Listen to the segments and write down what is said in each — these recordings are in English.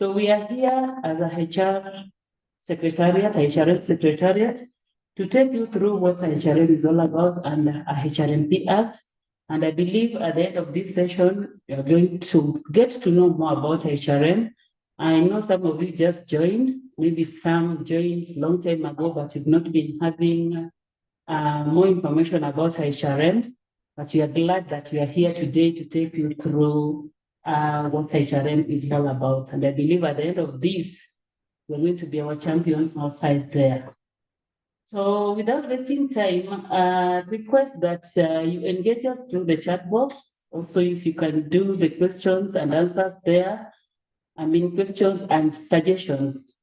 So we are here as a HR secretariat, HRM secretariat, to take you through what HRM is all about and a HRMP Act. And I believe at the end of this session, you're going to get to know more about HRM. I know some of you just joined, maybe some joined a long time ago, but you've not been having more information about HRM. But we are glad that we are here today to take you through what HRM is all about. And I believe at the end of this, we're going to be our champions outside there. So without wasting time, request that you engage us through the chat box. Also, if you can do the questions and answers there, I mean, questions and suggestions.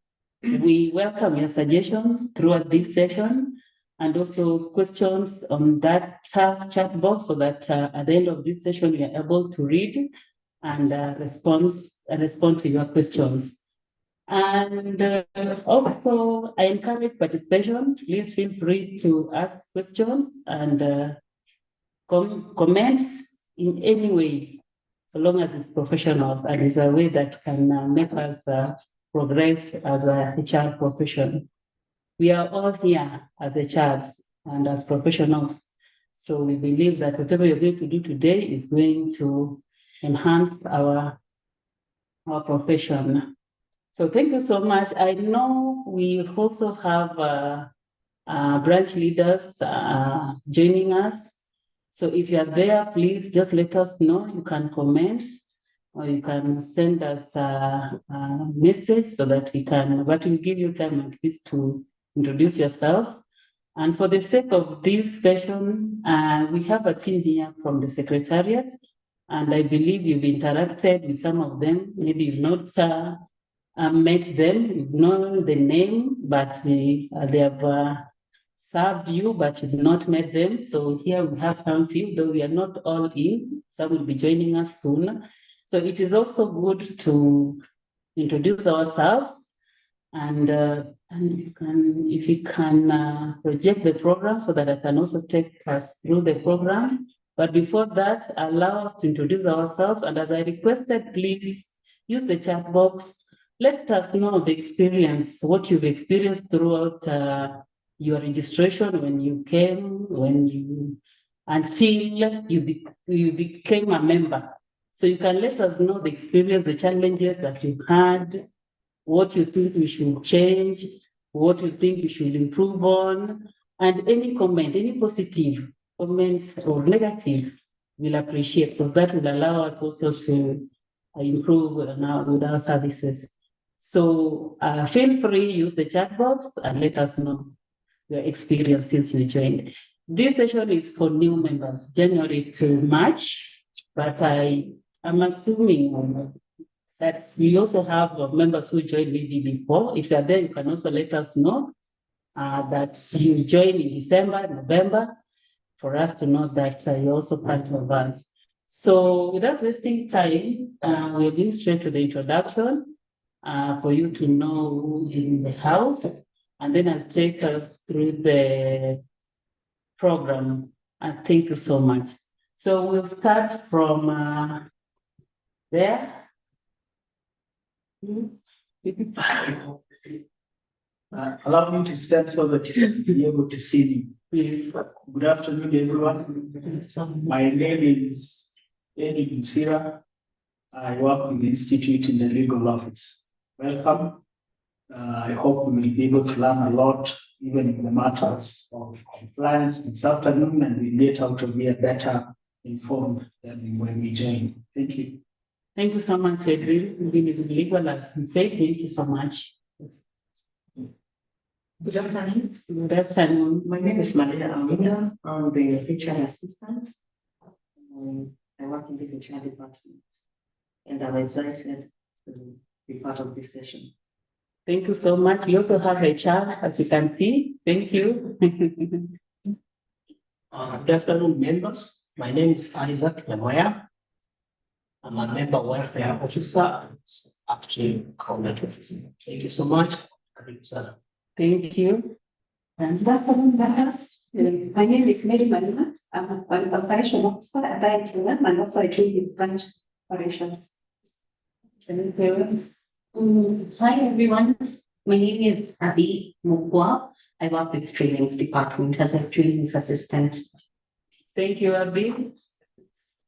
We welcome your suggestions throughout this session and also questions on that chat box so that at the end of this session, we are able to read and respond to your questions. And also, I encourage participation. Please feel free to ask questions and comments in any way, so long as it's professional and is a way that can make us progress as a HR profession. We are all here as HRs and as professionals. So we believe that whatever you're going to do today is going to enhance our profession. So thank you so much. I know we also have branch leaders joining us. So if you are there, please just let us know. You can comment or you can send us a message so that we can, but we'll give you time at least to introduce yourself. And for the sake of this session, we have a team here from the Secretariat, and I believe you've interacted with some of them. Maybe you've not met them, you know the name, but they have served you, but you've not met them. So here we have some few, though we are not all in. Some will be joining us soon. So it is also good to introduce ourselves and if you can project the program so that I can also take us through the program. But before that, allow us to introduce ourselves. And as I requested, please use the chat box. Let us know the experience, what you've experienced throughout your registration when you came, until you became a member. So you can let us know the experience, the challenges that you had, what you think we should change, what you think we should improve on, and any comment, any positive comment or negative, we'll appreciate, because that will allow us also to improve with our services. So feel free, use the chat box and let us know your experience since you joined. This session is for new members, January to March, but I am assuming that we also have members who joined maybe before. If you are there, you can also let us know that you joined in December, November, for us to know that you're also part of us. So without wasting time, we're going straight to the introduction for you to know who in the house, and then I'll take us through the program. And thank you so much. So we'll start from there. Allow me to stand so that you can be able to see me. Please. Good afternoon, everyone. My name is Eddie Musira. I work with the Institute in the legal office. Welcome. I hope we will be able to learn a lot, even in the matters of compliance this afternoon, and we get out of here better informed than when we join. Thank you. Thank you so much, Edwin. Edwin is legal assistant. Thank you so much. Good afternoon. Good afternoon. My name is Maria Amina. I'm the HR assistant. I work in the HR department, and I'm excited to be part of this session. Thank you so much. We also have HR, as you can see. Thank you. Good afternoon, members. My name is Isaac Namaya. I'm a member welfare officer. It's actually government officer. Thank you so much. Thank you. And good afternoon, members. My name is Mary Marina. I'm an operation officer at ITM, and also I do in branch operations. Thank you. Hi everyone, my name is Abby Mukwa. I work with trainings department as a trainings assistant. Thank you, Abby.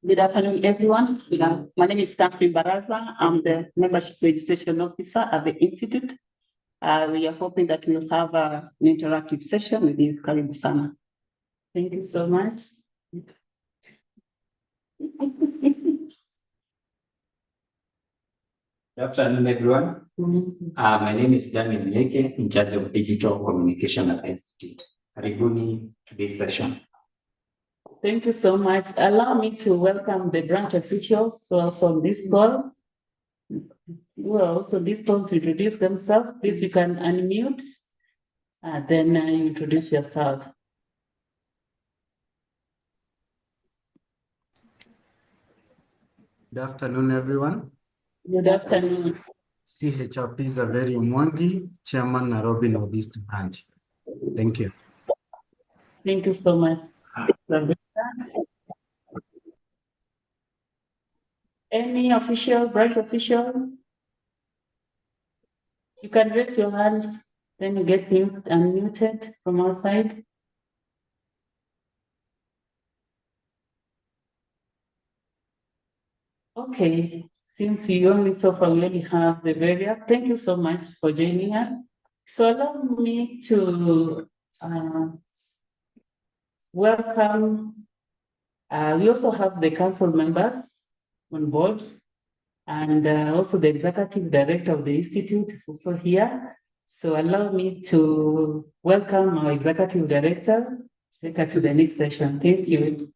Good afternoon, everyone. My name is Catherine Baraza. I'm the membership registration officer at the Institute. We are hoping that we'll have an interactive session with you. Karibu sana. Thank you so much. Good afternoon, everyone. My name is Daniel Nyeke, in charge of digital communication at the Institute. Karibuni to this session. Thank you so much. Allow me to welcome the branch officials who are also on this call. Who are also on this call to introduce themselves. Please, you can unmute, then you introduce yourself. Good afternoon, everyone. Good afternoon. CHRP Zaveri Mwangi, Chairman, Nairobi Northeast Branch. Thank you. Thank you so much. Any official, branch official? You can raise your hand, then you get unmuted from our side. Okay, since you only so far we only have the barrier, thank you so much for joining us. So allow me to welcome, we also have the council members on board, and also the executive director of the Institute is also here. So allow me to welcome our executive director, take her to the next session. Thank you.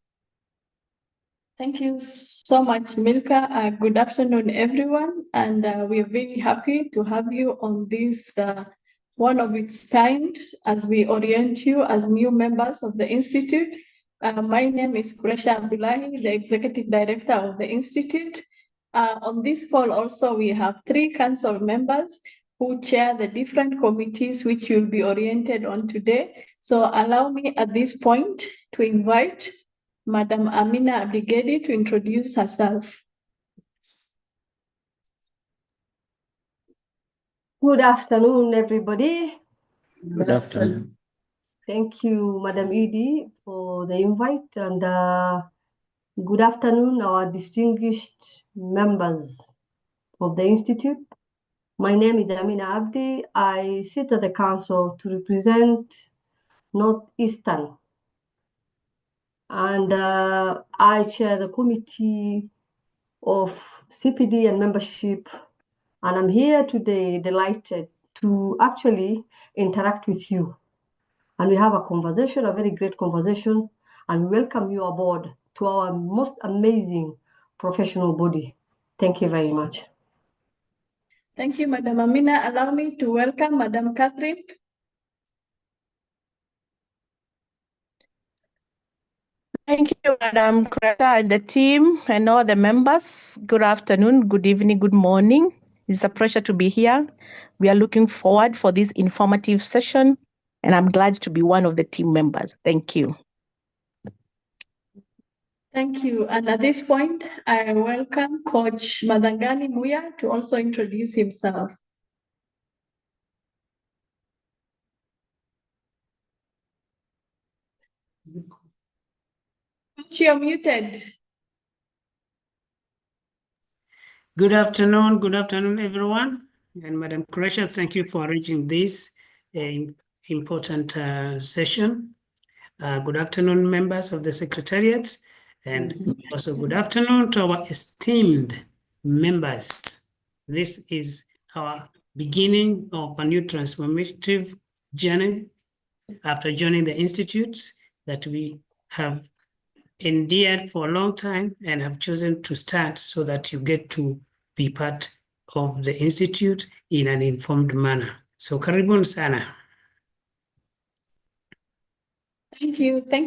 Thank you so much, Milka. Good afternoon, everyone. And we are very happy to have you on this one of its kind as we orient you as new members of the Institute. My name is Kuresha Abdullahi, the Executive Director of the Institute. On this call also, we have 3 council members who chair the different committees which you'll be oriented on today. So allow me at this point to invite Madam Amina Abdigedi to introduce herself. Good afternoon, everybody. Good afternoon. Thank you, Madam Edie, for the invite, and good afternoon, our distinguished members of the Institute. My name is Amina Abdi. I sit at the council to represent Northeastern, and I chair the committee of CPD and membership, and I'm here today delighted to actually interact with you. And we have a conversation, a very great conversation, and we welcome you aboard to our most amazing professional body. Thank you very much. Thank you, Madam Amina. Allow me to welcome Madam Catherine. Thank you, Madam Kureta and the team and all the members. Good afternoon, good evening, good morning. It's a pleasure to be here. We are looking forward for this informative session, and I'm glad to be one of the team members. Thank you. Thank you. And at this point, I welcome Coach Madangani Muya to also introduce himself. Coach, you're muted. Good afternoon, everyone. And Madam Kuresha, thank you for arranging this important session. Good afternoon, members of the Secretariat, and also good afternoon to our esteemed members. This is our beginning of a new transformative journey after joining the institutes that we have endeared for a long time and have chosen to start so that you get to be part of the institute in an informed manner. So karibuni sana. Thank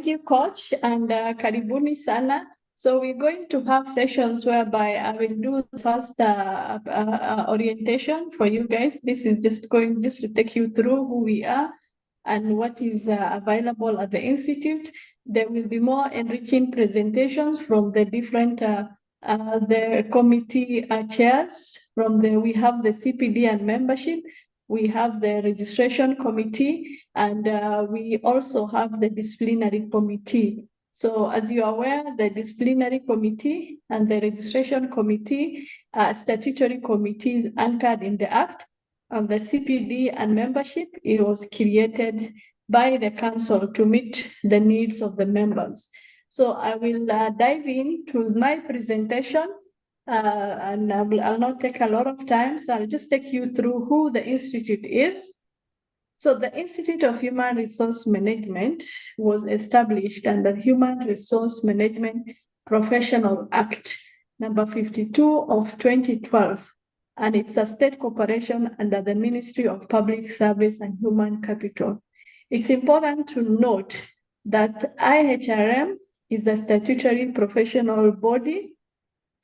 you, Coach, and karibuni sana. So we're going to have sessions whereby I will do the first orientation for you guys. This is just to take you through who we are and what is available at the Institute. There will be more enriching presentations from the different the committee chairs we have the CPD and membership, we have the registration committee, and we also have the disciplinary committee. So as you are aware, the disciplinary committee and the registration committee are statutory committees anchored in the Act. And the CPD and membership, it was created by the council to meet the needs of the members. So I will dive into my presentation and I'll not take a lot of time. So I'll just take you through who the Institute is. So the Institute of Human Resource Management was established under Human Resource Management Professional Act number 52 of 2012. And it's a state corporation under the Ministry of Public Service and Human Capital. It's important to note that IHRM is a statutory professional body,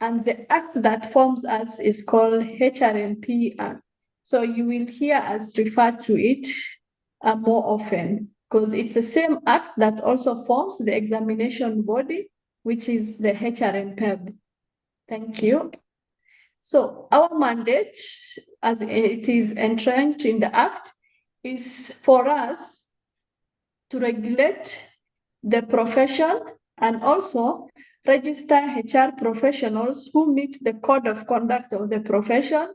and the act that forms us is called HRMP Act. So you will hear us refer to it more often because it's the same act that also forms the examination body, which is the HRMPEB. Thank you. So our mandate, as it is entrenched in the act, is for us to regulate the profession and also register HR professionals who meet the code of conduct of the profession.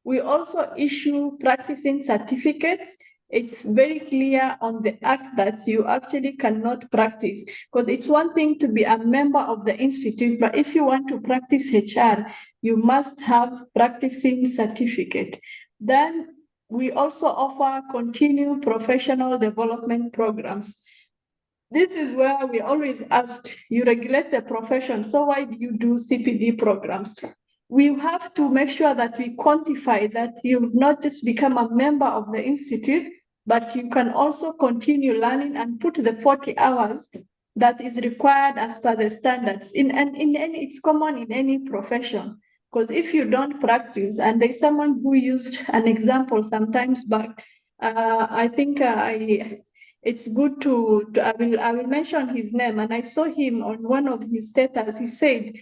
We also issue practicing certificates. It's very clear on the act that you actually cannot practice, because it's one thing to be a member of the institute, but if you want to practice HR, you must have practicing certificate. Then we also offer continued professional development programs. This is where we always asked, you regulate the profession, so why do you do CPD programs? We have to make sure that we quantify that you've not just become a member of the institute, but you can also continue learning and put the 40 hours that is required as per the standards. It's common in any profession, because if you don't practice, and there's someone who used an example sometimes back, I think it's good I will mention his name, and I saw him on one of his status. He said,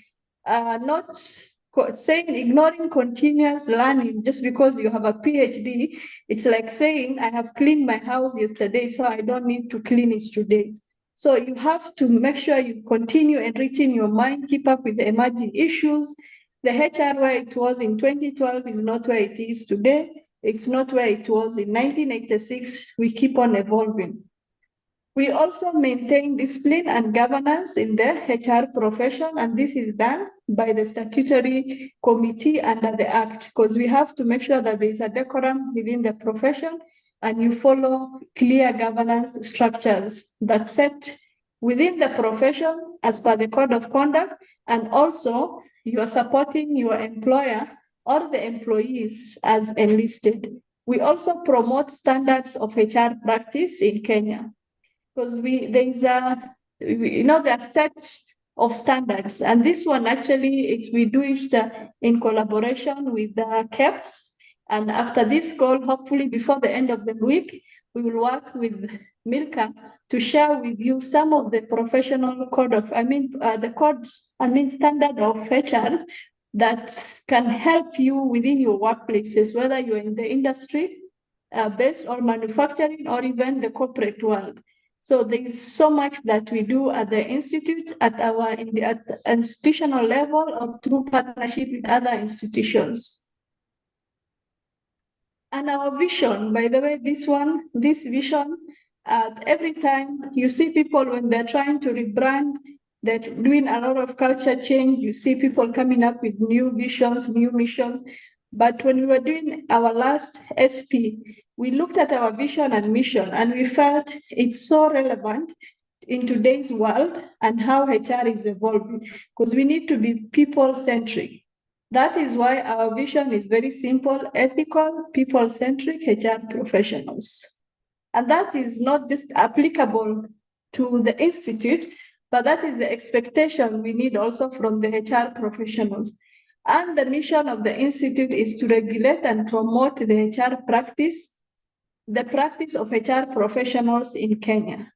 ignoring continuous learning just because you have a PhD, it's like saying, I have cleaned my house yesterday, so I don't need to clean it today. So you have to make sure you continue enriching your mind, keep up with the emerging issues. The HR where it was in 2012 is not where it is today. It's not where it was in 1986. We keep on evolving. We also maintain discipline and governance in the HR profession, and this is done by the statutory committee under the Act, because we have to make sure that there is a decorum within the profession and you follow clear governance structures that set within the profession as per the code of conduct, and also you are supporting your employer or the employees as enlisted. We also promote standards of HR practice in Kenya, because there are sets of standards, and this one actually we do it in collaboration with the KEPS. And after this call, hopefully before the end of the week, we will work with Milka to share with you some of the professional code of, standard of HRs that can help you within your workplaces, whether you're in the industry, based or manufacturing, or even the corporate world. So there is so much that we do at the institute, at the institutional level, or through partnership with other institutions. And our vision, by the way, this vision, every time you see people when they're trying to rebrand, they're doing a lot of culture change, you see people coming up with new visions, new missions. But when we were doing our last SP, we looked at our vision and mission, and we felt it's so relevant in today's world and how HR is evolving, because we need to be people-centric. That is why our vision is very simple: ethical, people-centric HR professionals. And that is not just applicable to the institute, but that is the expectation we need also from the HR professionals. And the mission of the institute is to regulate and promote the HR practice, the practice of HR professionals in Kenya.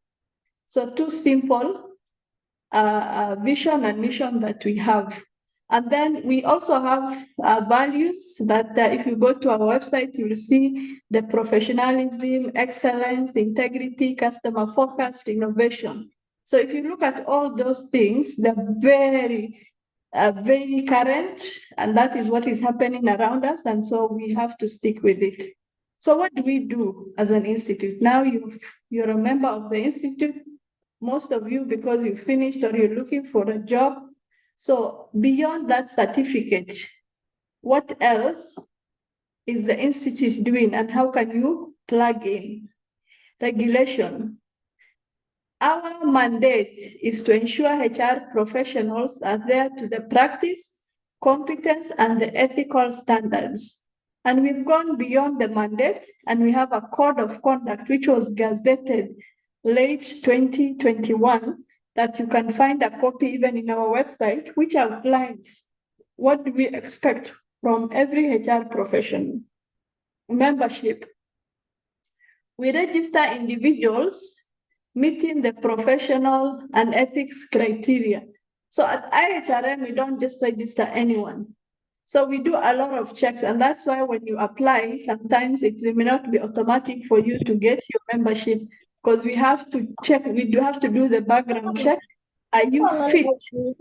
So two simple vision and mission that we have. And then we also have values that if you go to our website, you will see the professionalism, excellence, integrity, customer focused, innovation. So if you look at all those things, they're very current, and that is what is happening around us. And so we have to stick with it. So what do we do as an institute? Now you're a member of the institute, most of you because you finished or you're looking for a job. So beyond that certificate, what else is the institute doing and how can you plug in? Regulation. Our mandate is to ensure HR professionals are there to the practice, competence, and the ethical standards. And we've gone beyond the mandate, and we have a code of conduct which was gazetted late 2021 that you can find a copy even in our website, which outlines what do we expect from every HR professional. Membership. We register individuals meeting the professional and ethics criteria. So at IHRM, we don't just register anyone. So we do a lot of checks, and that's why when you apply, sometimes it may not be automatic for you to get your membership, because we have to check, we do have to do the background check. Are you fit to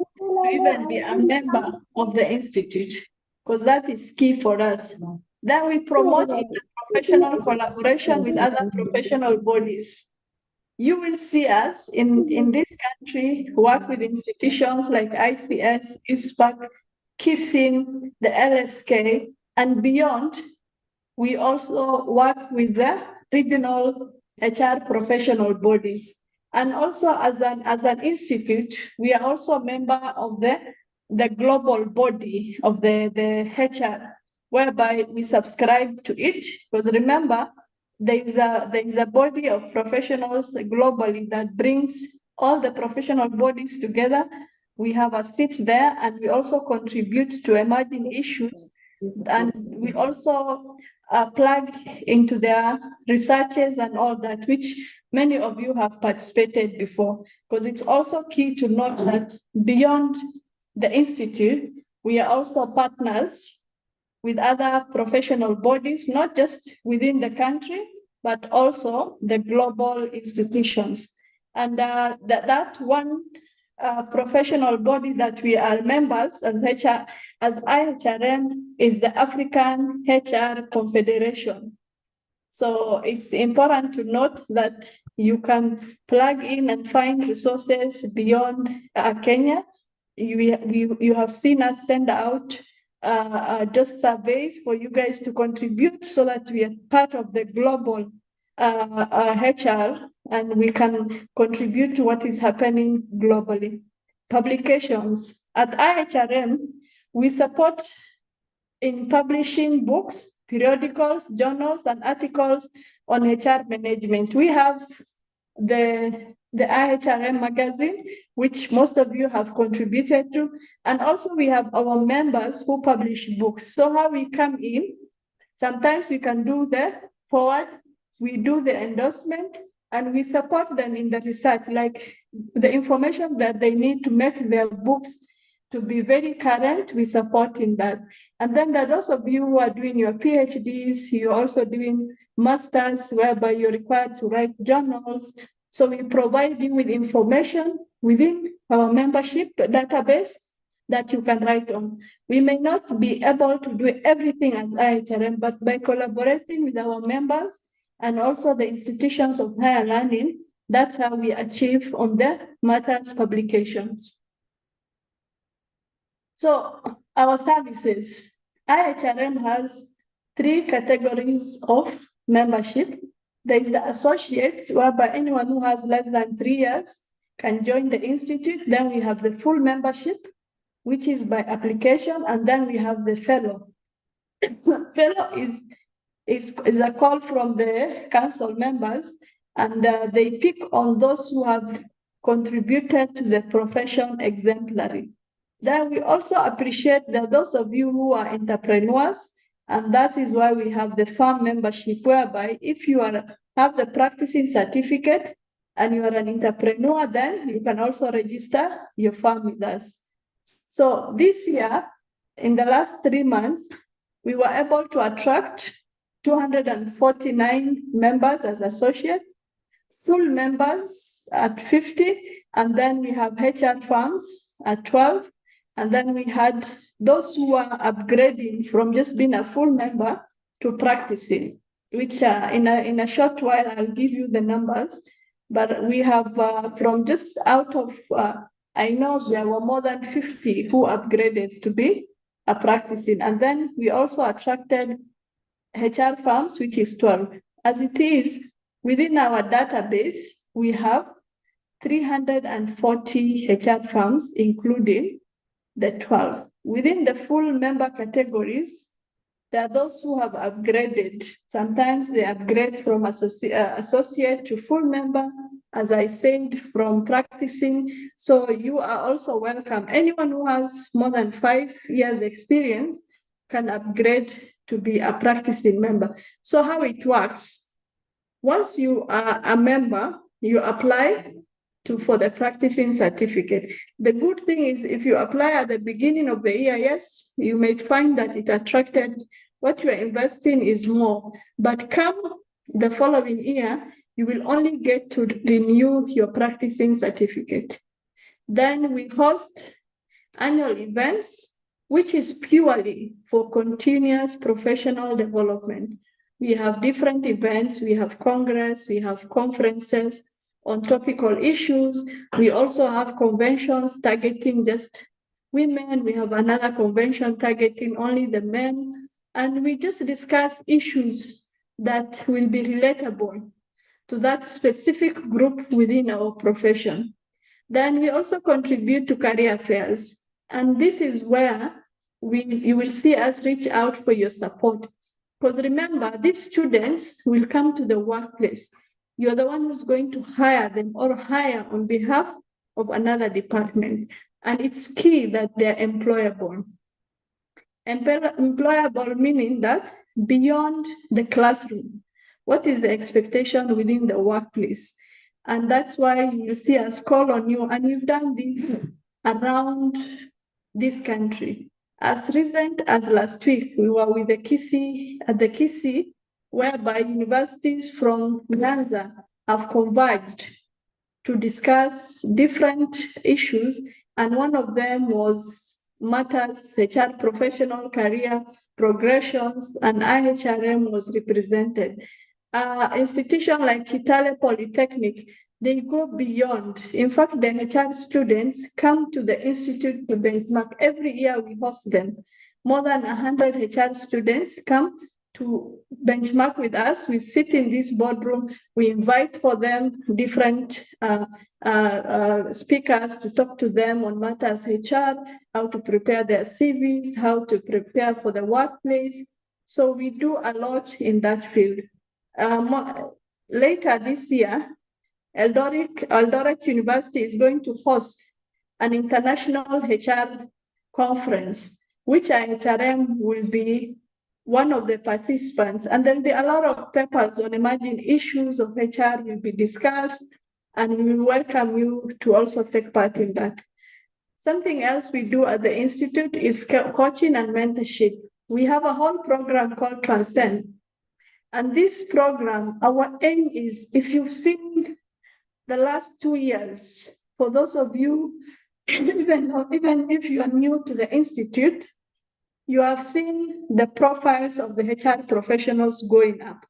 even be a member of the institute? Because that is key for us. Then we promote interprofessional collaboration with other professional bodies. You will see us in this country work with institutions like ICS, ISPAC, KISSIN, the LSK, and beyond. We also work with the regional HR professional bodies. And also as an institute, we are also a member of the global body of the HR, whereby we subscribe to it. Because remember, there is a body of professionals globally that brings all the professional bodies together. We have a seat there, and we also contribute to emerging issues. And we also plug into their researches and all that, which many of you have participated before. Because it's also key to note that beyond the institute, we are also partners with other professional bodies, not just within the country, but also the global institutions. And that one professional body that we are members as IHRM is the African HR Confederation. So it's important to note that you can plug in and find resources beyond Kenya. You have seen us send out just surveys for you guys to contribute so that we are part of the global HR and we can contribute to what is happening globally. Publications. At IHRM, we support in publishing books, periodicals, journals, and articles on HR management. We have the IHRM magazine, which most of you have contributed to. And also we have our members who publish books. So how we come in, sometimes we can do the forward, we do the endorsement, and we support them in the research, like the information that they need to make their books to be very current, we support in that. And then there are those of you who are doing your PhDs, you're also doing masters, whereby you're required to write journals. So we provide you with information within our membership database that you can write on. We may not be able to do everything as IHRM, but by collaborating with our members and also the institutions of higher learning, that's how we achieve on the matters publications. So our services, IHRM has 3 categories of membership. There is the associate, whereby anyone who has less than 3 years can join the institute. Then we have the full membership, which is by application, and then we have the fellow. Fellow is a call from the council members, and they pick on those who have contributed to the profession exemplary. Then we also appreciate that those of you who are entrepreneurs, and that is why we have the farm membership, whereby if you have the practicing certificate and you are an entrepreneur, then you can also register your farm with us. So this year, in the last 3 months, we were able to attract 249 members as associate, full members at 50, and then we have HR firms at 12, and then we had those who are upgrading from just being a full member to practicing, which in a short while I'll give you the numbers. But we have from just out of, I know there were more than 50 who upgraded to be a practicing. And then we also attracted HR firms, which is 12. As it is, within our database, we have 340 HR firms, including the 12. Within the full member categories, there are those who have upgraded. Sometimes they upgrade from associate to full member, as I said, from practicing. So you are also welcome. Anyone who has more than 5 years experience can upgrade to be a practicing member. So how it works, once you are a member, you apply for the practicing certificate. The good thing is if you apply at the beginning of the year, yes, you may find that it attracted, what you are investing is more, but come the following year, you will only get to renew your practicing certificate. Then we host annual events, which is purely for continuous professional development. We have different events, we have congress, we have conferences on topical issues. We also have conventions targeting just women. We have another convention targeting only the men. And we just discuss issues that will be relatable to that specific group within our profession. Then we also contribute to career fairs. And this is where you will see us reach out for your support. Because remember, these students will come to the workplace. You're the one who's going to hire them or hire on behalf of another department. And it's key that they're employable. Employable meaning that beyond the classroom, what is the expectation within the workplace? And that's why you will see us call on you. And we've done this around this country. As recent as last week, we were with the Kisii, whereby universities from Nyanza have converged to discuss different issues. And one of them was matters, HR professional career progressions, and IHRM was represented. Institution like Kitale Polytechnic, they go beyond. In fact, the HR students come to the institute to benchmark. Every year we host them. More than 100 HR students come to benchmark with us. We sit in this boardroom. We invite for them different speakers to talk to them on matters HR, how to prepare their CVs, how to prepare for the workplace. So we do a lot in that field. Later this year, Eldoret University is going to host an international HR conference, which IHRM will be one of the participants. And there'll be a lot of papers on emerging issues of HR will be discussed, and we welcome you to also take part in that. Something else we do at the Institute is coaching and mentorship. We have a whole program called Transcend. And this program, our aim is, if you've seen the last 2 years, for those of you, even if you are new to the Institute, you have seen the profiles of the HR professionals going up.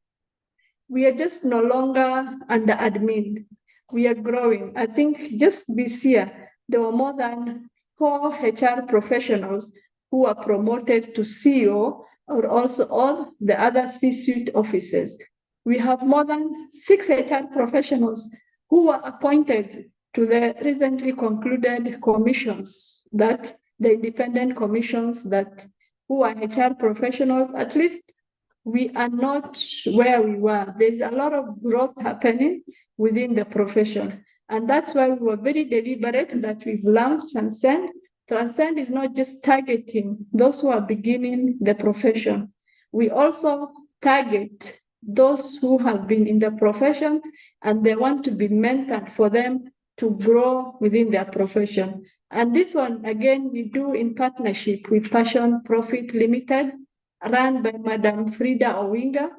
We are just no longer under admin. We are growing. I think just this year, there were more than 4 HR professionals who are promoted to CEO, or also all the other C-suite offices. We have more than 6 HR professionals who were appointed to the recently concluded commissions, that the independent commissions that who are HR professionals. At least we are not where we were. There's a lot of growth happening within the profession. And that's why we were very deliberate that we've launched Transcend. Transcend is not just targeting those who are beginning the profession. We also target those who have been in the profession and they want to be mentored for them to grow within their profession. And this one, again, we do in partnership with Passion Profit Limited, run by Madam Frida Owinga.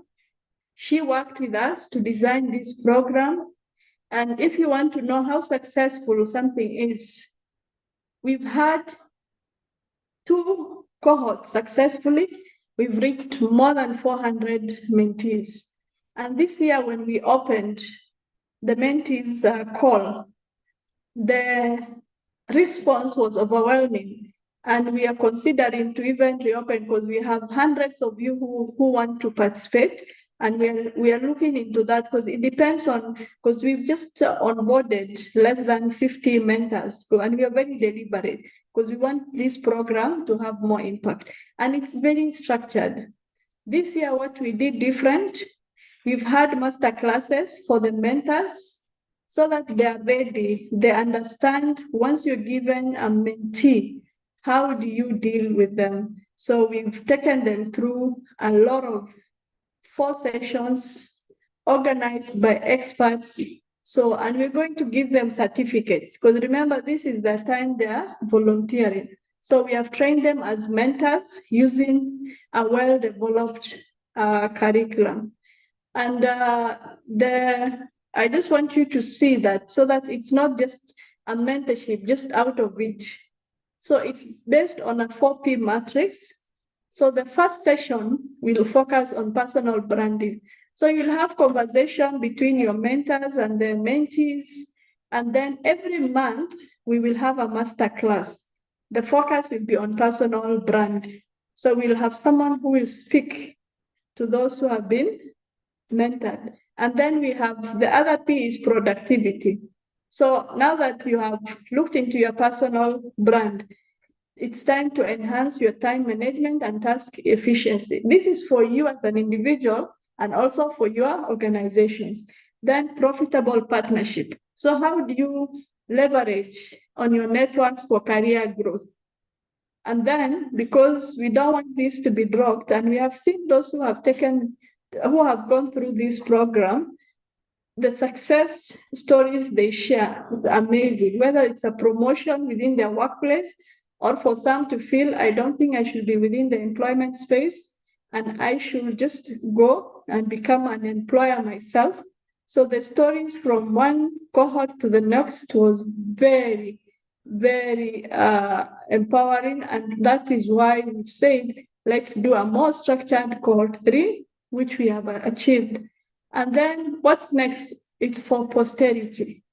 She worked with us to design this program. And if you want to know how successful something is, we've had 2 cohorts successfully. We've reached more than 400 mentees. And this year, when we opened the mentees call, the response was overwhelming. And we are considering to even reopen because we have hundreds of you who want to participate. And we are looking into that because it depends on, because we've just onboarded less than 50 mentors. And we are very deliberate because we want this program to have more impact. And it's very structured. This year, what we did different, we've had master classes for the mentors so that they are ready. They understand once you're given a mentee, how do you deal with them? So we've taken them through a lot of 4 sessions organized by experts. So, and we're going to give them certificates because remember, this is the time they're volunteering. So we have trained them as mentors using a well-developed curriculum. And I just want you to see that so that it's not just a mentorship just out of it. So it's based on a 4P matrix. So the first session will focus on personal branding. So you'll have conversation between your mentors and the mentees. And then every month we will have a master class. The focus will be on personal brand. So we'll have someone who will speak to those who have been mentored. And then we have the other P is productivity. So now that you have looked into your personal brand, it's time to enhance your time management and task efficiency. This is for you as an individual and also for your organizations. Then profitable partnership. So how do you leverage on your networks for career growth? And then, because we don't want this to be dropped, and we have seen those who have gone through this program, the success stories they share is amazing, whether it's a promotion within their workplace or for some to feel, I don't think I should be within the employment space and I should just go and become an employer myself. So the stories from one cohort to the next was very, very empowering. And that is why we've said, let's do a more structured cohort 3, which we have achieved. And then what's next? It's for posterity.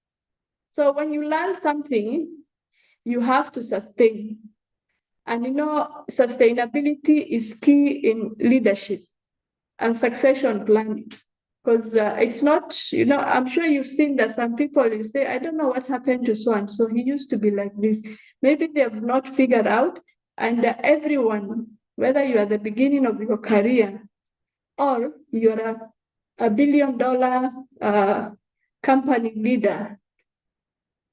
So when you learn something, you have to sustain. And sustainability is key in leadership and succession planning. Because it's not, I'm sure you've seen that some people, you say, I don't know what happened to so and so. He used to be like this. Maybe they have not figured out. And everyone, whether you are the beginning of your career or you're a $1 billion company leader,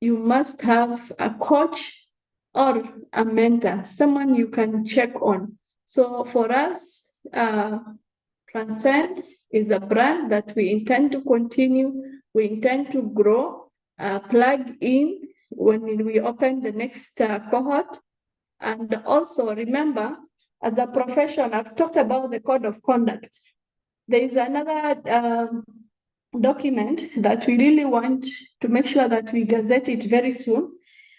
you must have a coach or a mentor, someone you can check on. So for us, Transcend is a brand that we intend to continue. We intend to grow, plug in when we open the next cohort. And also remember, as a profession, I've talked about the code of conduct. There is another document that we really want to make sure that we gazette it very soon,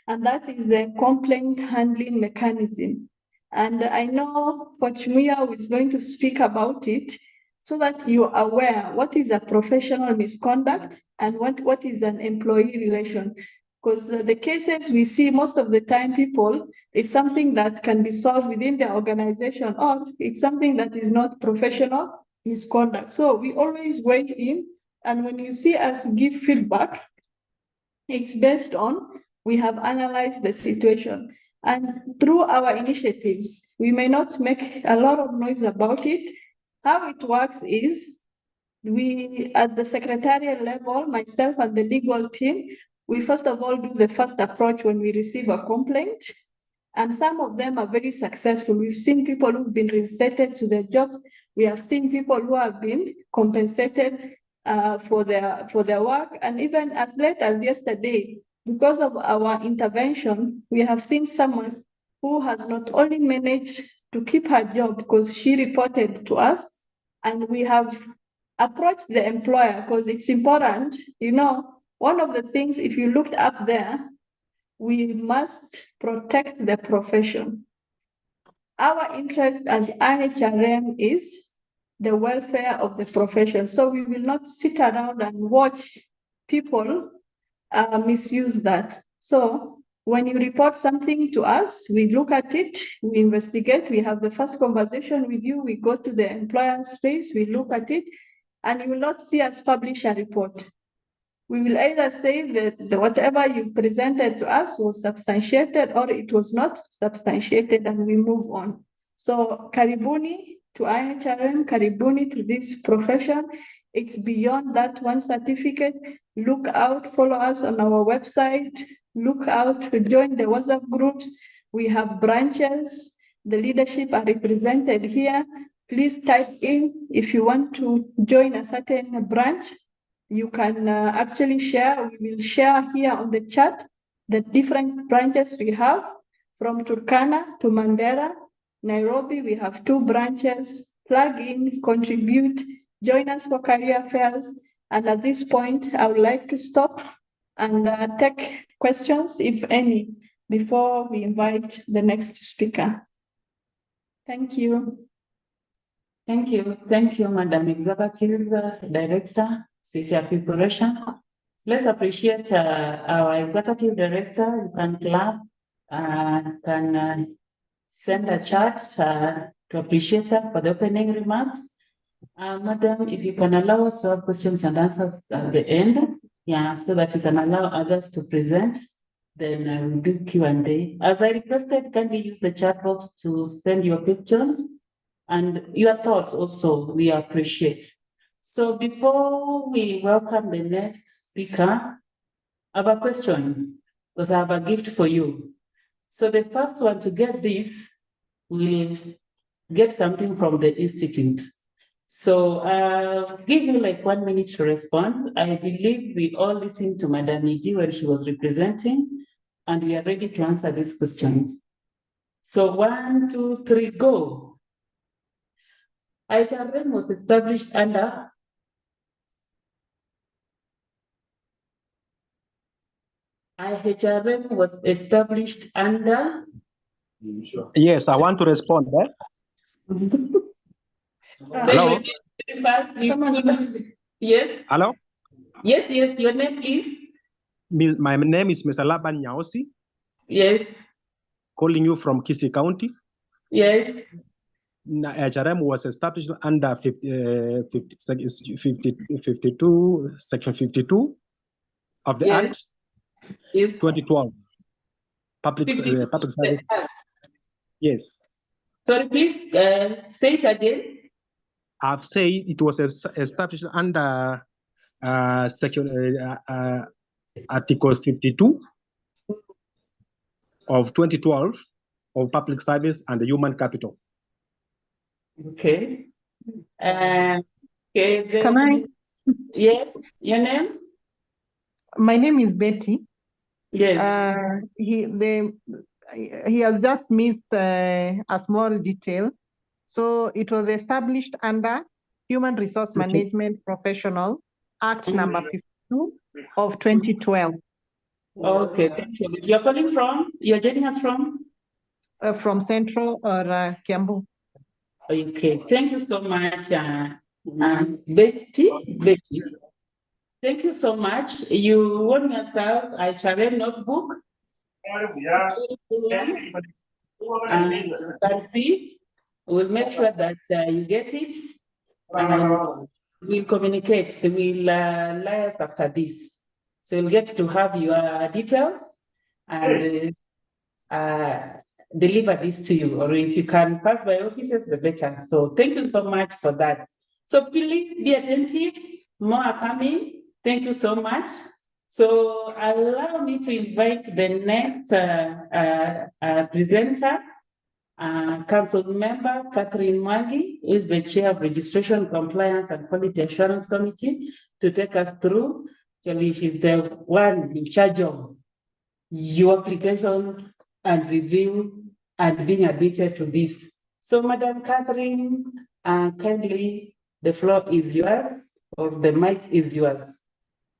and that is the complaint handling mechanism. And I know Pochmuya is going to speak about it so that you're aware what is a professional misconduct and what is an employee relation. Because the cases we see most of the time, people, it's something that can be solved within the organization, or it's something that is not professional misconduct. So we always weigh in, and when you see us give feedback, it's based on we have analyzed the situation. And through our initiatives, we may not make a lot of noise about it. How it works is we, at the secretarial level, myself and the legal team, we first of all do the first approach when we receive a complaint. And some of them are very successful. We've seen people who've been reinstated to their jobs. We have seen people who have been compensated for their work. And even as late as yesterday, because of our intervention, we have seen someone who has not only managed to keep her job because she reported to us, and we have approached the employer because it's important. You know, one of the things, if you looked up there, we must protect the profession. Our interest as IHRM is the welfare of the profession. So we will not sit around and watch people misuse that. So when you report something to us, we look at it, we investigate, we have the first conversation with you, we go to the employer space, we look at it, and you will not see us publish a report. We will either say that whatever you presented to us was substantiated or it was not substantiated, and we move on. So karibuni to IHRM, karibuni to this profession. It's beyond that one certificate. Look out, follow us on our website, look out, join the WhatsApp groups. We have branches, the leadership are represented here. Please type in if you want to join a certain branch. You can actually share, we will share here on the chat the different branches we have from Turkana to Mandera. Nairobi, we have 2 branches. Plug in, contribute, join us for career fairs. And at this point, I would like to stop and take questions, if any, before we invite the next speaker. Thank you. Thank you, Madam Executive Director, CCR Preparation. Let's appreciate our Executive Director. You can clap, can send a chat to appreciate her for the opening remarks. Madam, if you can allow us to have questions and answers at the end, so that we can allow others to present, then we'll do Q&A. As I requested, kindly use the chat box to send your questions and your thoughts also, we appreciate. So before we welcome the next speaker, I have a question, because I have a gift for you. So the first one to get this will get something from the Institute. So I'll give you like 1 minute to respond. I believe we all listened to Madam Iji when she was representing, and we are ready to answer these questions. So 1, 2, 3, go. IHRM was established under Yes, I want to respond. Hello? Yes. Hello? Yes, your name, please. My name is Mr. Laban Nyausi. Yes. Calling you from Kisii County. Yes. IHRM was established under 52, Section 52 of the Act, 2012. Public service. Yes. Sorry, please say it again. I've said it was established under Section Article 52 of 2012 of Public Service and the Human Capital. Okay. Okay. Can I? Yes. Your name? My name is Betty. Yes. He has just missed a small detail. So it was established under Human Resource Management Professional Act number 52 of 2012. Okay, thank you. You're calling from? You're joining us from? From Central or Kiambu. Okay, thank you so much, Betty. Thank you so much. You won yourself a IHRM notebook. We'll make sure that you get it, and we'll communicate. So we'll liaise after this. So you'll get to have your details and deliver this to you, or if you can pass by offices, the better. So thank you so much for that. So please be attentive. More are coming. Thank you so much. So allow me to invite the next presenter, Council Member Catherine Mwangi, who is the Chair of Registration, Compliance and Quality Assurance Committee, to take us through. Actually, she's the one in charge of your applications and review and being admitted to this. So, Madam Catherine, kindly, the floor is yours, or the mic is yours.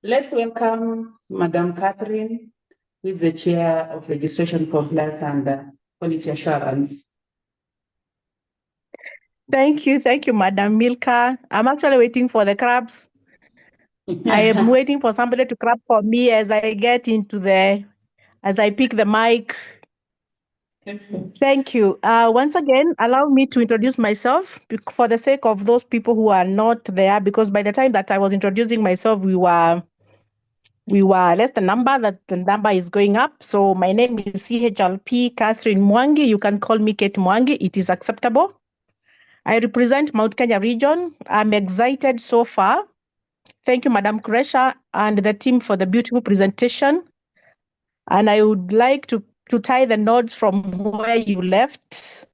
Let's welcome Madam Catherine, who is the Chair of Registration Compliance and Quality Assurance. Thank you, Madam Milka. I'm actually waiting for the crabs. I am waiting for somebody to clap for me as I pick the mic. Thank you. Once again, allow me to introduce myself for the sake of those people who are not there, because by the time that I was introducing myself, we were less the number is going up. So my name is CHLP Catherine Mwangi. You can call me Kate Mwangi. It is acceptable. I represent Mount Kenya region. I'm excited so far. Thank you, Madam Kresha and the team for the beautiful presentation. And I would like to tie the notes from where you left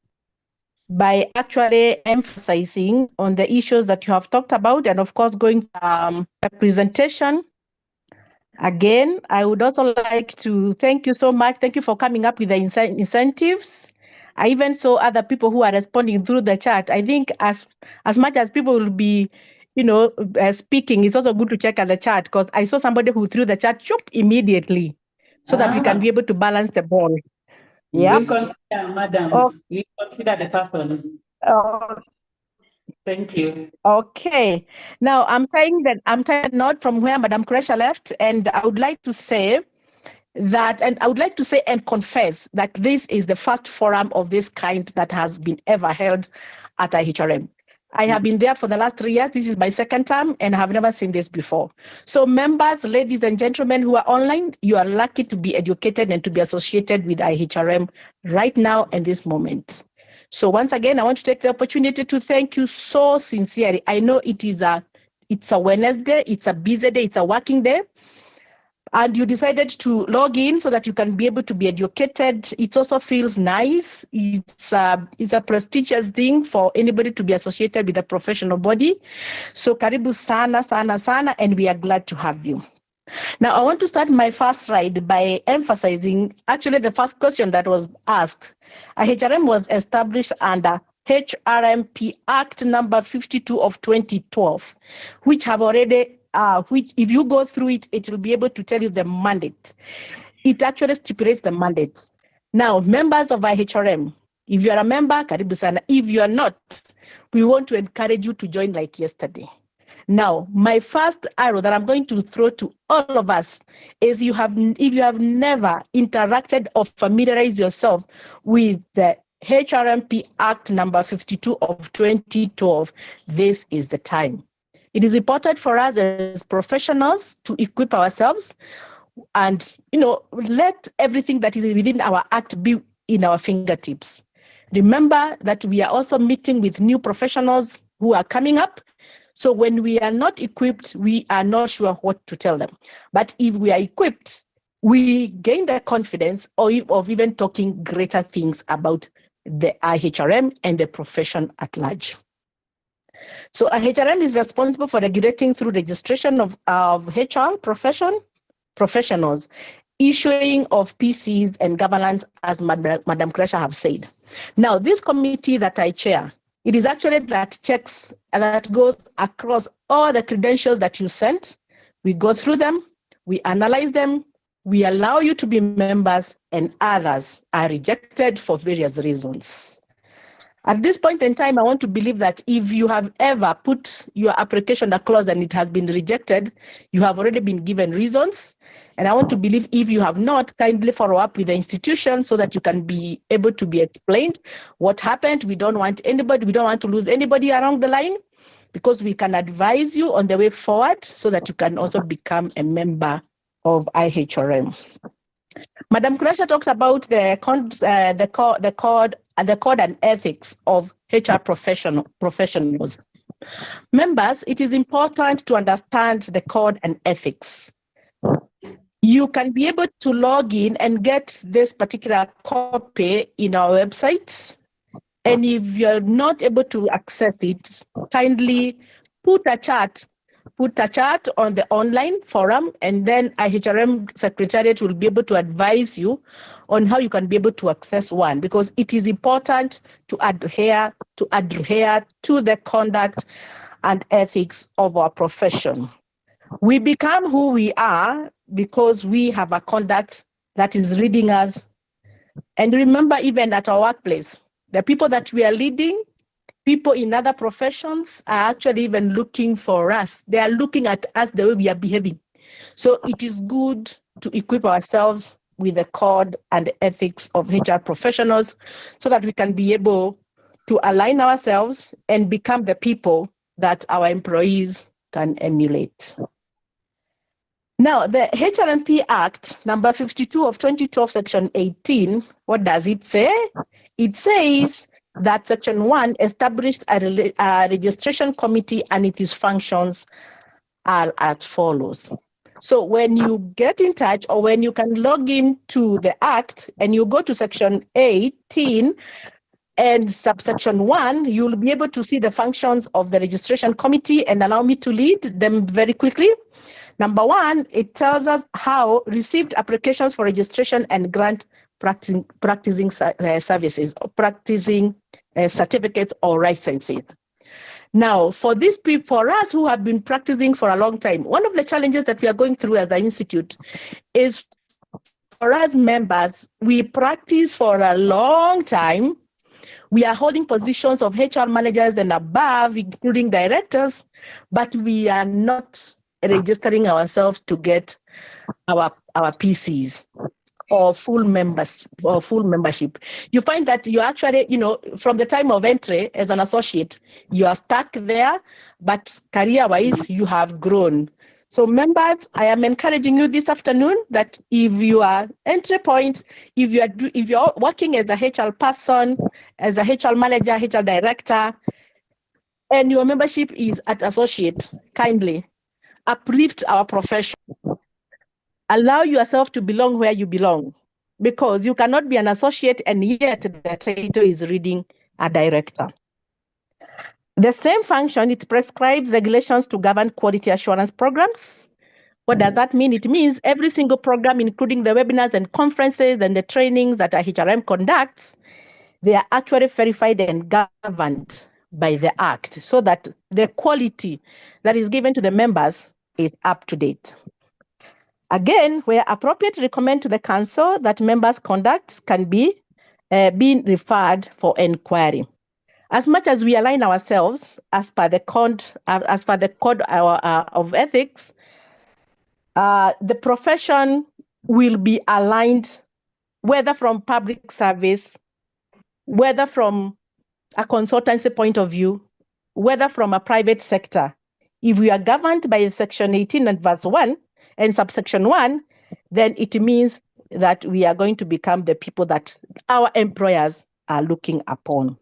by actually emphasizing on the issues that you have talked about, and of course going to the presentation. Again, I would also like to thank you so much. Thank you for coming up with the incentives. I even saw other people who are responding through the chat. I think as much as people will be, speaking, it's also good to check at the chat, because I saw somebody who threw the chat immediately, so that we can be able to balance the ball. Yeah. We consider, Madam, we consider the person. Thank you. Okay. Now I'm tying the note from where Madam Kresha left, and I would like to say that, and I would like to say and confess that this is the first forum of this kind that has been ever held at IHRM. I have been there for the last 3 years. This is my second term, and I have never seen this before. So members, ladies and gentlemen who are online, you are lucky to be educated and to be associated with IHRM right now in this moment. So once again, I want to take the opportunity to thank you so sincerely. I know it's a Wednesday, it's a busy day, it's a working day, and you decided to log in so that you can be able to be educated. It also feels nice. It's a prestigious thing for anybody to be associated with a professional body. So karibu sana, sana, sana, and we are glad to have you. Now, I want to start my first slide by emphasizing actually the first question that was asked. IHRM was established under HRMP Act number 52 of 2012, which have already which if you go through it, it will be able to tell you the mandate. It actually stipulates the mandate. Now, members of IHRM, if you are a member, karibu sana. If you are not, we want to encourage you to join like yesterday. Now, my first arrow that I'm going to throw to all of us is if you have never interacted or familiarized yourself with the HRMP Act number 52 of 2012, this is the time. It is important for us as professionals to equip ourselves and, let everything that is within our act be in our fingertips. Remember that we are also meeting with new professionals who are coming up. So when we are not equipped, we are not sure what to tell them. But if we are equipped, we gain the confidence of even talking greater things about the IHRM and the profession at large. So IHRM is responsible for regulating through registration of HR professionals, issuing of PCs and governance, as Madam Kresha have said. Now, this committee that I chair, it is actually that checks and that goes across all the credentials that you sent. We go through them, we analyze them, we allow you to be members, and others are rejected for various reasons. At this point in time, I want to believe that if you have ever put your application across and it has been rejected, you have already been given reasons. And I want to believe if you have not, kindly follow up with the institution so that you can be able to be explained what happened. We don't want to lose anybody along the line, because we can advise you on the way forward so that you can also become a member of IHRM. Madam Kresha talks about the code and ethics of HR professionals. Members, it is important to understand the code and ethics. You can be able to log in and get this particular copy in our website. And if you're not able to access it, kindly put a chat put a chat on the online forum, and then a HRM secretariat will be able to advise you on how you can be able to access one, because it is important to adhere to the conduct and ethics of our profession. We become who we are because we have a conduct that is leading us. And remember, even at our workplace, the people that we are leading, people in other professions are actually even looking for us. They are looking at us the way we are behaving. So it is good to equip ourselves with the code and the ethics of HR professionals so that we can be able to align ourselves and become the people that our employees can emulate. Now, the HRMP Act, number 52 of 2012, section 18, what does it say? It says that section 1 established a registration committee and its functions are as follows. So when you get in touch, or when you can log into the Act and you go to section 18 and subsection 1, you'll be able to see the functions of the registration committee, and allow me to lead them very quickly. Number 1, it tells us how received applications for registration and grant practicing services, or practicing certificates or licenses. Now, for these people, for us who have been practicing for a long time, one of the challenges that we are going through as the institute is, for us members, we practice for a long time. We are holding positions of HR managers and above, including directors, but we are not registering ourselves to get our PCs or full membership. You find that you actually, from the time of entry as an associate, you are stuck there, but career-wise, you have grown. So members, I am encouraging you this afternoon that if you are entry point, if you're working as a HR person, as a HR manager, HR director, and your membership is at associate, kindly uplift our profession. Allow yourself to belong where you belong, because you cannot be an associate and yet the title is reading a director. The same function, it prescribes regulations to govern quality assurance programs. What does that mean? It means every single program, including the webinars and conferences and the trainings that a HRM conducts, they are actually verified and governed by the Act, so that the quality that is given to the members is up to date. Again, where appropriate, recommend to the council that members' conduct can be being referred for inquiry. As much as we align ourselves as per the code of ethics, the profession will be aligned, whether from public service, whether from a consultancy point of view, whether from a private sector. If we are governed by section 18 and verse 1 and subsection 1, then it means that we are going to become the people that our employers are looking upon.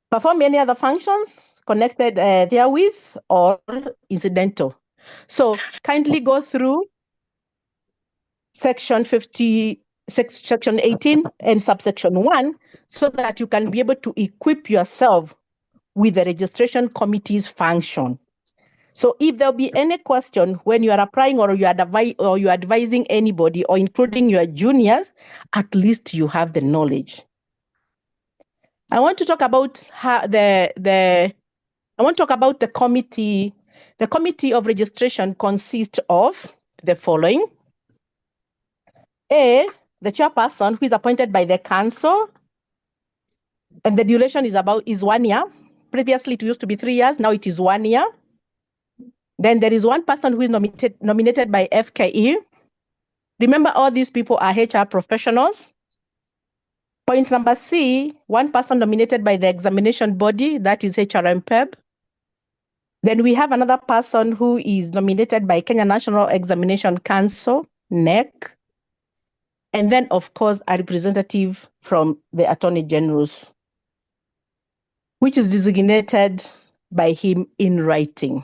Perform any other functions connected therewith or incidental. So kindly go through section 18 and subsection 1 so that you can be able to equip yourself with the registration committee's function. So if there'll be any question when you are applying or you are advising anybody or including your juniors, at least you have the knowledge. I want to talk about the committee. The committee of registration consists of the following. A, the chairperson, who is appointed by the council, and the duration is 1 year. Previously, it used to be 3 years. Now it is 1 year. Then there is one person who is nominated by FKE. Remember, all these people are HR professionals. Point number C, one person nominated by the examination body, that is HRMPEB. Then we have another person who is nominated by Kenya National Examination Council, NEC. And then, of course, a representative from the Attorney General's, which is designated by him in writing.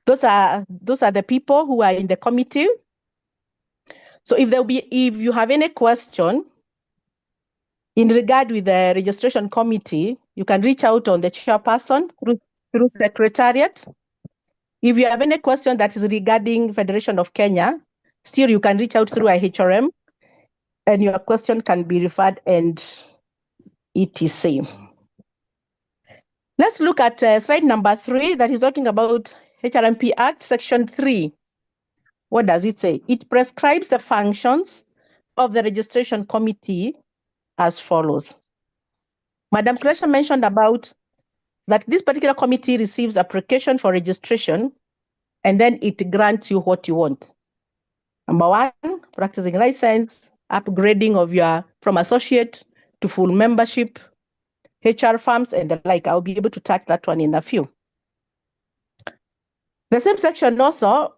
Those are the people who are in the committee. So if you have any question in regard with the registration committee, you can reach out on the chairperson through secretariat. If you have any question that is regarding Federation of Kenya, still you can reach out through IHRM and your question can be referred and etc. Let's look at slide number 3 that is talking about HRMP Act Section 3. What does it say? It prescribes the functions of the registration committee as follows. Madam Kresha mentioned about that this particular committee receives application for registration and then it grants you what you want. Number 1, practicing license, upgrading of your from associate to full membership, HR firms and the like. I'll be able to touch that one in a few. The same section also,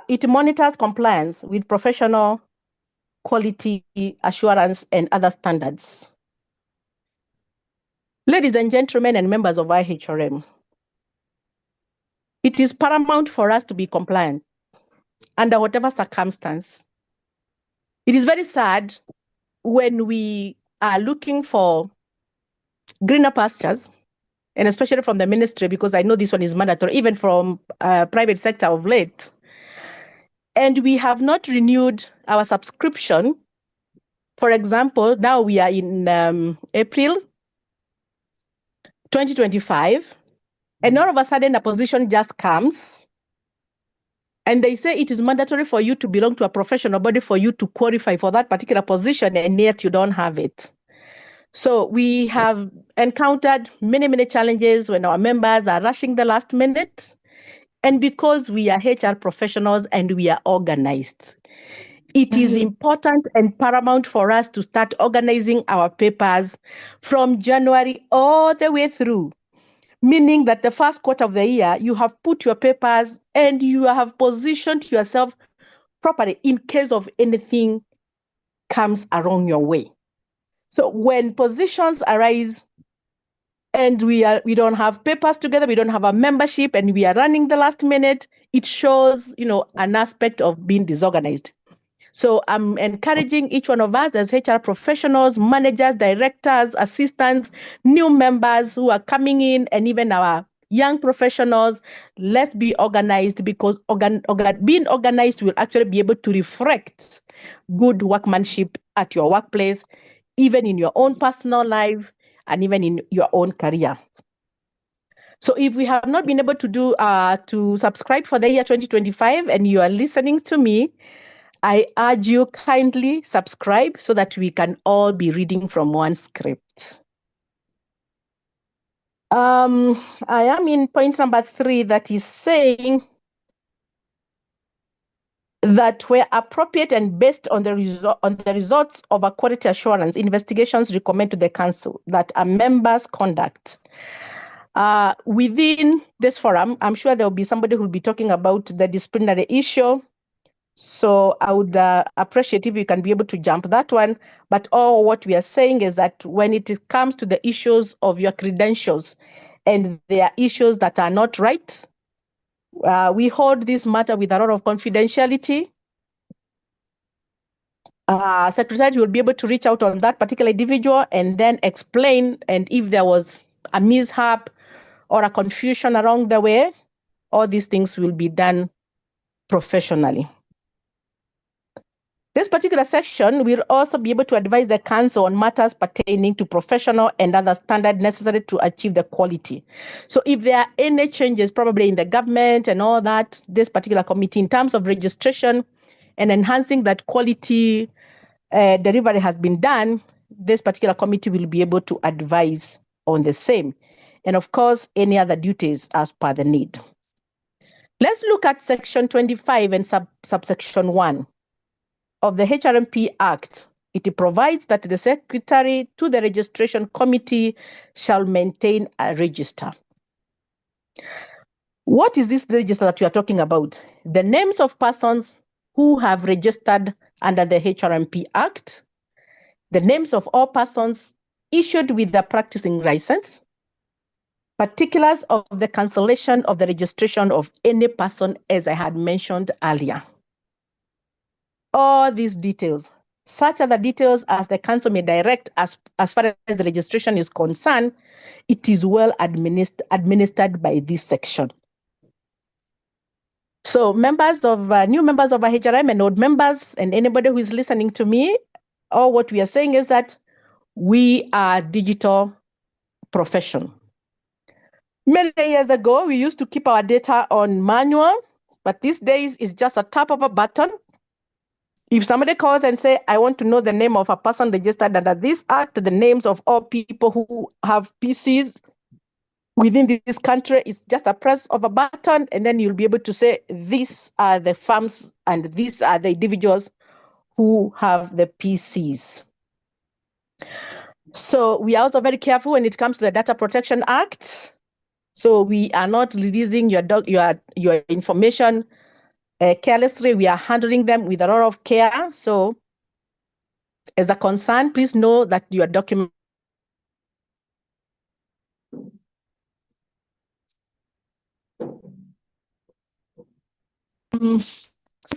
it monitors compliance with professional quality assurance and other standards. Ladies and gentlemen and members of IHRM, it is paramount for us to be compliant under whatever circumstance. It is very sad when we are looking for greener pastures, and especially from the ministry, because I know this one is mandatory, even from private sector of late. And we have not renewed our subscription. For example, now we are in April 2025, and all of a sudden a position just comes, and they say it is mandatory for you to belong to a professional body for you to qualify for that particular position, and yet you don't have it. So we have encountered many challenges when our members are rushing the last minute, and because we are HR professionals and we are organized. It is important and paramount for us to start organizing our papers from January all the way through, meaning that the first quarter of the year, you have put your papers and you have positioned yourself properly in case of anything comes along your way. So when positions arise and we don't have papers together, we don't have a membership, and we are running the last minute, it shows, an aspect of being disorganized. So I'm encouraging each one of us as HR professionals, managers, directors, assistants, new members who are coming in, and even our young professionals, let's be organized, because being organized will actually be able to reflect good workmanship at your workplace, even in your own personal life, and even in your own career. So if we have not been able to subscribe for the year 2025 and you are listening to me, I urge you kindly subscribe so that we can all be reading from one script. I am in point number 3 that is saying that where appropriate and based on the results of a quality assurance, investigations recommend to the council that a member's conduct within this forum, I'm sure there will be somebody who will be talking about the disciplinary issue. So I would appreciate if you can be able to jump that one. But all what we are saying is that when it comes to the issues of your credentials and there are issues that are not right, we hold this matter with a lot of confidentiality. Secretary will be able to reach out on that particular individual and then explain, and if there was a mishap or a confusion along the way, all these things will be done professionally. This particular section will also be able to advise the council on matters pertaining to professional and other standards necessary to achieve the quality. So if there are any changes probably in the government and all that, this particular committee in terms of registration and enhancing that quality delivery has been done, this particular committee will be able to advise on the same. And of course, any other duties as per the need. Let's look at section 25 and subsection 1 of the HRMP Act. It provides that the secretary to the registration committee shall maintain a register. What is this register that we are talking about? The names of persons who have registered under the HRMP Act, the names of all persons issued with the practicing license, particulars of the cancellation of the registration of any person, as I had mentioned earlier. All these details, such are the details as the council may direct as far as the registration is concerned, it is well administered by this section. So members of new members of HRM and old members and anybody who is listening to me, all what we are saying is that we are digital profession. Many years ago, we used to keep our data on manual, but these days it's just a tap of a button. If somebody calls and say, I want to know the name of a person registered under this act, the names of all people who have PCs within this country, it's just a press of a button, and then you'll be able to say, these are the firms and these are the individuals who have the PCs. So we are also very careful when it comes to the Data Protection Act. So we are not releasing your information carelessly. We are handling them with a lot of care. So as a concern, please know that your document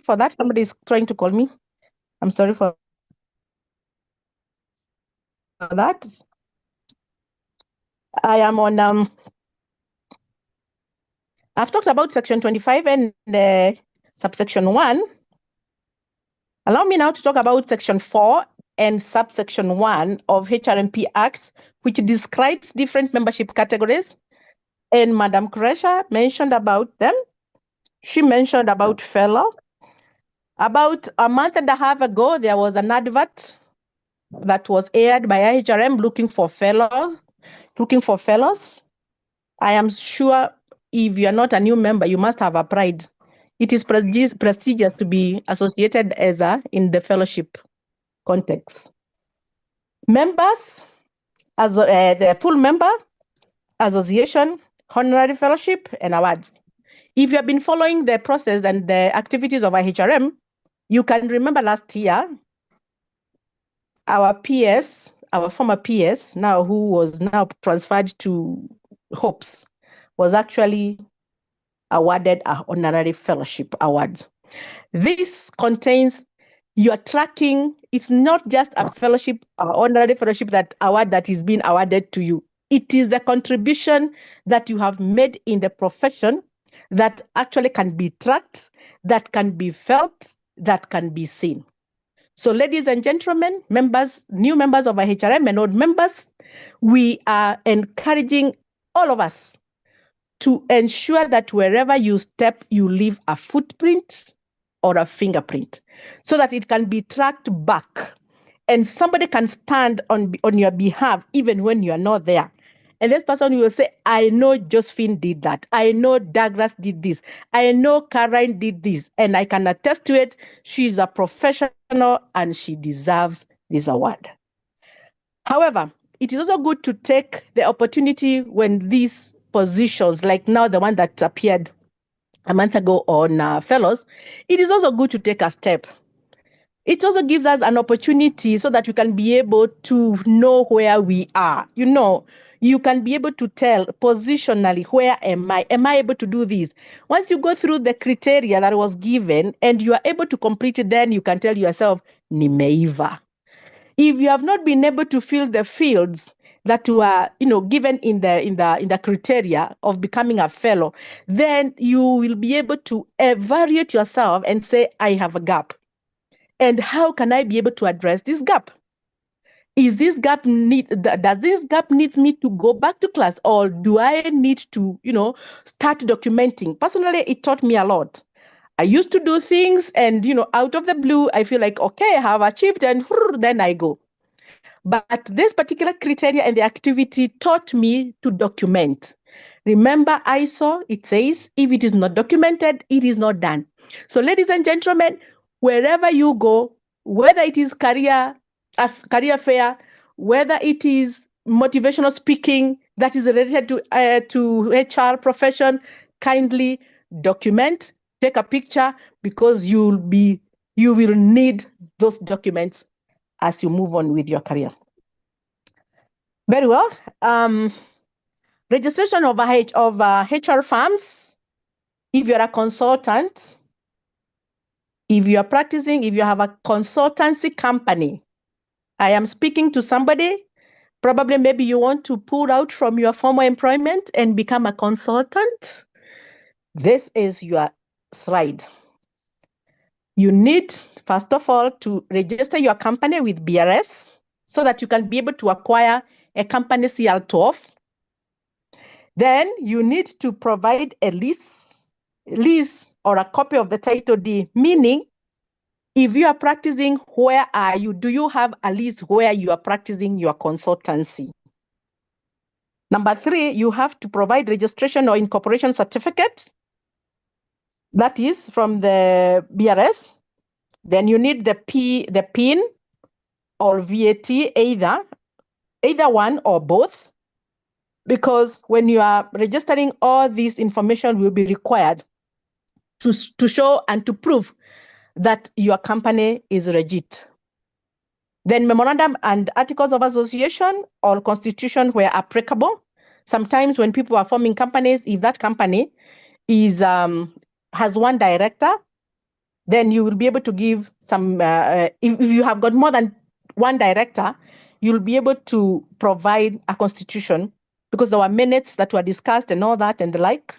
for that, somebody is trying to call me. I'm sorry for that. I am on I've talked about section 25 and subsection 1. Allow me now to talk about section 4 and subsection 1 of HRMP Acts, which describes different membership categories. And Madam Kresha mentioned about them. She mentioned about fellow. About a month and a half ago, there was an advert that was aired by HRM looking for fellows. I am sure if you are not a new member, you must have applied. It is prestigious to be associated as in the fellowship context. Members, as the full member, association, honorary fellowship, and awards. If you have been following the process and the activities of HRM, you can remember last year, our PS, our former PS, now who was now transferred to HOPES, was actually awarded an honorary fellowship award. This contains your tracking. It's not just a fellowship, honorary fellowship award that is being awarded to you. It is the contribution that you have made in the profession that actually can be tracked, that can be felt, that can be seen. So ladies and gentlemen, members, new members of HRM and old members, we are encouraging all of us to ensure that wherever you step, you leave a footprint or a fingerprint so that it can be tracked back and somebody can stand on your behalf even when you are not there. And this person will say, I know Josephine did that. I know Douglas did this. I know Karen did this. And I can attest to it. She's a professional and she deserves this award. However, it is also good to take the opportunity when these positions, like now the one that appeared a month ago on fellows, it is also good to take a step. It also gives us an opportunity so that we can be able to know where we are. You know, you can be able to tell positionally, where am I? Am I able to do this? Once you go through the criteria that was given and you are able to complete it, then you can tell yourself, nimeiva. If you have not been able to fill the fields that were, given in the criteria of becoming a fellow, then you will be able to evaluate yourself and say, I have a gap. And how can I be able to address this gap? Does this gap need me to go back to class, or do I need to, start documenting? Personally, it taught me a lot. I used to do things and, out of the blue, I feel like, okay, I have achieved, and then I go. But this particular criteria and the activity taught me to document. Remember ISO, it says, if it is not documented, it is not done. So ladies and gentlemen, wherever you go, whether it is career fair, whether it is motivational speaking that is related to HR profession, kindly document, take a picture, because you will need those documents as you move on with your career. Very well. Registration of HR firms. If you're a consultant, if you are practicing, if you have a consultancy company, I am speaking to somebody, probably maybe you want to pull out from your former employment and become a consultant. This is your slide. You need, first of all, to register your company with BRS so that you can be able to acquire a company CL12. Then you need to provide a lease or a copy of the title deed, meaning if you are practicing, where are you? Do you have a lease where you are practicing your consultancy? Number 3, you have to provide registration or incorporation certificate. That is from the BRS. Then you need the PIN or VAT, either one or both, because when you are registering, all this information will be required to show and to prove that your company is legit. Then memorandum and articles of association or constitution where applicable. Sometimes when people are forming companies, if that company is has one director, then you will be able to give some, if you have got more than one director, you'll be able to provide a constitution because there were minutes that were discussed and all that and the like.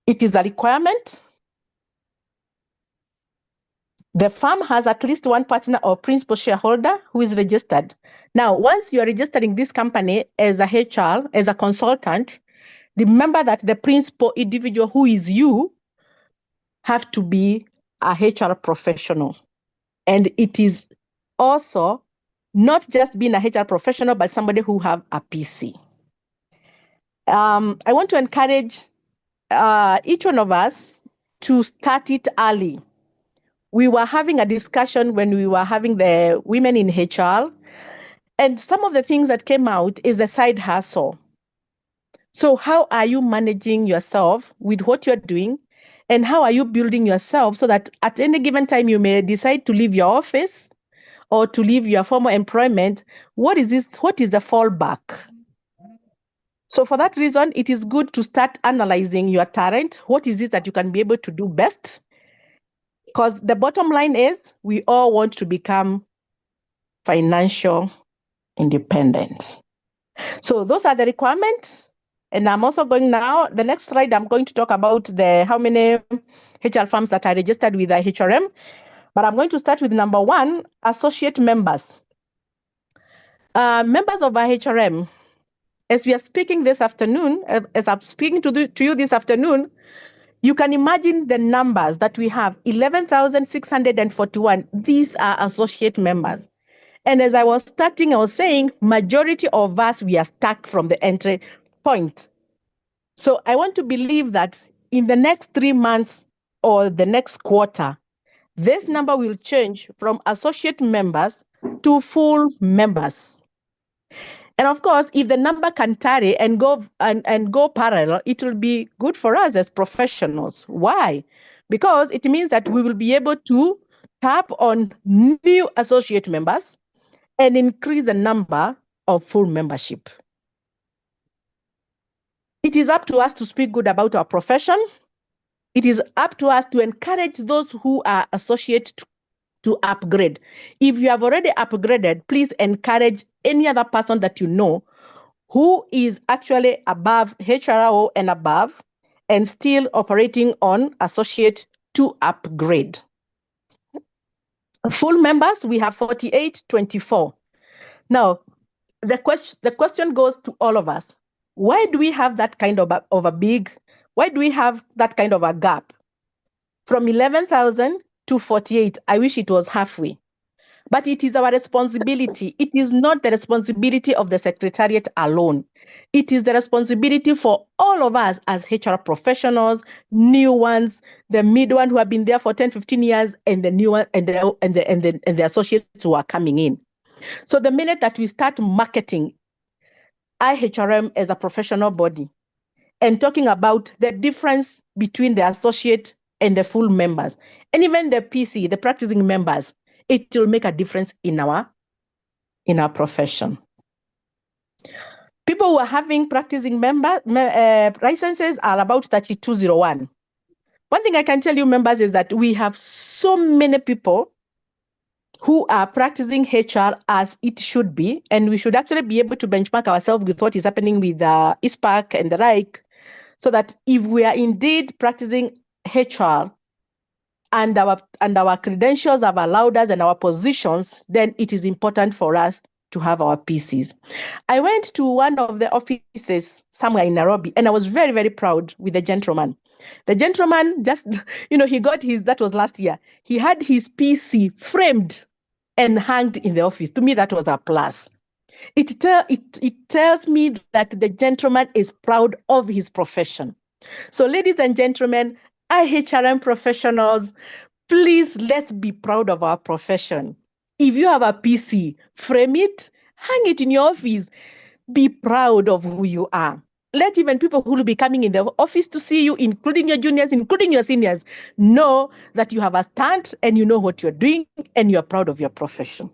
It is a requirement. The firm has at least one partner or principal shareholder who is registered. Now, once you are registering this company as a HR, as a consultant, remember that the principal individual, who is you, have to be a HR professional. And it is also not just being a HR professional, but somebody who have a PC. I want to encourage each one of us to start it early. We were having a discussion when we were having the women in HR, and some of the things that came out is the side hustle. So how are you managing yourself with what you're doing, and how are you building yourself so that at any given time you may decide to leave your office or to leave your former employment? What is this? What is the fallback? So for that reason, it is good to start analyzing your talent. What is it that you can be able to do best? Because the bottom line is we all want to become financial independent. So those are the requirements. And I'm also going now, the next slide, I'm going to talk about how many HR firms that are registered with the HRM. But I'm going to start with number 1, associate members. Members of our HRM, as we are speaking this afternoon, as I'm speaking to you this afternoon, you can imagine the numbers that we have, 11,641. These are associate members. And as I was starting, I was saying, majority of us, we are stuck from the entry point. So I want to believe that in the next 3 months or the next quarter, this number will change from associate members to full members. And of course, if the number can tarry and go parallel, it will be good for us as professionals. Why? Because it means that we will be able to tap on new associate members and increase the number of full membership. It is up to us to speak good about our profession. It is up to us to encourage those who are associates to upgrade. If you have already upgraded, please encourage any other person that you know who is actually above HRO and above and still operating on associate to upgrade. Full members, we have 4824. Now, the question goes to all of us. Why do we have that kind of why do we have that kind of a gap? From 11,000 to 48, I wish it was halfway. But it is our responsibility. It is not the responsibility of the Secretariat alone. It is the responsibility for all of us as HR professionals, new ones, the mid one who have been there for 10, 15 years, and the new one and the associates who are coming in. So the minute that we start marketing IHRM as a professional body and talking about the difference between the associate and the full members, and even the PC, the practicing members, it will make a difference in our profession. People who are having practicing licenses are about 3201. One thing I can tell you, members, is that we have so many people who are practicing HR as it should be, and we should actually be able to benchmark ourselves with what is happening with ISPAC and the like, so that if we are indeed practicing HR and our credentials have allowed us and our positions, then it is important for us to have our PCs. I went to one of the offices somewhere in Nairobi, and I was very, very proud with the gentleman. The gentleman just, he got that was last year. He had his PC framed and hanged in the office. To me, that was a plus. It tells me that the gentleman is proud of his profession. So, ladies and gentlemen, IHRM professionals, please, let's be proud of our profession. If you have a PC, frame it, hang it in your office. Be proud of who you are. Let even people who will be coming in the office to see you, including your juniors, including your seniors, know that you have a stand and you know what you're doing and you're proud of your profession.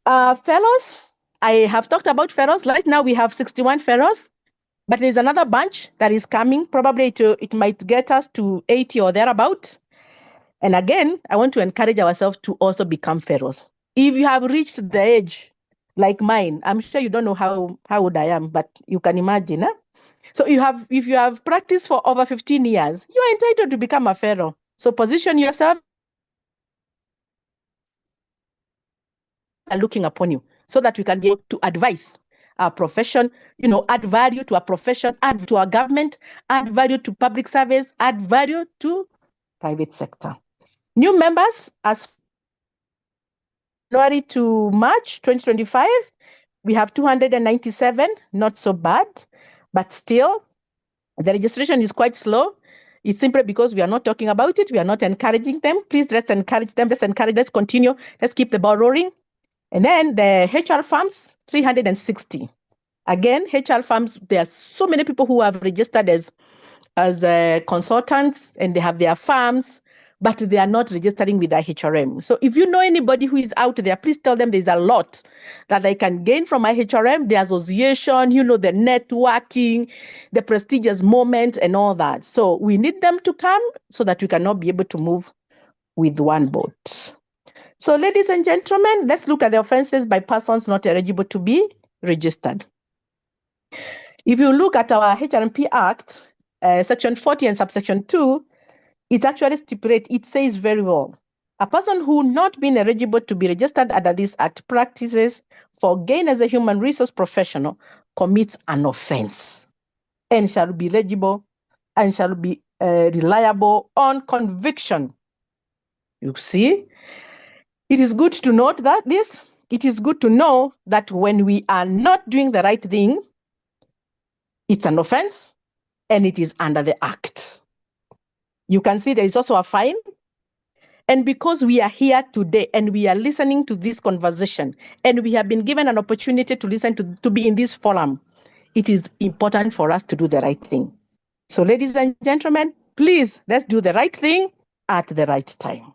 Fellows, I have talked about fellows. Right now we have 61 fellows, but there's another bunch that is coming. Probably it might get us to 80 or thereabout. And again, I want to encourage ourselves to also become fellows. If you have reached the age like mine, I'm sure you don't know how old I am, but you can imagine. So if you have practiced for over 15 years, you are entitled to become a fellow. So position yourself and looking upon you so that we can be able to advise our profession, add value to our profession, add to our government, add value to public service, add value to private sector. New members as January to March 2025, we have 297, not so bad, but still the registration is quite slow. It's simply because we are not talking about it. We are not encouraging them. Please, let's encourage them. Let's continue. Let's keep the ball rolling. And then the HR firms, 360. Again, HR firms, there are so many people who have registered as consultants and they have their firms, but they are not registering with IHRM. So if you know anybody who is out there, please tell them there's a lot that they can gain from IHRM, the association, the networking, the prestigious moment and all that. So we need them to come so that we cannot be able to move with one boat. So ladies and gentlemen, let's look at the offenses by persons not eligible to be registered. If you look at our HRMP Act, Section 40 and subsection 2, it actually stipulates, it says very well, a person who not been eligible to be registered under this act practices for gain as a human resource professional commits an offense and shall be eligible and shall be reliable on conviction. You see, it is good to note that it is good to know that when we are not doing the right thing, it's an offense and it is under the act. You can see there is also a fine. And because we are here today and we are listening to this conversation and we have been given an opportunity to listen to be in this forum, it is important for us to do the right thing. So ladies and gentlemen, please, let's do the right thing at the right time.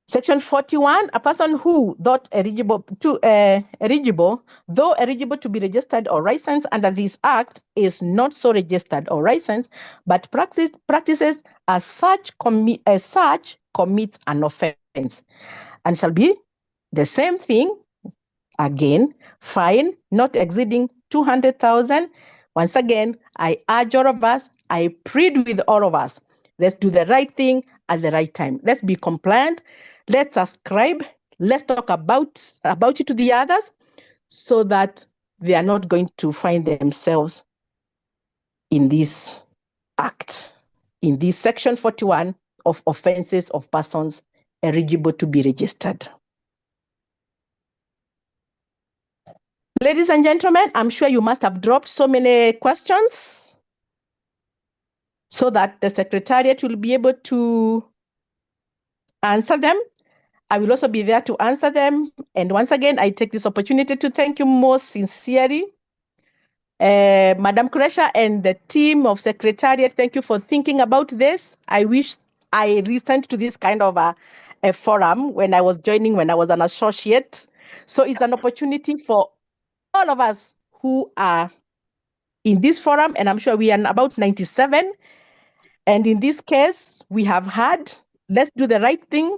Section 41, a person who, though eligible to be registered or licensed under this act, is not so registered or licensed, but practices as such commits an offense, and shall be the same thing. Again, fine not exceeding 200,000. Once again, I urge all of us, I plead with all of us, let's do the right thing at the right time. Let's be compliant. Let's ascribe. Let's talk about it to the others so that they are not going to find themselves in this act, in this section 41 of offenses of persons eligible to be registered. Ladies and gentlemen, I'm sure you must have dropped so many questions so that the Secretariat will be able to answer them. I will also be there to answer them. And once again, I take this opportunity to thank you most sincerely. Madam Kuresha and the team of Secretariat, thank you for thinking about this. I wish I listened to this kind of a forum when I was an associate. So it's an opportunity for all of us who are in this forum, and I'm sure we are about 97. And in this case, we have had, let's do the right thing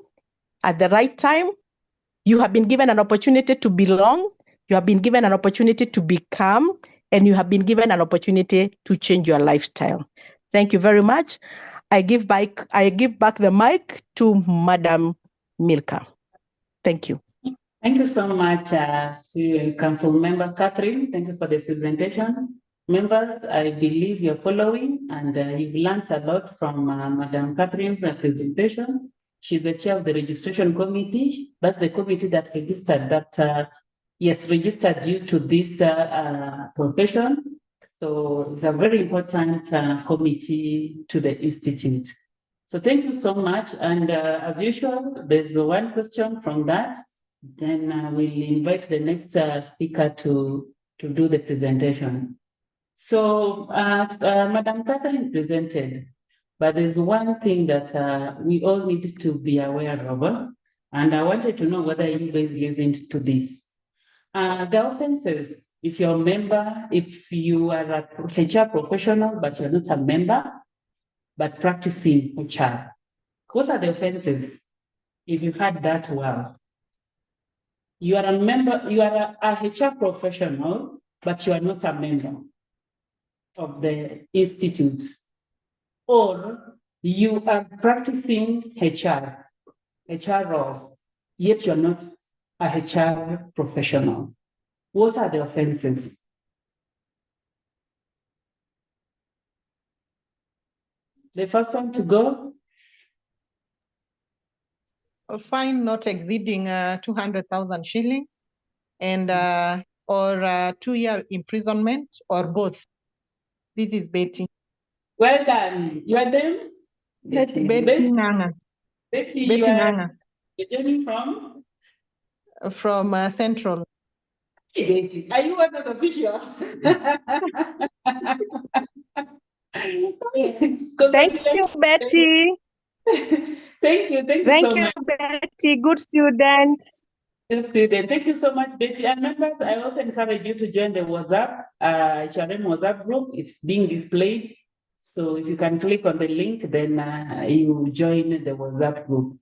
at the right time. You have been given an opportunity to belong. You have been given an opportunity to become and you have been given an opportunity to change your lifestyle. Thank you very much. I give back the mic to Madam Milka. Thank you. Thank you so much, Council Member Catherine. Thank you for the presentation. Members, I believe you're following and you've learned a lot from Madam Catherine's presentation. She's the chair of the registration committee. That's the committee that registered registered you to this profession. So it's a very important committee to the Institute. So thank you so much. And as usual, there's one question from that. Then we'll invite the next speaker to do the presentation. So Madam Catherine presented, but there's one thing that we all need to be aware of, and I wanted to know whether you guys listened to this. The offenses, if you're a member, if you are a HR professional, but you're not a member, but practicing HR, what are the offenses? If you had that well, you are a member, you are a HR professional, but you are not a member of the institute, or you are practicing HR roles, yet you're not a HR professional. What are the offenses? The first one to go. A fine not exceeding 200,000 shillings and or 2-year imprisonment or both. This is Betty. Well done. You are them? Betty Nganga. Betty, Betty you are Nganga. joining from? From Central. Betty, are you one of the official? Thank you, Betty. Thank you so much. Betty. Good students. Good student. Thank you so much, Betty. And members, I also encourage you to join the WhatsApp, HRM WhatsApp group. It's being displayed. So if you can click on the link, then you join the WhatsApp group.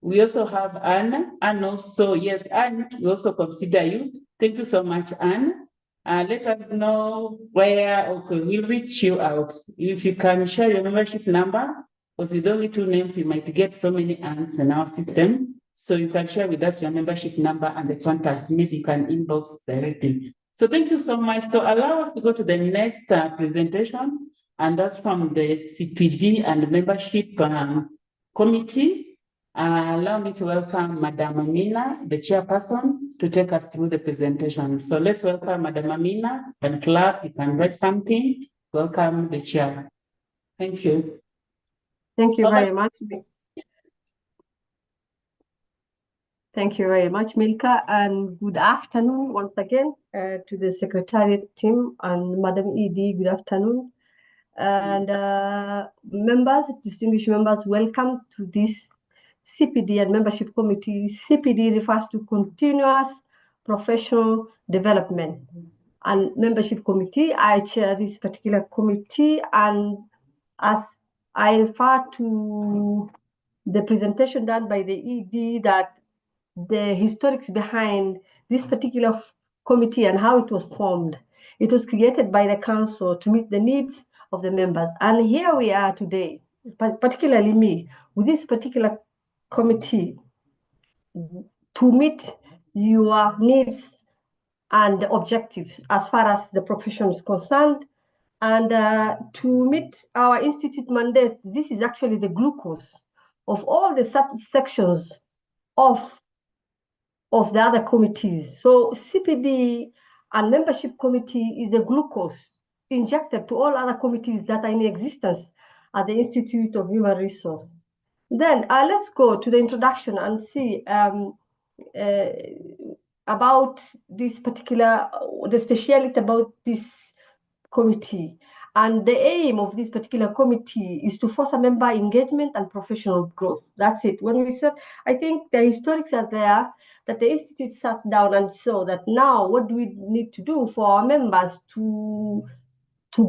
We also have Anne. Anne also, yes, Anne, we also consider you. Thank you so much, Anne. Let us know where, okay, we'll reach you out. If you can share your membership number, because with only 2 names, you might get so many Annes in our system. So you can share with us your membership number and the contact. Maybe you can inbox directly. So thank you so much. So allow us to go to the next presentation, and that's from the CPD and membership committee. Allow me to welcome Madam Amina, the chairperson, to take us through the presentation. So let's welcome Madam Amina. You can clap, you can write something. Welcome the chair. Thank you. Thank you very much. Thank you very much, Milka, and good afternoon once again to the Secretariat team and Madam ED, good afternoon. And members, distinguished members, welcome to this CPD and Membership Committee. CPD refers to Continuous Professional Development. And Membership Committee, I chair this particular committee, and as I refer to the presentation done by the ED, that the historics behind this particular committee and how it was formed. It was created by the council to meet the needs of the members. And here we are today, particularly me, with this particular committee to meet your needs and objectives as far as the profession is concerned. And to meet our institute mandate, this is actually the glucose of all the subsections of the other committees. So CPD and membership committee is the glucose injected to all other committees that are in existence at the Institute of Human Resource. Then let's go to the introduction and see about this particular, the speciality about this committee. And the aim of this particular committee is to foster member engagement and professional growth. That's it. When we said, I think the historics are there, that the Institute sat down and saw that now what do we need to do for our members to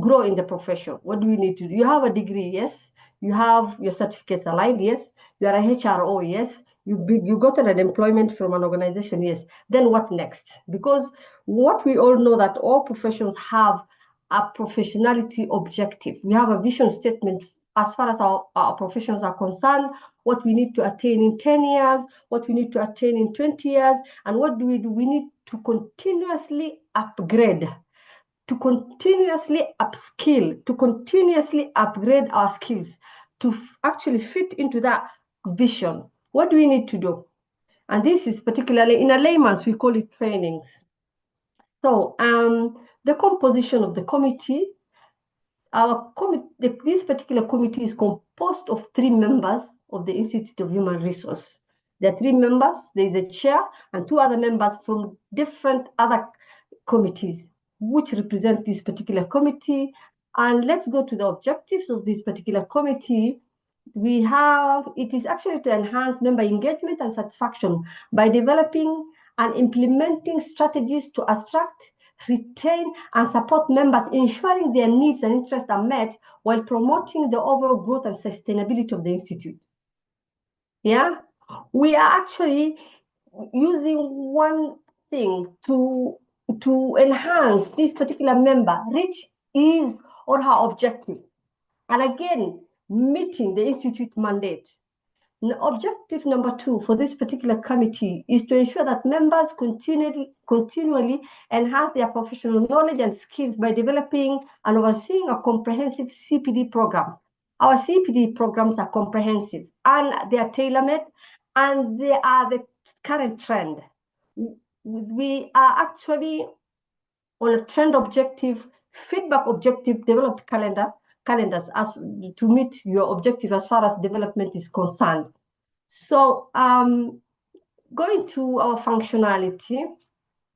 grow in the profession? What do we need to do? You have a degree, yes. You have your certificates aligned, yes. You are a HRO, yes. you gotten an employment from an organization, yes. Then what next? Because what we all know that all professions have a professionality objective. We have a vision statement as far as our professions are concerned, what we need to attain in 10 years, what we need to attain in 20 years, and what do? We need to continuously upgrade, to continuously upskill, to continuously upgrade our skills, to actually fit into that vision. What do we need to do? And this is particularly, in a layman's, we call it trainings. So the composition of the committee, this particular committee is composed of 3 members of the Institute of Human Resource. There are 3 members, there is a chair and 2 other members from different other committees which represent this particular committee. And let's go to the objectives of this particular committee. It is actually to enhance member engagement and satisfaction by developing and implementing strategies to attract, retain, and support members, ensuring their needs and interests are met while promoting the overall growth and sustainability of the Institute. Yeah, we are actually using one thing to enhance this particular member, reach his or her objective. And again, meeting the Institute mandate. Objective number 2 for this particular committee is to ensure that members continually enhance their professional knowledge and skills by developing and overseeing a comprehensive CPD program. Our CPD programs are comprehensive and they are tailor-made and they are the current trend. We are actually on a trend objective, feedback objective, developed calendars as to meet your objective as far as development is concerned. So going to our functionality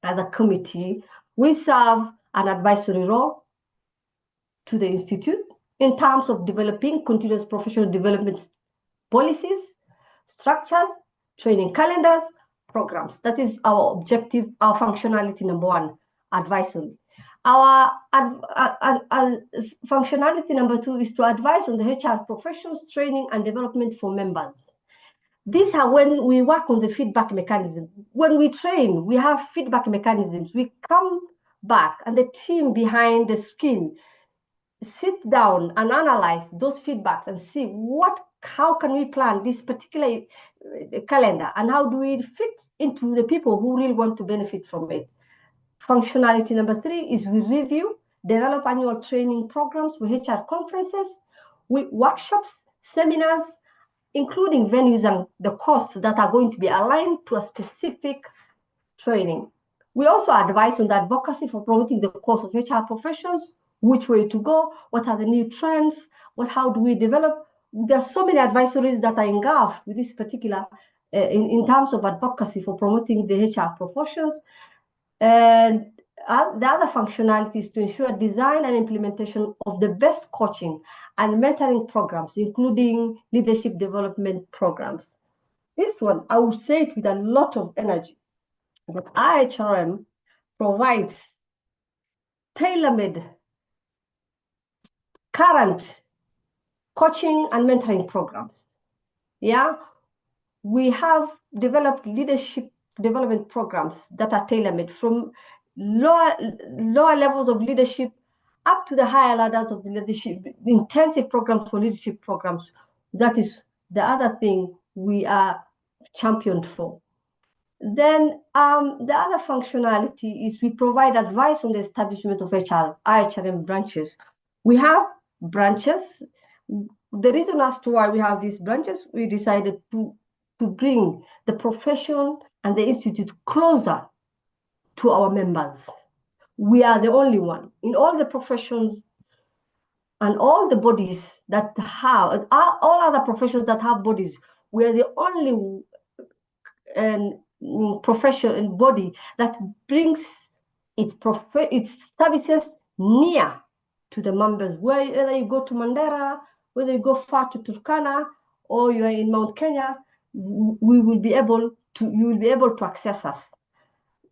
as a committee, we serve an advisory role to the Institute in terms of developing continuous professional development policies, structures, training calendars, programs. That is our objective, our functionality number 1, advisory. Our functionality number 2 is to advise on the HR professions, training and development for members. These are when we work on the feedback mechanism. When we train, we have feedback mechanisms. We come back and the team behind the screen sit down and analyze those feedbacks and see how can we plan this particular calendar and how do we fit into the people who really want to benefit from it. Functionality number 3 is we review, develop annual training programs for HR conferences, workshops, seminars, including venues and the costs that are going to be aligned to a specific training. We also advise on the advocacy for promoting the course of HR professions, which way to go, what are the new trends, how do we develop. There are so many advisories that are engulfed with this particular, in terms of advocacy for promoting the HR professions. And the other functionality is to ensure design and implementation of the best coaching and mentoring programs, including leadership development programs. This one, I will say it with a lot of energy, that IHRM provides tailor-made current coaching and mentoring programs. Yeah, we have developed leadership development programs that are tailor-made from lower levels of leadership up to the higher ladders of the leadership, intensive programs for leadership programs. That is the other thing we are championed for. Then the other functionality is we provide advice on the establishment of IHRM branches. We have branches. The reason as to why we have these branches, we decided to bring the profession and the Institute closer to our members. We are the only one in all the professions and all the bodies that have, all other professions that have bodies. We are the only profession and body that brings its services near to the members. Whether you go to Mandera, whether you go far to Turkana, or you are in Mount Kenya, you will be able to access us.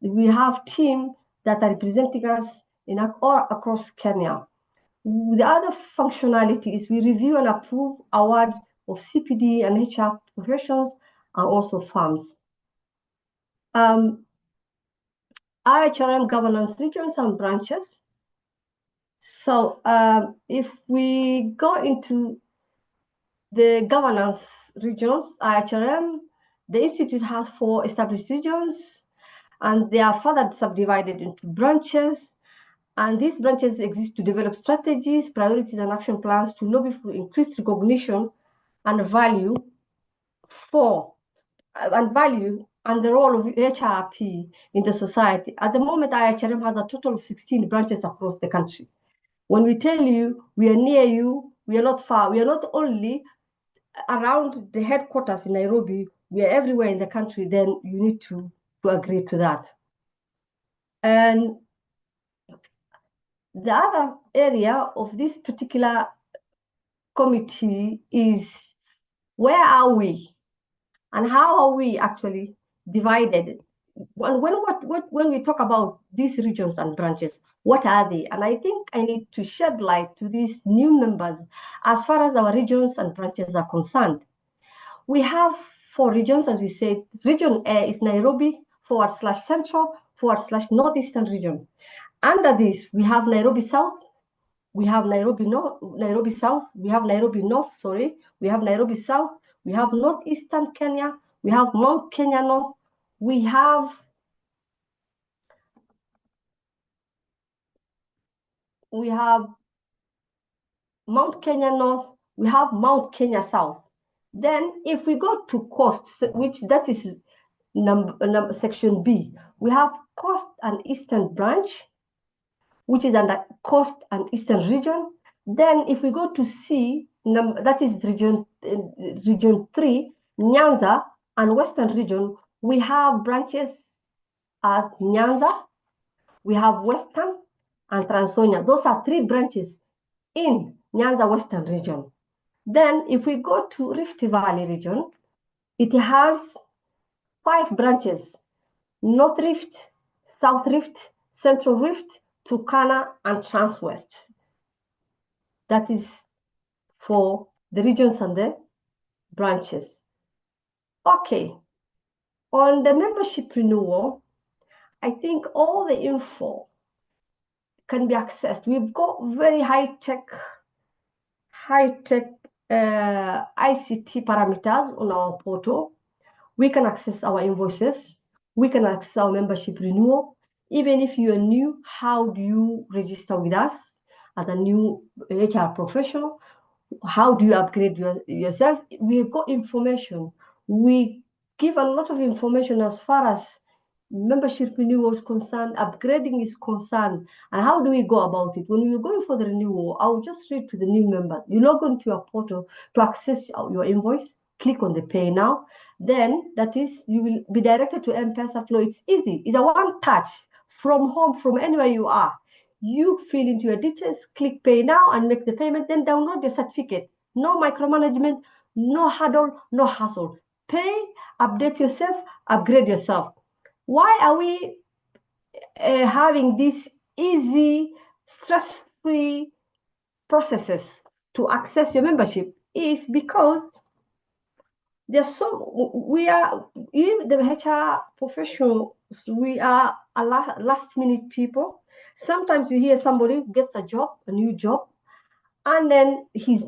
We have teams that are representing us all across Kenya. The other functionality is we review and approve awards of CPD and HR professions and also farms. IHRM governance regions and branches. So if we go into the governance regions, IHRM, the Institute has 4 established regions, and they are further subdivided into branches. And these branches exist to develop strategies, priorities, and action plans to lobby for increased recognition and value and the role of HRP in the society. At the moment, IHRM has a total of 16 branches across the country. When we tell you we are near you, we are not far. We are not only around the headquarters in Nairobi, we are everywhere in the country, then you need to agree to that. And the other area of this particular committee is, where are we? And how are we actually divided? When we talk about these regions and branches, what are they? And I think I need to shed light to these new members as far as our regions and branches are concerned. We have 4 regions, as we said. Region A is Nairobi /Central /Northeastern region. Under this, we have Nairobi South, we have Nairobi South, we have Nairobi North, we have Nairobi South, we have Northeastern Kenya, we have Mount Kenya North, we have Mount Kenya North, we have Mount Kenya South. Then if we go to coast, which that is section B, we have Coast and Eastern Branch, which is under Coast and Eastern Region. Then if we go to C, that is region 3, Nyanza and Western Region, we have branches as Nyanza, we have Western and Transonia. Those are 3 branches in Nyanza Western Region. Then if we go to Rift Valley region, it has 5 branches: North Rift, South Rift, Central Rift, Turkana, and Transwest. That is for the regions and the branches. Okay, on the membership renewal, I think all the info can be accessed. We've got very high-tech ICT parameters on our portal. We can access our invoices. We can access our membership renewal. Even if you are new, how do you register with us as a new HR professional? How do you upgrade yourself? We've got information. We give a lot of information as far as membership renewal is concerned, upgrading is concerned, and how do we go about it? When we're going for the renewal, I'll just read to the new member. You log into your portal to access your invoice, click on the Pay Now. Then that is, you will be directed to M-Pesa Flow. It's easy. It's a one touch from home, from anywhere you are. You fill into your details, click Pay Now and make the payment, then download your certificate. No micromanagement, no hurdle, no hassle. Pay, update yourself, upgrade yourself. Why are we having these easy, stress-free processes to access your membership? Is because there's the HR professionals, we are last-minute people. Sometimes you hear somebody gets a new job, and then he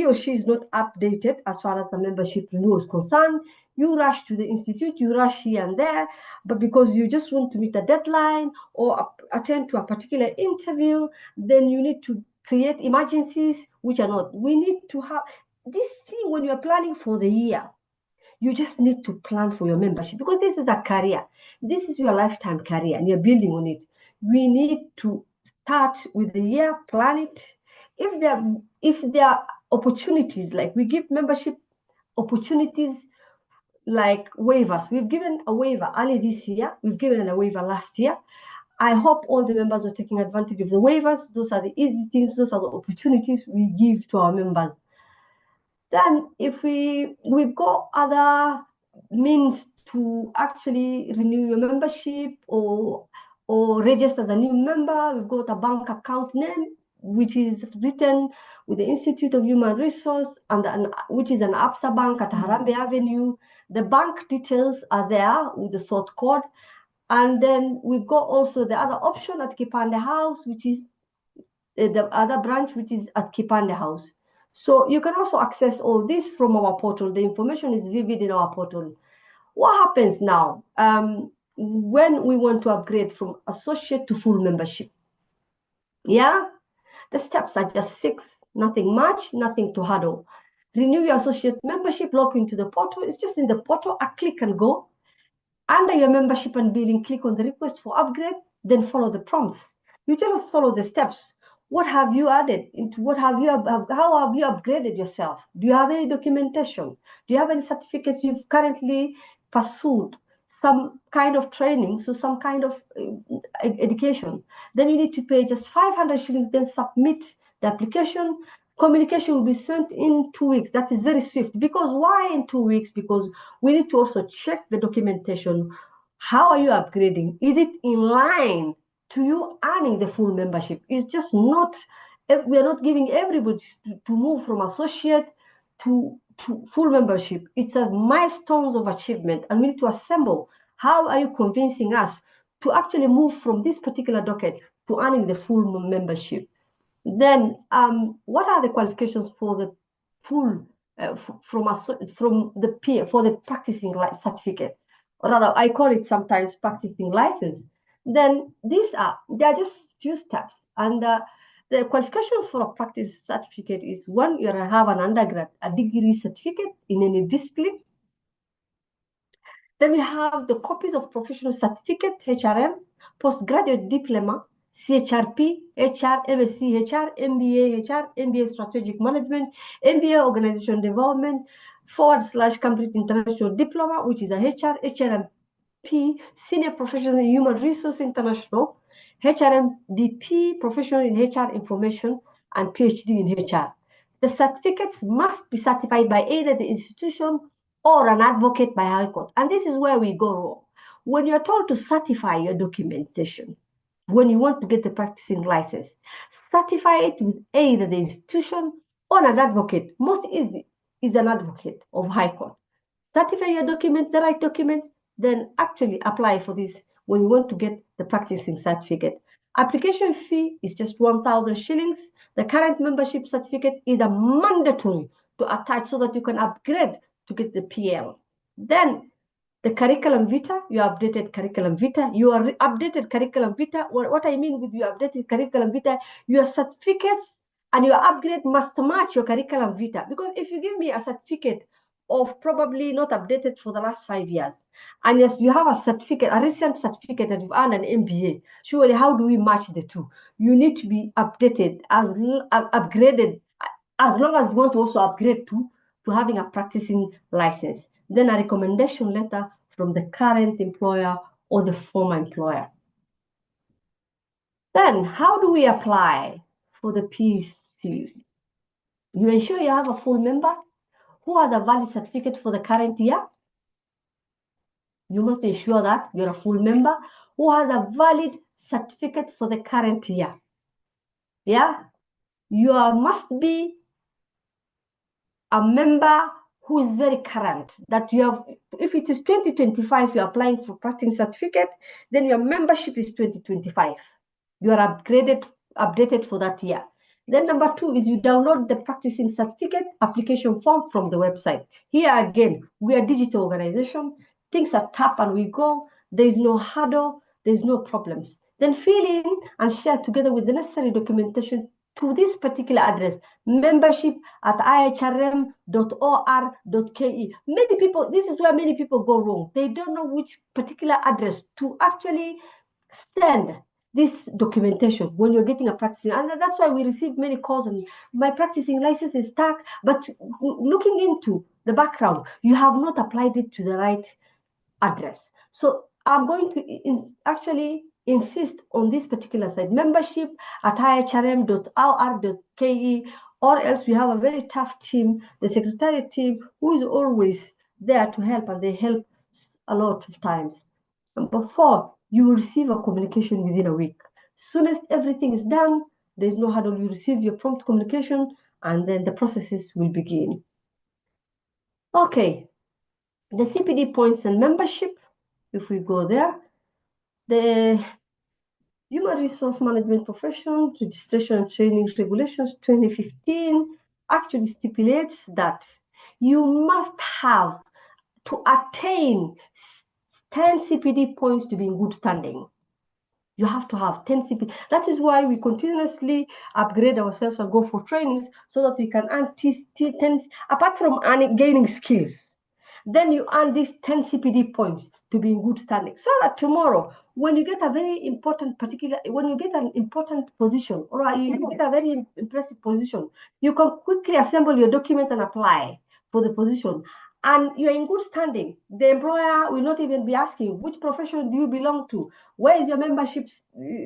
or she is not updated as far as the membership renewal is concerned. You rush to the institute, you rush here and there, but because you just want to meet a deadline or attend to a particular interview, then you need to create emergencies, which are not. We need to have this thing when you're planning for the year. You just need to plan for your membership, because this is a career. This is your lifetime career and you're building on it. We need to start with the year, plan it. If there are opportunities, like we give membership opportunities like waivers. We've given a waiver early this year. We've given a waiver last year. I hope all the members are taking advantage of the waivers. Those are the easy things. Those are the opportunities we give to our members. Then if we've got other means to actually renew your membership or register as a new member, we've got a bank account name. which is written with the Institute of Human Resource, which is an ABSA bank at Harambee Avenue. The bank details are there with the sort code. And then we've got also the other option at Kipande House, which is the other branch, which is at Kipande House. So you can also access all this from our portal. The information is vivid in our portal. What happens now when we want to upgrade from associate to full membership? Yeah, the steps are just 6, nothing much, nothing to hurdle. Renew your associate membership, log into the portal. It's just in the portal, a click and go. Under your membership and billing, click on the request for upgrade, then follow the prompts. You just follow the steps. What have you added into how have you upgraded yourself? Do you have any documentation? Do you have any certificates you've currently pursued? Some kind of training, so some kind of education. Then you need to pay just 500 shillings, then submit the application. Communication will be sent in 2 weeks. That is very swift. Because why in 2 weeks? Because we need to also check the documentation. How are you upgrading? Is it in line to you earning the full membership? It's just not, we are not giving everybody to move from associate to full membership. It's a milestones of achievement, and we need to assemble. How are you convincing us to actually move from this particular docket to earning the full membership? Then, what are the qualifications for the full from the peer for the practicing certificate, or rather, I call it sometimes practicing license? Then they are just few steps, and the qualification for a practice certificate is one: you have an undergrad, a degree certificate in any discipline. Then we have the copies of professional certificate, HRM, postgraduate diploma, CHRP, HR, MSc, HR, MBA, HR, MBA Strategic Management, MBA Organization Development, / Complete International Diploma, which is a HR, HRMP, Senior Professional in Human Resource International, HRMDP, Professional in HR Information, and PhD in HR. The certificates must be certified by either the institution or an advocate by High Court. And this is where we go wrong. When you're told to certify your documentation, when you want to get the practicing license, certify it with either the institution or an advocate. Most easy is an advocate of High Court. Certify your documents, the right document, then actually apply for this when you want to get the practicing certificate. Application fee is just 1,000 shillings. The current membership certificate is a mandatory to attach so that you can upgrade to get the PL. Then the curriculum vitae, your updated curriculum vitae, your updated curriculum vitae. What I mean with your updated curriculum vitae, your certificates and your upgrade must match your curriculum vitae. Because if you give me a certificate of probably not updated for the last 5 years, and yes, you have a certificate, a recent certificate that you've earned an MBA, surely how do we match the two? You need to be updated, upgraded, as long as you want to also upgrade to having a practicing license. Then a recommendation letter from the current employer or the former employer. Then how do we apply for the PC? You ensure you have a full member who has a valid certificate for the current year. You must ensure that you're a full member who has a valid certificate for the current year. Yeah, you must be a member who is very current, that you have, if it is 2025, you're applying for practicing certificate, then your membership is 2025. You are updated for that year. Then number 2 is you download the practicing certificate application form from the website. Here again, we are a digital organization. Things are tap and we go. There is no hurdle. There is no problems. Then fill in and share together with the necessary documentation to this particular address, membership@ihrm.or.ke. Many people, this is where many people go wrong. They don't know which particular address to actually send this documentation when you're getting a practicing. And that's why we receive many calls and my practicing license is stuck. But looking into the background, you have not applied it to the right address. So I'm going to actually insist on this particular site, membership@ihrm.or.ke, or else we have a very tough team, the secretariat team, who is always there to help, and they help a lot of times. Number 4, you will receive a communication within a week. Soonest everything is done, There's no hurdle. You receive your prompt communication, and then the processes will begin. Okay, the CPD points and membership. If we go there, the Human Resource Management Profession Registration and Training Regulations 2015 actually stipulates that you must have to attain 10 CPD points to be in good standing. You have to have 10 CPD. That is why we continuously upgrade ourselves and go for trainings so that we can earn 10, apart from gaining skills. Then you earn these 10 CPD points to be in good standing. So that tomorrow, when you get a very important when you get an important position or you get a very impressive position, you can quickly assemble your document and apply for the position. And you're in good standing. The employer will not even be asking, which profession do you belong to? Where is your membership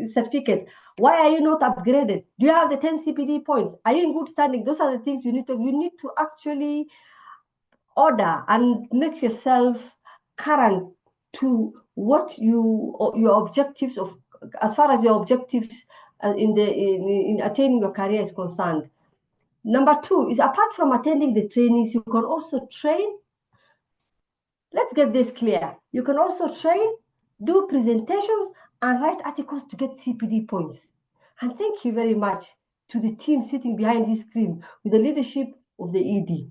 certificate? Why are you not upgraded? Do you have the 10 CPD points? Are you in good standing? Those are the things you need to actually order and make yourself current to what your objectives of, as far as your objectives in attaining your career is concerned. Number 2 is, apart from attending the trainings, you can also train. Let's get this clear. You can also train, do presentations, and write articles to get CPD points. And thank you very much to the team sitting behind this screen with the leadership of the ED.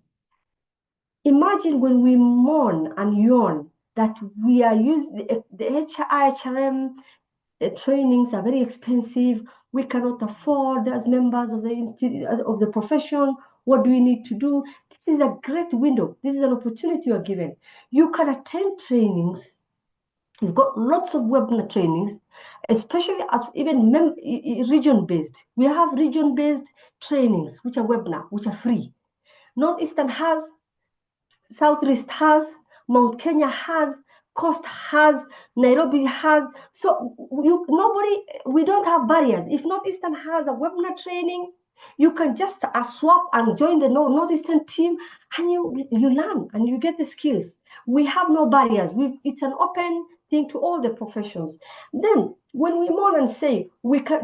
Imagine when we mourn and yawn that we are using the HRM trainings are very expensive. We cannot afford as members of the institute of the profession. What do we need to do? This is a great window. This is an opportunity you are given. You can attend trainings. We've got lots of webinar trainings, especially as even region-based. We have region-based trainings, which are webinar, which are free. Northeastern has, Southeast has, Mount Kenya has, Coast has, Nairobi has. So we don't have barriers. If Northeastern has a webinar training, you can just swap and join the Northeastern team, and you learn and you get the skills. We have no barriers. It's an open thing to all the professions. Then when we mourn and say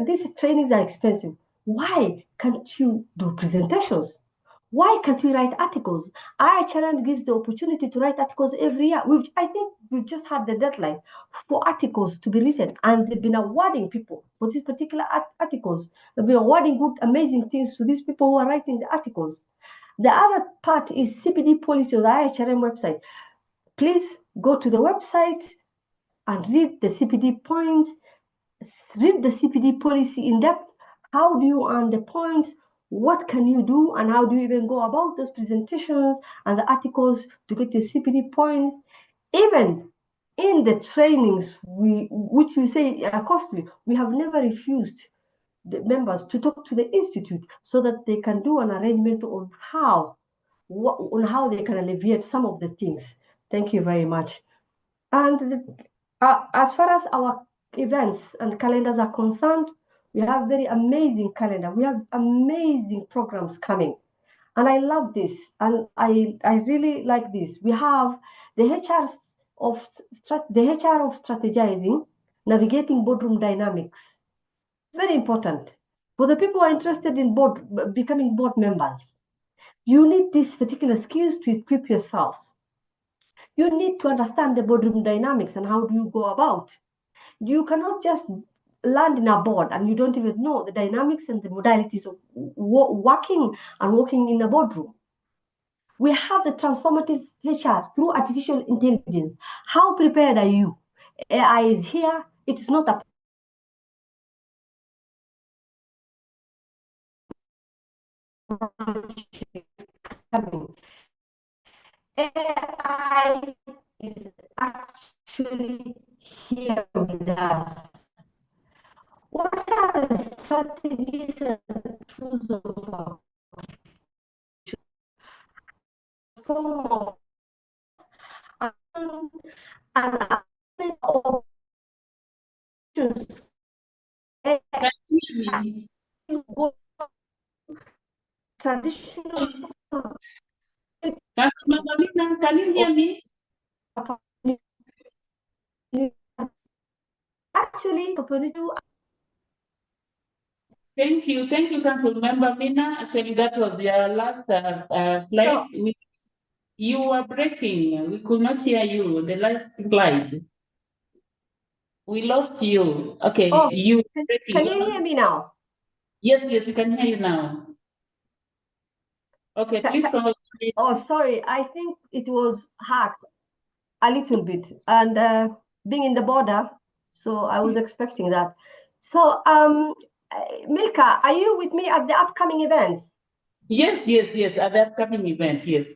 these trainings are expensive, why can't you do presentations? Why can't we write articles? IHRM gives the opportunity to write articles every year. I think we've just had the deadline for articles to be written, and they've been awarding people for these particular articles. They've been awarding good, amazing things to these people who are writing the articles. The other part is CPD policy on the IHRM website. Please go to the website and read the CPD points, read the CPD policy in depth. How do you earn the points? What can you do, and how do you even go about those presentations and the articles to get your CPD points? Even in the trainings, which you say are costly, we have never refused the members to talk to the institute so that they can do an arrangement on how they can alleviate some of the things. Thank you very much. And as far as our events and calendars are concerned, we have very amazing calendar. We have amazing programs coming. And I love this. And I really like this. We have the HR of strategizing, navigating boardroom dynamics. Very important. For the people who are interested in becoming board members, you need these particular skills to equip yourselves. You need to understand the boardroom dynamics and how do you go about. You cannot just land in a board and you don't even know the dynamics and the modalities of working in a boardroom. We have the transformative HR through artificial intelligence. How prepared are you? AI is here. It is not a coming. AI is actually here with us. What are the strategies and tools of form and options? Traditional. Can you hear me? Actually, Thank you, Council Member Mina. Actually, that was your last slide. You were breaking. We could not hear you. The last slide. We lost you. Okay, Oh, you. can you hear me now? Yes, we can hear you now. Okay, please go. Oh, sorry. I think it was hacked a little bit, and being in the border, so I was expecting that. So, Milka, are you with me at the upcoming events? Yes, at the upcoming event, yes.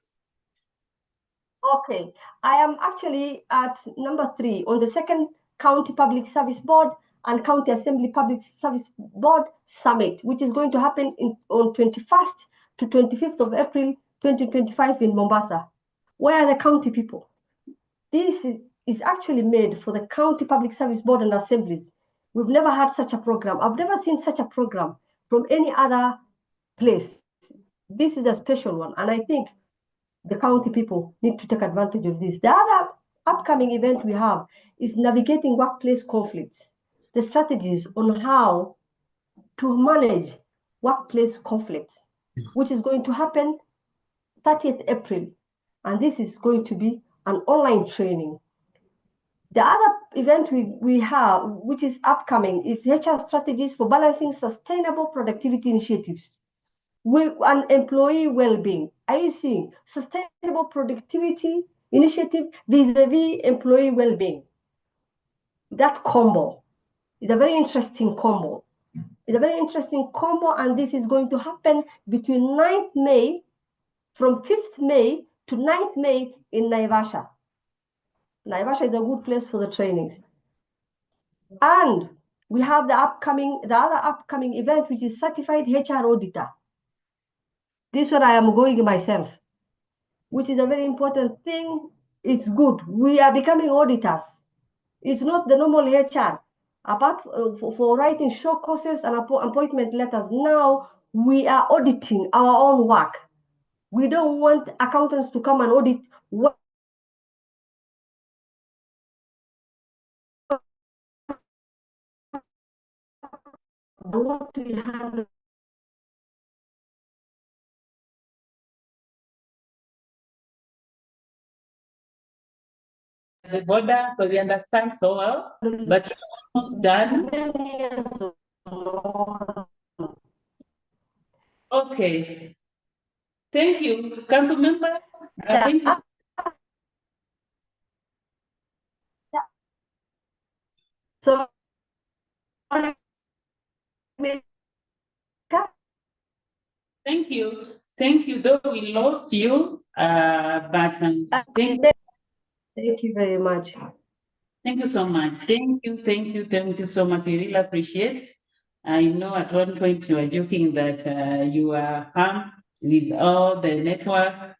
Okay, I am actually at number 3 on the second County Public Service Board and County Assembly Public Service Board Summit, which is going to happen on 21st to 25th of April 2025 in Mombasa. Where are the county people? This is actually made for the County Public Service Board and Assemblies. We've never had such a program. I've never seen such a program from any other place. This is a special one, and I think the county people need to take advantage of this. The other upcoming event we have is navigating workplace conflicts, the strategies on how to manage workplace conflicts, which is going to happen 30th April. And this is going to be an online training. The other event we have, which is upcoming, is HR strategies for balancing sustainable productivity initiatives and employee well-being. Are you seeing sustainable productivity initiative vis-a-vis employee well-being? That combo is a very interesting combo. It's a very interesting combo, and this is going to happen between 9th May, from 5th May to 9th May in Naivasha. Naivasha is a good place for the trainings. And we have the other upcoming event, which is Certified HR Auditor. This one I am going myself, which is a very important thing. It's good. We are becoming auditors. It's not the normal HR. Apart for writing short courses and appointment letters, now we are auditing our own work. We don't want accountants to come and audit what we have. The border, so we understand so well, but we're almost done. Okay. Thank you, Council Member. Thank you. So, thank you. Though we lost you, but thank you very much. Thank you so much. Thank you so much. We really appreciate. I know at one point you were joking that you are harmed with all the network.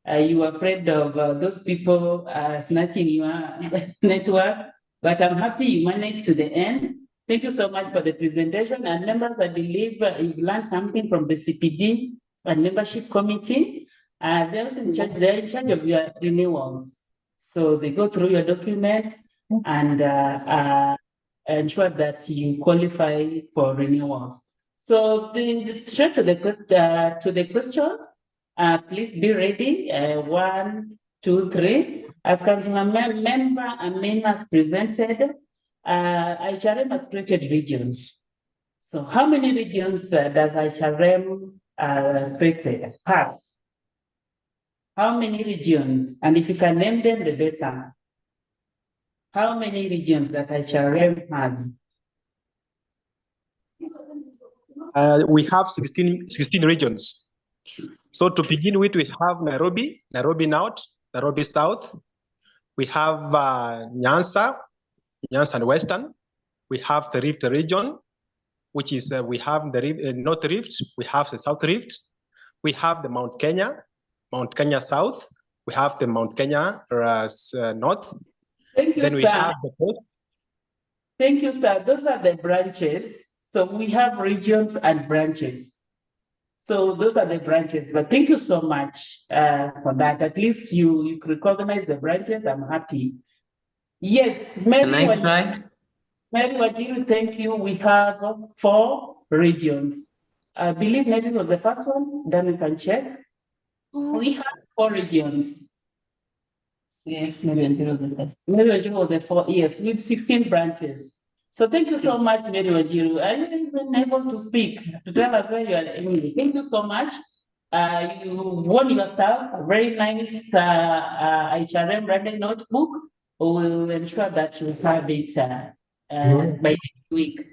You were afraid of those people snatching your network, but I'm happy you managed to the end. Thank you so much for the presentation. And members, I believe you've learned something from the CPD and membership committee. They're also in charge of your renewals. So they go through your documents and ensure that you qualify for renewals. So straight to the question. Please be ready. 1, 2, 3. As Councilor Member Amin has presented, HRM has created regions. So how many regions does HRM pass? How many regions? And if you can name them, the better. How many regions does HRM has? We have 16 regions. So to begin with, we have Nairobi North, Nairobi South. We have Nyanza and Western. We have the Rift region, which is we have the North Rift. We have the South Rift. We have the Mount Kenya South. We have the Mount Kenya North. Thank you, then we sir. have the coast. Thank you, sir. Those are the branches. So we have regions and branches. So those are the branches. But thank you so much for that. At least you recognize the branches. I'm happy. Yes, Mary. Can I try? Mary, what do you thank you? We have 4 regions. I believe maybe it was the first one, then we can check. We have 4 regions. Yes, Mary Wanjiru was the first. Mary Wanjiru was the 4, yes, with 16 branches. So thank you so much, Mary Wanjiru. Are you even able to speak, to tell us where you are aiming? Thank you so much. You won yourself a very nice HRM branded notebook. We will ensure that you have it by next week.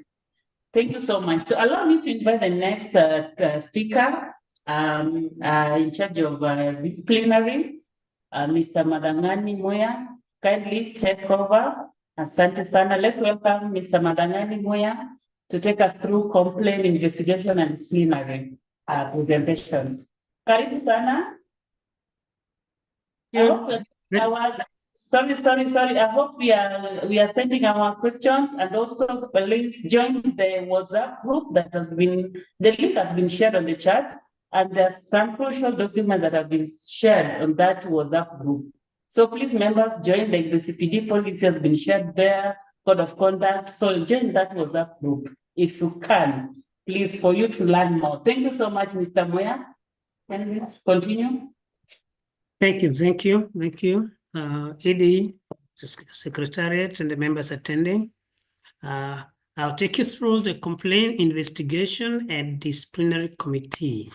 Thank you so much. So allow me to invite the next speaker in charge of disciplinary, Mr. Madangani Moya. Kindly take over. Asante sana. Let's welcome Mr. Madangani Moya to take us through complaint investigation and disciplinary presentation. Karibu sana. I hope sorry. I hope we are sending our questions, and also please join the WhatsApp group that has been, the link has been shared on the chat, and there's some crucial documents that have been shared on that WhatsApp group. So please, members, join the CPD policy has been shared there, code of conduct. So join that WhatsApp group if you can, please, for you to learn more. Thank you so much, Mr. Moya. Can we continue? Thank you. ED, Secretariat, and the members attending. I'll take you through the complaint investigation and disciplinary committee.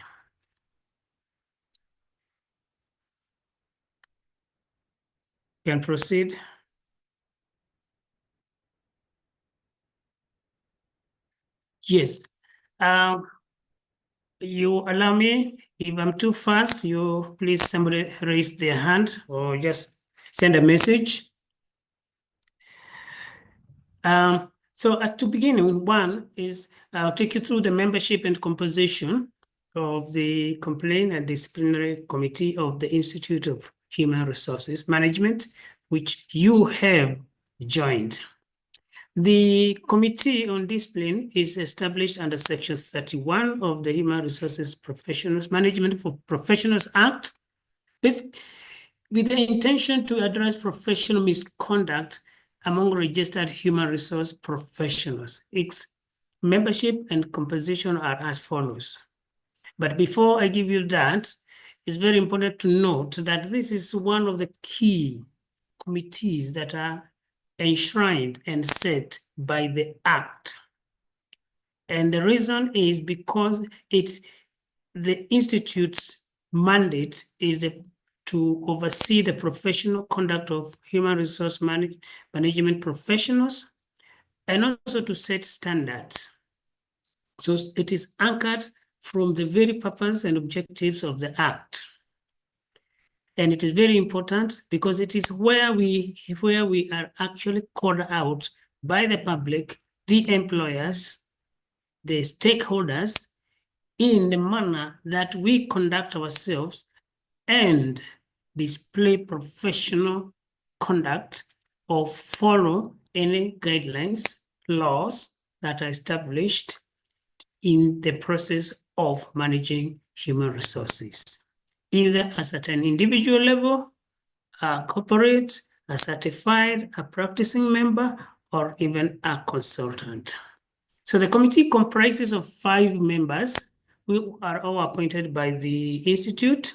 Can proceed. Yes. You allow me, if I'm too fast, you please somebody raise their hand or just send a message. So as to begin with, one is I'll take you through the membership and composition of the complaint and disciplinary committee of the Institute of Human Resources Management, which you have joined. The Committee on Discipline is established under Section 31 of the Human Resources Professionals Management for Professionals Act with the intention to address professional misconduct among registered human resource professionals. Its membership and composition are as follows. But before I give you that, it's very important to note that this is one of the key committees that are enshrined and set by the Act. And the reason is because the Institute's mandate is to oversee the professional conduct of human resource management professionals and also to set standards. So it is anchored from the very purpose and objectives of the Act. And it is very important because it is where we are actually called out by the public, the employers, the stakeholders, in the manner that we conduct ourselves and display professional conduct or follow any guidelines, laws that are established in the process of managing human resources, either as at an individual level, a corporate, a certified, a practicing member, or even a consultant. So the committee comprises of 5 members who are all appointed by the Institute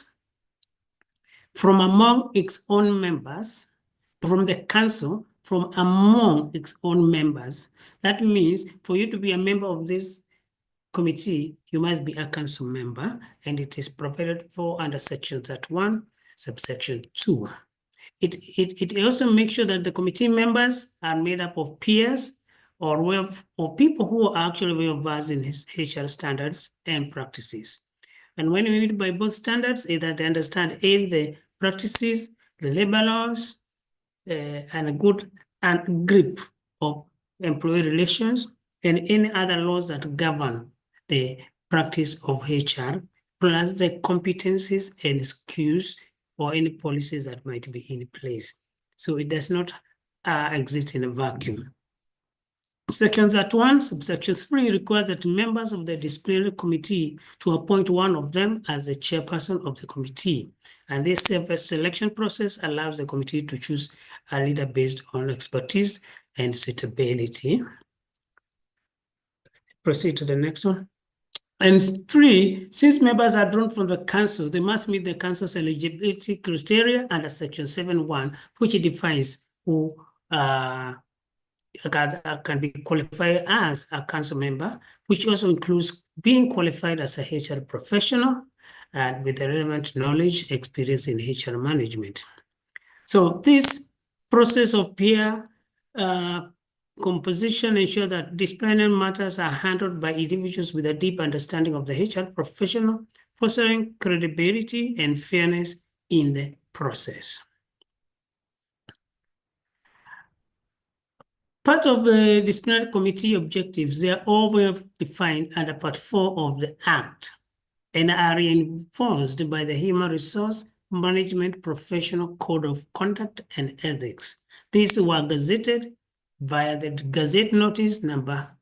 from among its own members, from the council, from among its own members. That means for you to be a member of this committee, you must be a council member, and it is provided for under Section 31, subsection 2. It also makes sure that the committee members are made up of peers or people who are actually well versed in HR standards and practices. And when we mean by both standards, either they understand the practices, the labor laws, and a good grip of employee relations, and any other laws that govern the practice of HR, plus the competencies and skills or any policies that might be in place. So it does not exist in a vacuum. Section 31, subsection 3 requires that members of the disciplinary committee to appoint one of them as the chairperson of the committee. And this selection process allows the committee to choose a leader based on expertise and suitability. proceed to the next one. And 3, since members are drawn from the council, they must meet the council's eligibility criteria under section 7.1, which defines who can be qualified as a council member, which also includes being qualified as a HR professional and with the relevant knowledge, experience in HR management. So this process of peer composition ensure that disciplinary matters are handled by individuals with a deep understanding of the HR professional, fostering credibility and fairness in the process. Part of the disciplinary committee objectives, they are all well defined under Part 4 of the Act and are reinforced by the Human Resource Management Professional Code of Conduct and Ethics. These were gazetted via the Gazette Notice number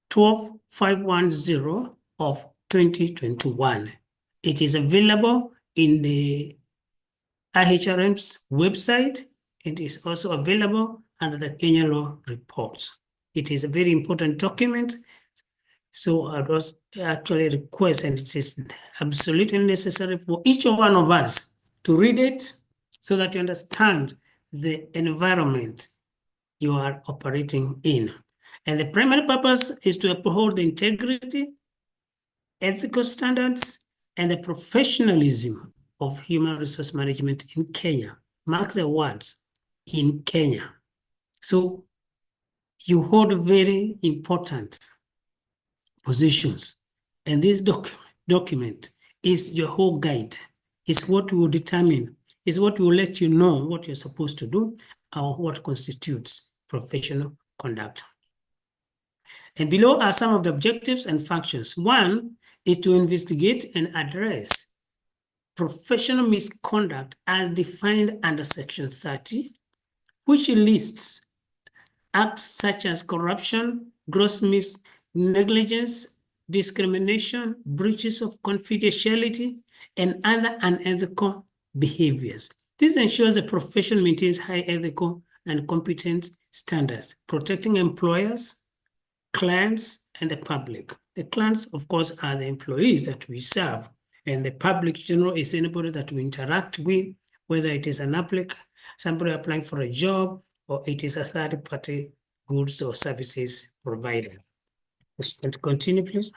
12510 of 2021. It is available in the IHRM's website and is also available under the Kenya Law Reports. It is a very important document, so I was actually request, and it is absolutely necessary for each one of us to read it so that you understand the environment you are operating in. And the primary purpose is to uphold the integrity, ethical standards, and the professionalism of human resource management in Kenya. Mark the words, in Kenya. So you hold very important positions, and this document is your whole guide. It's what will determine, is what will let you know what you're supposed to do or what constitutes professional conduct. And below are some of the objectives and functions. 1 is to investigate and address professional misconduct as defined under Section 30, which lists acts such as corruption, gross negligence, discrimination, breaches of confidentiality, and other unethical behaviors. This ensures the profession maintains high ethical and competent standards, protecting employers, clients, and the public. The clients, of course, are the employees that we serve, and the public general is anybody that we interact with, whether it is an applicant, somebody applying for a job, or it is a third-party goods or services provider. Let's continue, please.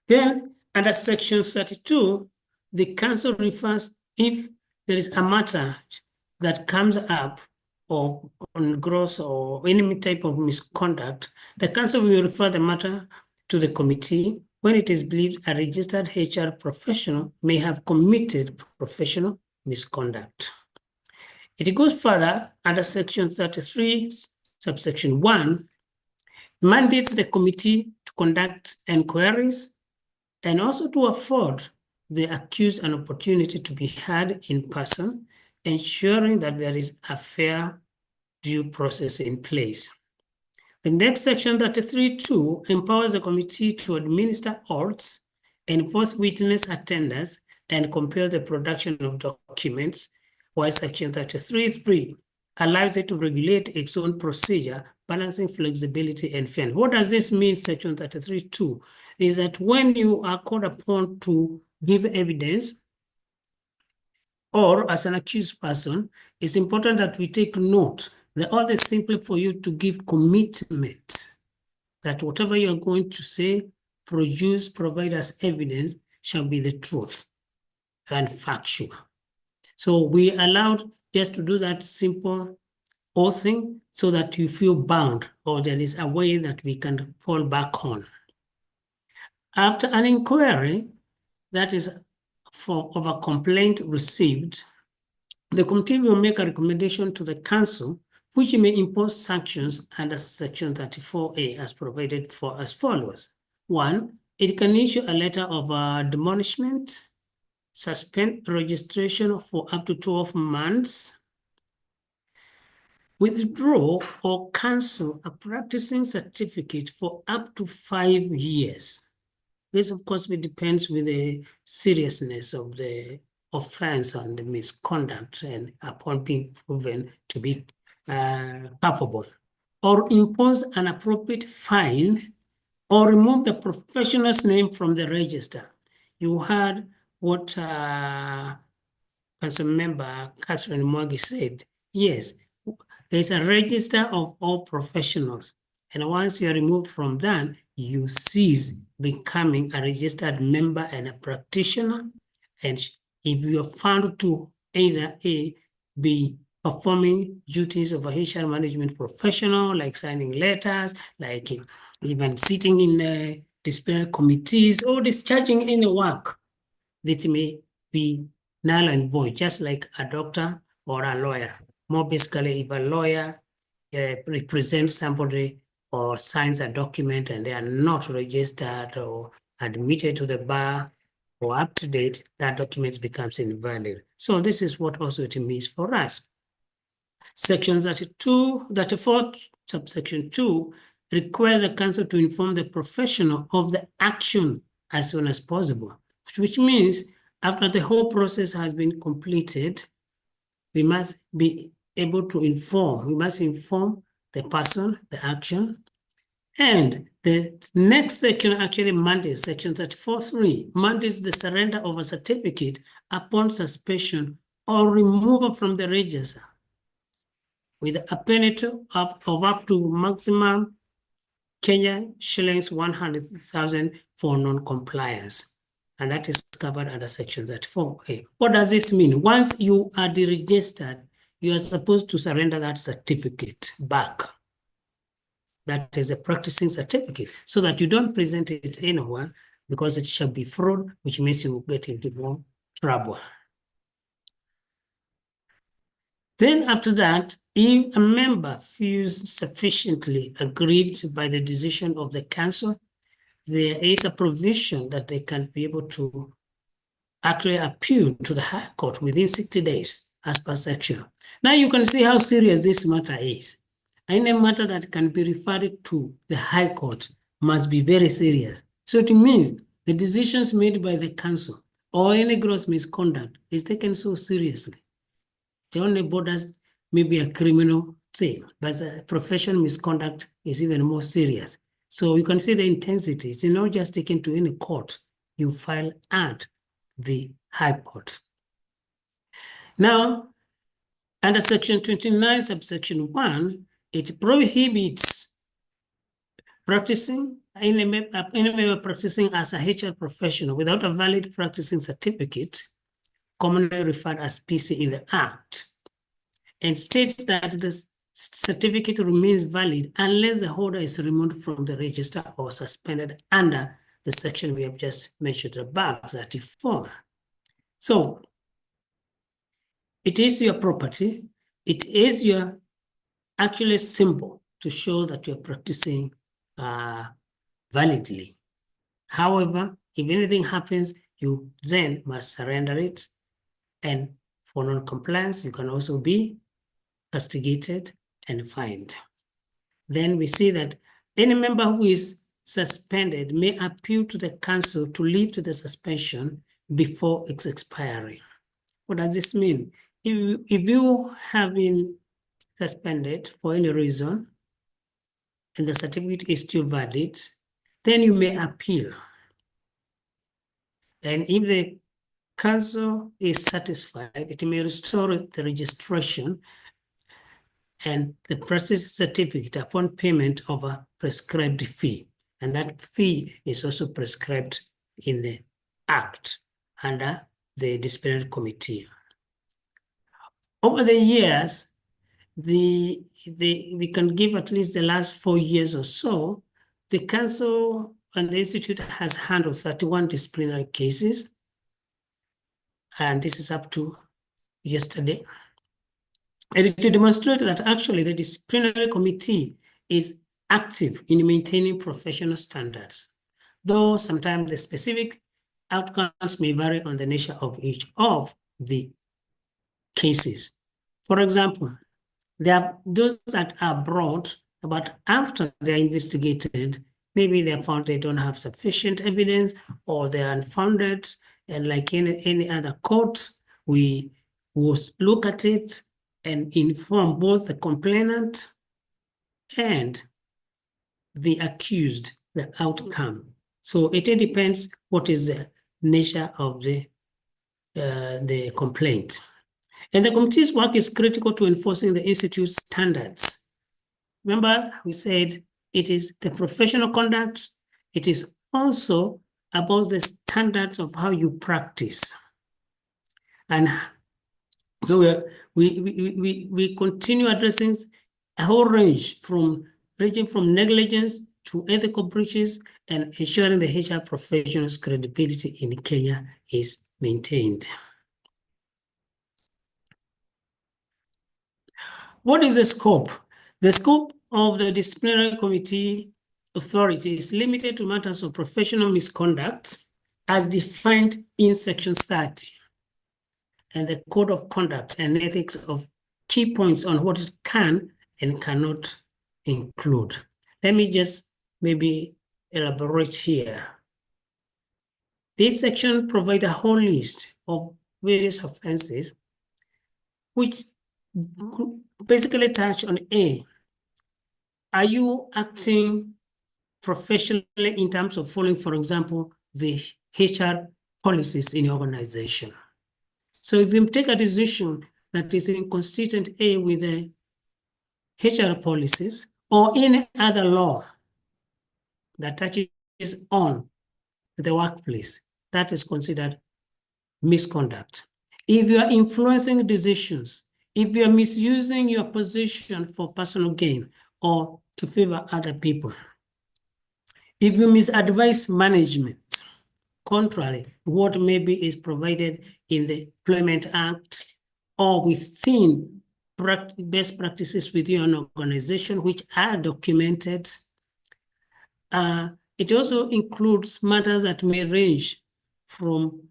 Then, under Section 32, the council refers if there is a matter that comes up or on gross or any type of misconduct, the council will refer the matter to the committee when it is believed a registered HR professional may have committed professional misconduct. It goes further under Section 33, subsection 1, mandates the committee to conduct inquiries and also to afford the accused an opportunity to be heard in person, ensuring that there is a fair due process in place. The next section, 33.2, empowers the committee to administer oaths, enforce witness attendance, and compel the production of documents, while Section 33.3 allows it to regulate its own procedure, balancing flexibility and fairness. What does this mean, Section 33.2? Is that when you are called upon to give evidence, or as an accused person, it's important that we take note. The oath is simply for you to give commitment that whatever you're going to say, produce, provide as evidence shall be the truth and factual. So we allowed just to do that simple oathing so that you feel bound or there is a way that we can fall back on. After an inquiry, that is of a complaint received, the committee will make a recommendation to the council, which may impose sanctions under Section 34A as provided for as follows. 1, it can issue a letter of admonishment, suspend registration for up to 12 months, withdraw or cancel a practicing certificate for up to 5 years. This, of course, depends with the seriousness of the offense and the misconduct and upon being proven to be culpable. or impose an appropriate fine or remove the professional's name from the register. You heard what Council Member Catherine Mwangi said. Yes, there's a register of all professionals. And once you are removed from that, you cease becoming a registered member and a practitioner. And if you are found to either be performing duties of a HR management professional, like signing letters, like even sitting in disciplinary committees or discharging any work that may be null and void, just like a doctor or a lawyer. More basically, if a lawyer represents somebody or signs a document and they are not registered or admitted to the bar or up to date, that document becomes invalid. So this is what also it means for us. Section 34, subsection 2, requires the council to inform the professional of the action as soon as possible, which means after the whole process has been completed, we must be able to inform. We must inform the person, the action. And the next section actually mandates, section 34.3, mandates the surrender of a certificate upon suspension or removal from the register with a penalty of up to maximum Kenyan shillings 100,000 for non-compliance. And that is covered under section 34. Okay. What does this mean? Once you are deregistered, you are supposed to surrender that certificate back. That is a practicing certificate, so that you don't present it anywhere, because it shall be fraud, which means you will get into more trouble. Then after that, if a member feels sufficiently aggrieved by the decision of the council, there is a provision that they can be able to actually appeal to the High Court within 60 days as per section. Now you can see how serious this matter is. Any matter that can be referred to the High Court must be very serious. So it means the decisions made by the council or any gross misconduct is taken so seriously. The only borders may be a criminal thing, but a professional misconduct is even more serious. So you can see the intensity. It's not just taken to any court. You file at the High Court. Now, under section 29, subsection 1, it prohibits practicing, any member practicing as a HR professional without a valid practicing certificate, commonly referred as PC in the Act, and states that the certificate remains valid unless the holder is removed from the register or suspended under the section we have just mentioned above, 34. So it is your property. It is your actually symbol to show that you're practicing validly. However, if anything happens, you then must surrender it. And for non-compliance, you can also be castigated and fined. Then we see that any member who is suspended may appeal to the council to lift the suspension before its expiry. What does this mean? If you have been suspended for any reason and the certificate is still valid, then you may appeal. And if the council is satisfied, it may restore the registration and the process certificate upon payment of a prescribed fee. And that fee is also prescribed in the Act under the disciplinary committee. Over the years, we can give at least the last 4 years or so, the council and the institute has handled 31 disciplinary cases. And this is up to yesterday. And it demonstrated that actually the disciplinary committee is active in maintaining professional standards, though sometimes the specific outcomes may vary on the nature of each of the cases. For example, there are those that are brought, but after they're investigated, maybe they found they don't have sufficient evidence or they're unfounded, and like any other court, we will look at it and inform both the complainant and the accused, the outcome. So it depends what is the nature of the complaint. And the committee's work is critical to enforcing the Institute's standards. Remember, we said it is the professional conduct. It is also about the standards of how you practice. And so we continue addressing a whole range ranging from negligence to ethical breaches and ensuring the HR professional's credibility in Kenya is maintained. What is the scope? The scope of the disciplinary committee authority is limited to matters of professional misconduct as defined in Section 30 and the Code of Conduct and Ethics of key points on what it can and cannot include. Let me just maybe elaborate here. This section provides a whole list of various offenses which basically touch on A, are you acting professionally in terms of following, for example, the HR policies in your organization? So if you take a decision that is inconsistent A with the HR policies or any other law that touches on the workplace, that is considered misconduct. If you are influencing decisions, if you are misusing your position for personal gain or to favor other people, if you misadvise management, contrary to what maybe is provided in the Employment Act or within best practices within an organization which are documented, it also includes matters that may range from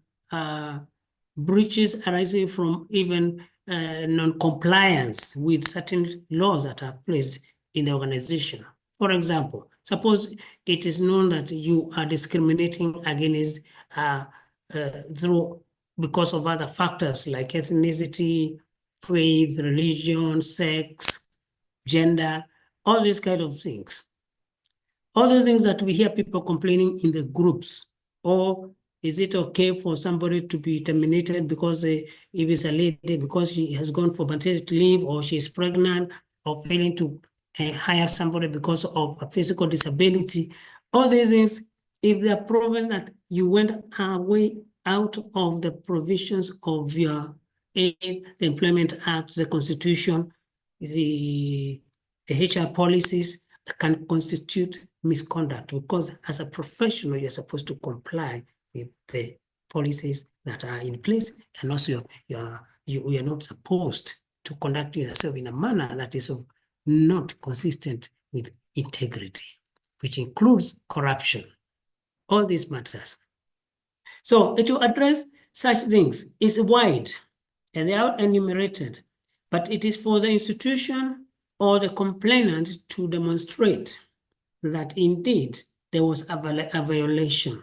breaches arising from even non-compliance with certain laws that are placed in the organization. For example, suppose it is known that you are discriminating against because of other factors like ethnicity, faith, religion, sex, gender, all these kind of things. All those things that we hear people complaining in the groups. Or is it okay for somebody to be terminated because if it's a lady, because she has gone for maternity leave or she's pregnant or failing to hire somebody because of a physical disability? All these things, if they are proven that you went way out of the provisions of your the Employment Act, the Constitution, the HR policies, can constitute misconduct, because as a professional, you're supposed to comply with the policies that are in place, and also you are not supposed to conduct yourself in a manner that is not consistent with integrity, which includes corruption. All these matters. So to address such things is wide, and they are enumerated, but it is for the institution or the complainant to demonstrate that indeed there was a violation.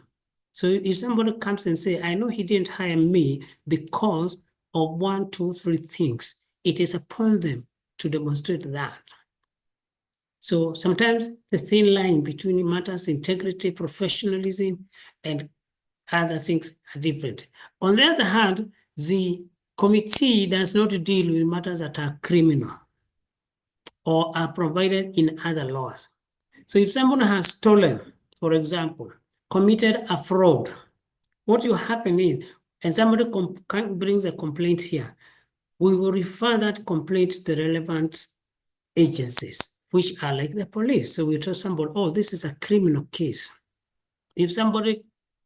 So if somebody comes and say, I know he didn't hire me because of 1, 2, 3 things, it is upon them to demonstrate that. So sometimes the thin line between matters integrity, professionalism, and other things are different. On the other hand, the committee does not deal with matters that are criminal or are provided in other laws. So if someone has stolen, for example, committed a fraud, what will happen is, and somebody brings a complaint here, we will refer that complaint to the relevant agencies, which are like the police. So we tell somebody, oh, this is a criminal case. If somebody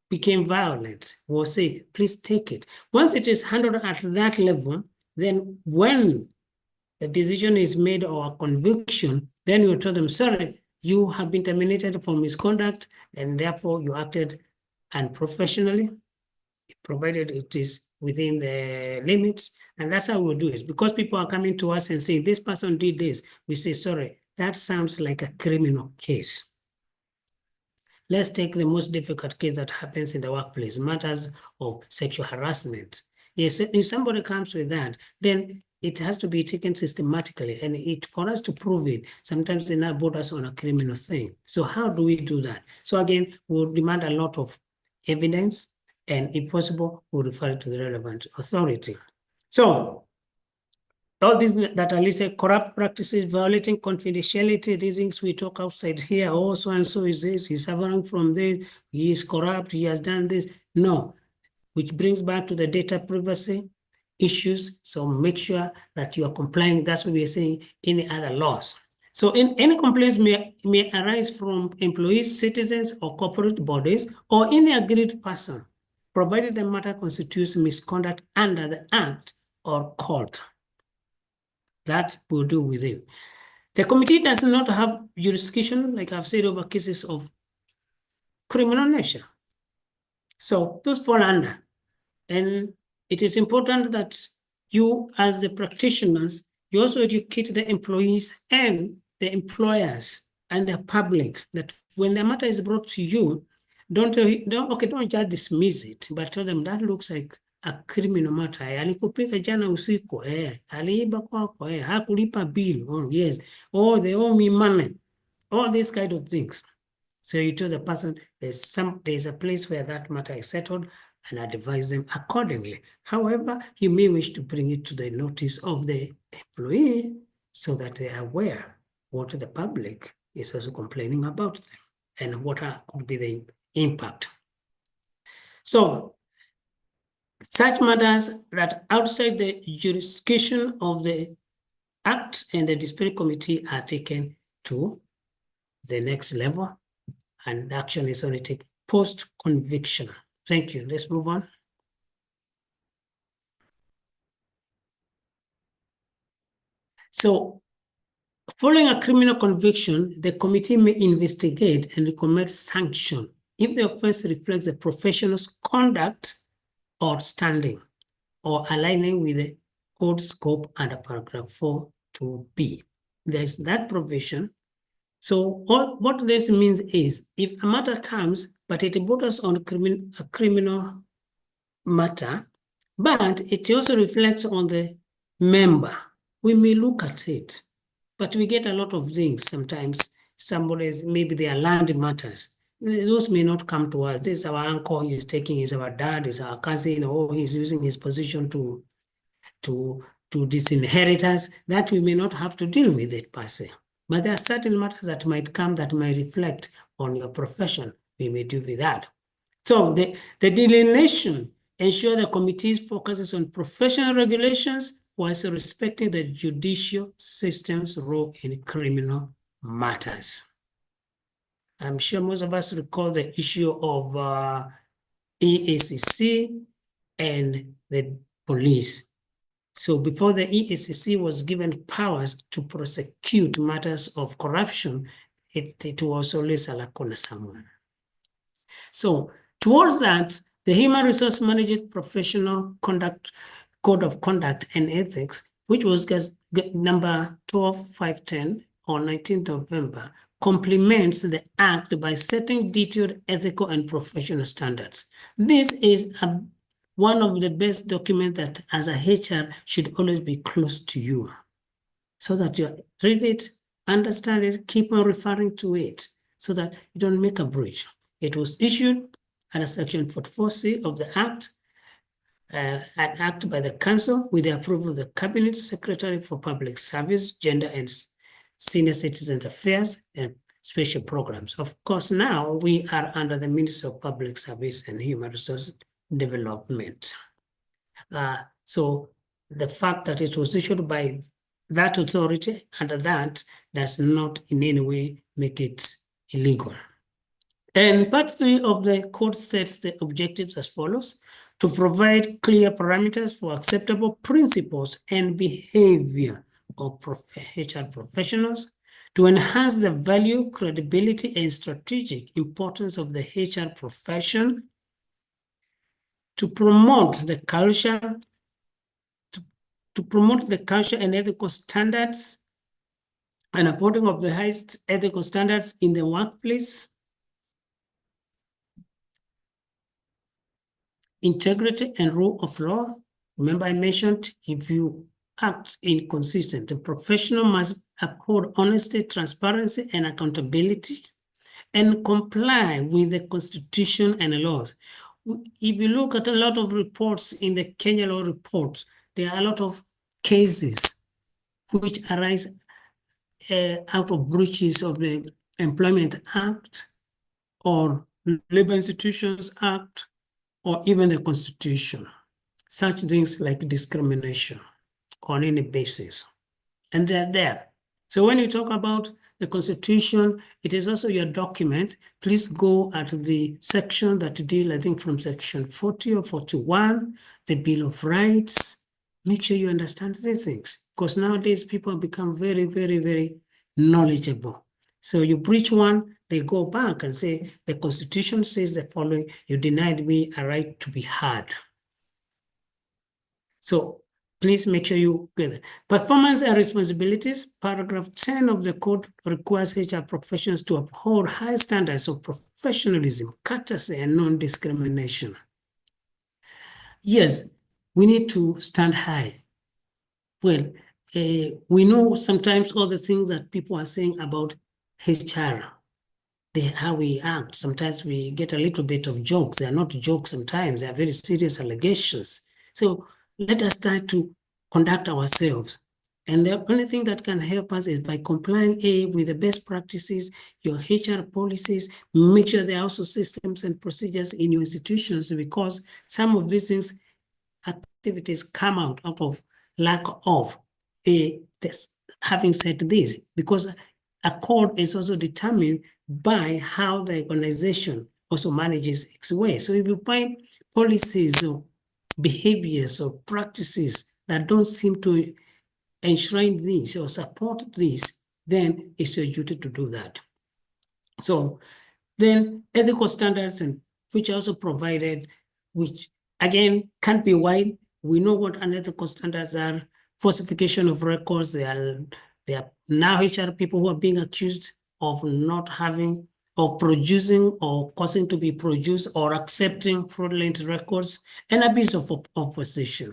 became violent, we'll say, please take it. Once it is handled at that level, then when a decision is made or a conviction, then you tell them, sorry, you have been terminated for misconduct and therefore you acted unprofessionally, provided it is within the limits. And that's how we'll do it. Because people are coming to us and saying, this person did this, we say, sorry, that sounds like a criminal case. Let's take the most difficult case that happens in the workplace, matters of sexual harassment. Yes, if somebody comes with that, then it has to be taken systematically, and for us to prove it, sometimes they now put us on a criminal thing. So how do we do that? So again, we'll demand a lot of evidence, and if possible, we'll refer it to the relevant authority. So all these that are listed, corrupt practices, violating confidentiality, these things we talk outside here, oh, so and so is this, he's suffering from this, he is corrupt, he has done this. No, which brings back to the data privacy issues. So make sure that you are complying. That's what we are saying, any other laws. So any complaints may arise from employees, citizens, or corporate bodies, or any agreed person, provided the matter constitutes misconduct under the Act or court. That we'll do within. The committee does not have jurisdiction, like I've said, over cases of criminal nature. So those fall under. And it is important that you, as the practitioners, you also educate the employees and the employers and the public that when the matter is brought to you, don't just dismiss it, but tell them that looks like a criminal matter. Alikupika jana usiku, aliiba kwako, hakulipa bill, oh yes, oh they owe me money, all these kind of things. So you tell the person there's a place where that matter is settled, and advise them accordingly. However, you may wish to bring it to the notice of the employee so that they are aware what the public is also complaining about them and what could be the impact. So such matters that outside the jurisdiction of the Act and the disciplinary committee are taken to the next level, and action is only taken post-conviction. Thank you. Let's move on. So, following a criminal conviction, the committee may investigate and recommend sanction if the offense reflects the professional's conduct or standing, or aligning with the code scope under paragraph 4(2)(b). There's that provision. So what this means is, if a matter comes, but it borders on a criminal matter, but it also reflects on the member, we may look at it. But we get a lot of things sometimes. Somebody's, maybe they are land matters. Those may not come to us. This is our uncle, he's taking, is our dad, is our cousin, or he's using his position to disinherit us. That we may not have to deal with it per se. But there are certain matters that might come that might reflect on your profession. We may deal with that. So the delineation ensure the committee focuses on professional regulations whilst respecting the judicial system's role in criminal matters. I'm sure most of us recall the issue of EACC and the police. So before the EACC was given powers to prosecute matters of corruption, it was always a lacuna somewhere. So towards that, the Human Resource Management Professional Code of Conduct and Ethics, which was number 12510 on 19th November, complements the Act by setting detailed ethical and professional standards. This is one of the best documents that as a HR should always be close to you, so that you read it, understand it, keep on referring to it, so that you don't make a breach. It was issued under Section 44C of the Act, an act by the Council with the approval of the Cabinet Secretary for Public Service, Gender and Senior Citizen Affairs, and Special Programs. Of course, now we are under the Ministry of Public Service and Human Resource Development. So the fact that it was issued by that authority under that does not in any way make it illegal. And part 3 of the code sets the objectives as follows: to provide clear parameters for acceptable principles and behavior of HR professionals, to enhance the value, credibility, and strategic importance of the HR profession, to promote the culture, to promote the culture and ethical standards and upholding of the highest ethical standards in the workplace, integrity and rule of law. Remember I mentioned if you act inconsistent. A professional must uphold honesty, transparency, and accountability, and comply with the Constitution and the laws. If you look at a lot of reports in the Kenya law reports, there are a lot of cases which arise out of breaches of the Employment Act or Labor Institutions Act or even the Constitution. Such things like discrimination on any basis. And they're there. So when you talk about the Constitution, it is also your document. Please go at the section that deal, I think from section 40 or 41, the Bill of Rights. Make sure you understand these things, because nowadays people become very, very, very knowledgeable. So you breach one, they go back and say, the Constitution says the following, you denied me a right to be heard. So please make sure you get it. Performance and responsibilities. Paragraph 10 of the code requires HR professionals to uphold high standards of professionalism, courtesy, and non-discrimination. Yes, we need to stand high. Well, we know sometimes all the things that people are saying about HR, how we act. Sometimes we get a little bit of jokes. They are not jokes sometimes. They are very serious allegations. So let us try to conduct ourselves. And the only thing that can help us is by complying with the best practices, your HR policies. Make sure there are also systems and procedures in your institutions, because some of these things, activities come out of lack of this. Having said this, because a code is also determined by how the organization also manages its way. So if you find policies or behaviors or practices that don't seem to enshrine this or support this, then it's your duty to do that. So then ethical standards, and which are also provided, which again can't be wide. We know what unethical standards are. Falsification of records. There are now HR people who are being accused of not having or producing or causing to be produced or accepting fraudulent records, and abuse of position.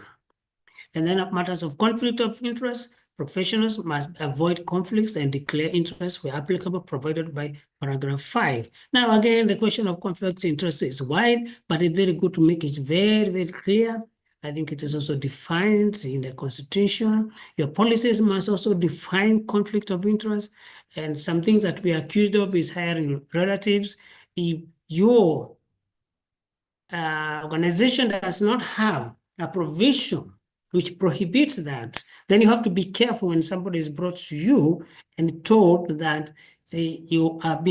And then matters of conflict of interest, professionals must avoid conflicts and declare interest where applicable, provided by paragraph 5. Now, again, the question of conflict of interest is wide, but it's very good to make it very, very clear. I think it is also defined in the Constitution. Your policies must also define conflict of interest. And some things that we are accused of is hiring relatives. If your organization does not have a provision which prohibits that, then you have to be careful when somebody is brought to you and told that you have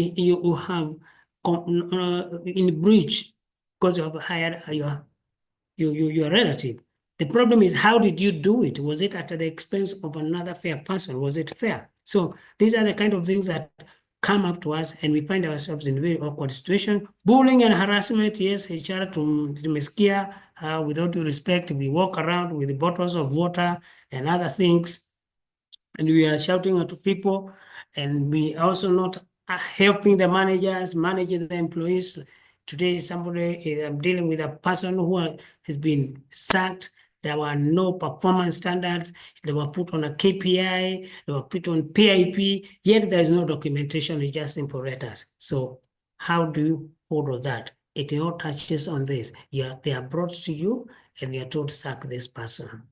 in breach because you have hired your relative. The problem is, how did you do it? Was it at the expense of another fair person? Was it fair? So these are the kind of things that come up to us, and we find ourselves in a very awkward situation. Bullying and harassment, yes, HR tumesikia, without due respect, we walk around with bottles of water and other things, and we are shouting at people, and we also not helping the managers, managing the employees. Today, I'm dealing with a person who has been sacked. There were no performance standards. They were put on a KPI, they were put on PIP, yet there is no documentation, it's just simple letters. So how do you hold that? It all touches on this. They are brought to you and you are told to sack this person.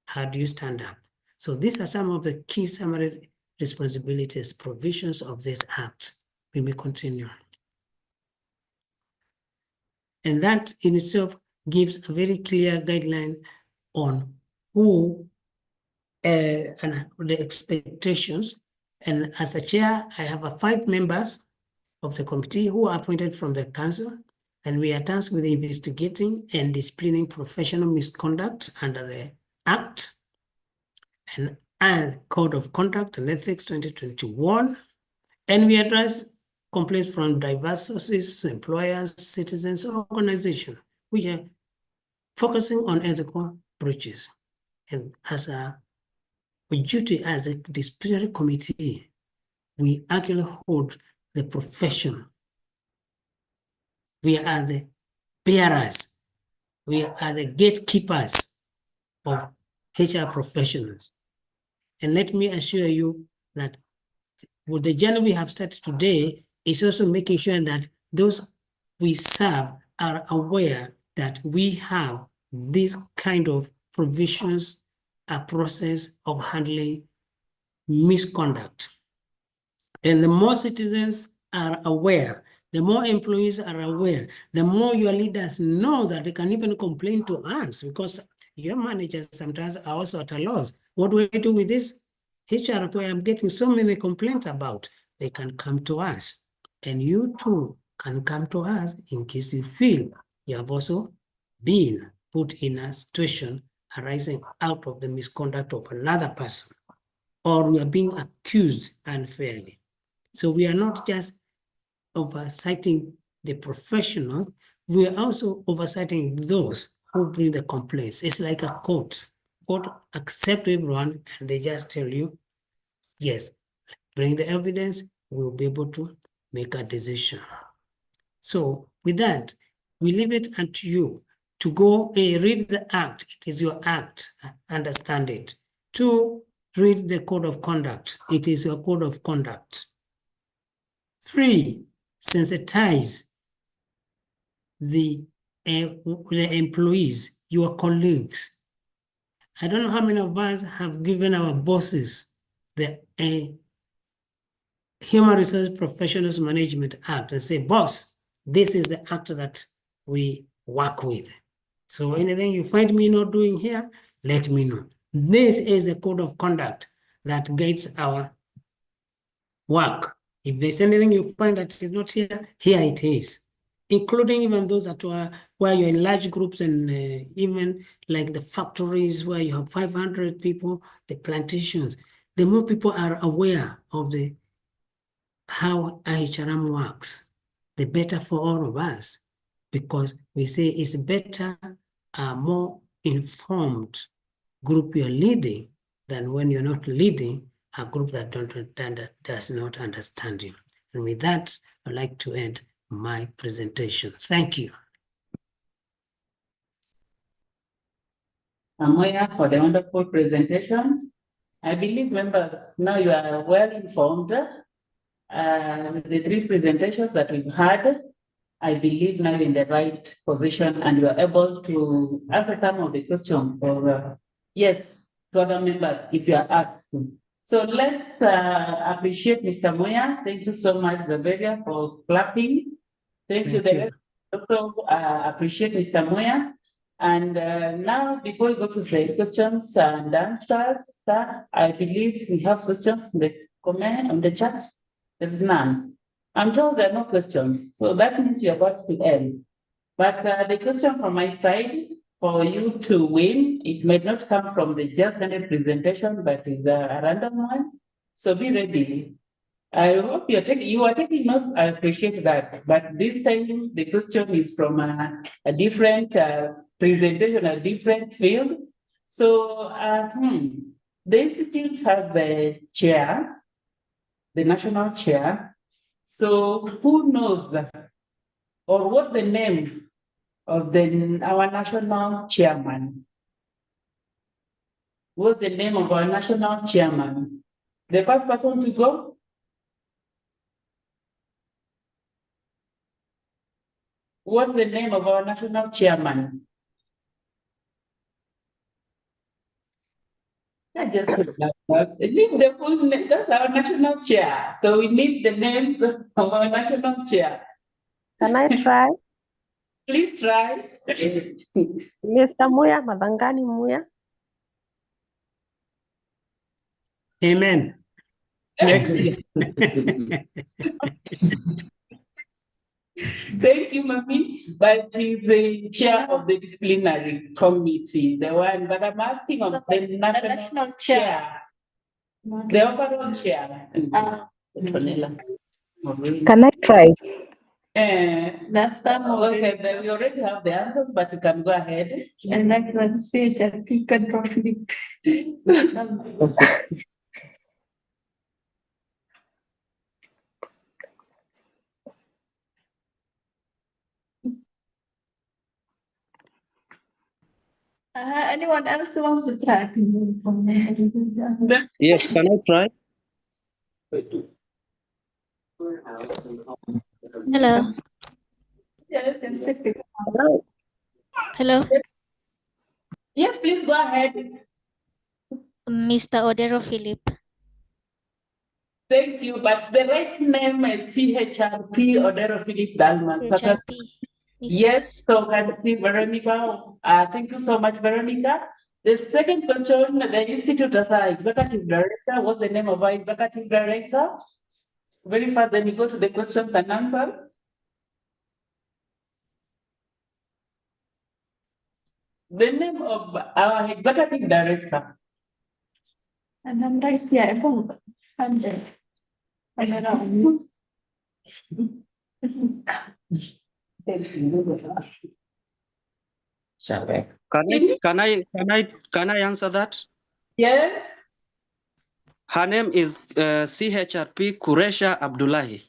How do you stand up? So these are some of the key summary responsibilities, provisions of this act. We may continue. And that in itself gives a very clear guideline on who and the expectations. And as a chair, I have 5 members of the committee who are appointed from the council, and we are tasked with investigating and disciplining professional misconduct under the Act and Code of Conduct and Ethics 2021. And we address complaints from diverse sources, employers, citizens, organizations, which are focusing on ethical breaches. And as a duty as a disciplinary committee, we actually hold the profession. We are the bearers. We are the gatekeepers of HR professionals. And let me assure you that with the journey we have started today is also making sure that those we serve are aware that we have this kind of provisions, a process of handling misconduct. And the more citizens are aware, the more employees are aware, the more your leaders know that they can even complain to us, because your managers sometimes are also at a loss. What do I do with this? HR, where I'm getting so many complaints about, they can come to us. And you too can come to us in case you feel you have also been put in a situation arising out of the misconduct of another person, or we are being accused unfairly. So we are not just oversighting the professionals, we are also oversighting those who bring the complaints. It's like a court. Court accept everyone and they just tell you, yes, bring the evidence, we'll be able to make a decision. So with that, we leave it unto you to go read the act. It is your act, understand it. 2, read the code of conduct. It is your code of conduct. 3, sensitize the employees, your colleagues. I don't know how many of us have given our bosses the Human Resource Professionals Management Act and say, boss, this is the act that we work with. So anything you find me not doing here, let me know. This is the code of conduct that guides our work. If there's anything you find that is not here, here it is, including even those that are where you're in large groups, and even like the factories where you have 500 people, the plantations. The more people are aware of the how IHRM works, the better for all of us, because we say it's better a more informed group you're leading than when you're not leading a group that does not understand you. And with that, I'd like to end my presentation. Thank you. Amoya, for the wonderful presentation. I believe members, now you are well informed. The 3 presentations that we've had, I believe now you're in the right position and you are able to answer some of the questions for, yes, to other members if you are asked to. So let's appreciate Mr. Moya. Thank you so much, Zaberia, for clapping. Thank you. The rest also appreciate Mr. Moya. And now, before we go to the questions and answers, I believe we have questions in the comment on the chat. There's none. I'm told there are no questions, so that means you're about to end. But the question from my side, for you to win, it may not come from the just ended presentation, but it's a random one. So be ready. I hope you are taking notes. I appreciate that. But this time the question is from a different presentation, a different field. So the institute has a chair, the national chair. So who knows or what's the name of our national chairman? What's the name of our national chairman? The first person to go? What's the name of our national chairman? I just leave the full name. That's our national chair. So we need the names of our national chair. Can I try? Please try. Mr. Muya, Madangani Muya. Amen. Next year. Thank you, Mami. But he's the chair of the disciplinary committee, the one, but I'm asking of the national chair. The overall chair. Can I try? That's okay, then we already have the answers, but you can go ahead. And I can say that you can profit. there anyone else who wants to try? Yes, can I try? Hello. Hello. Yes, please go ahead. Mr. Odero Philip. Thank you, but the right name is CHRP Odero Philip Dalman. CHRP. Yes, so can see Veronica. Thank you so much, Veronica. The second question, the Institute as our executive director, what's the name of our executive director? Very fast, then we go to the questions and answers. The name of our executive director. And I'm right here. Can I answer that? Yes. Her name is CHRP Kuresha Abdullahi.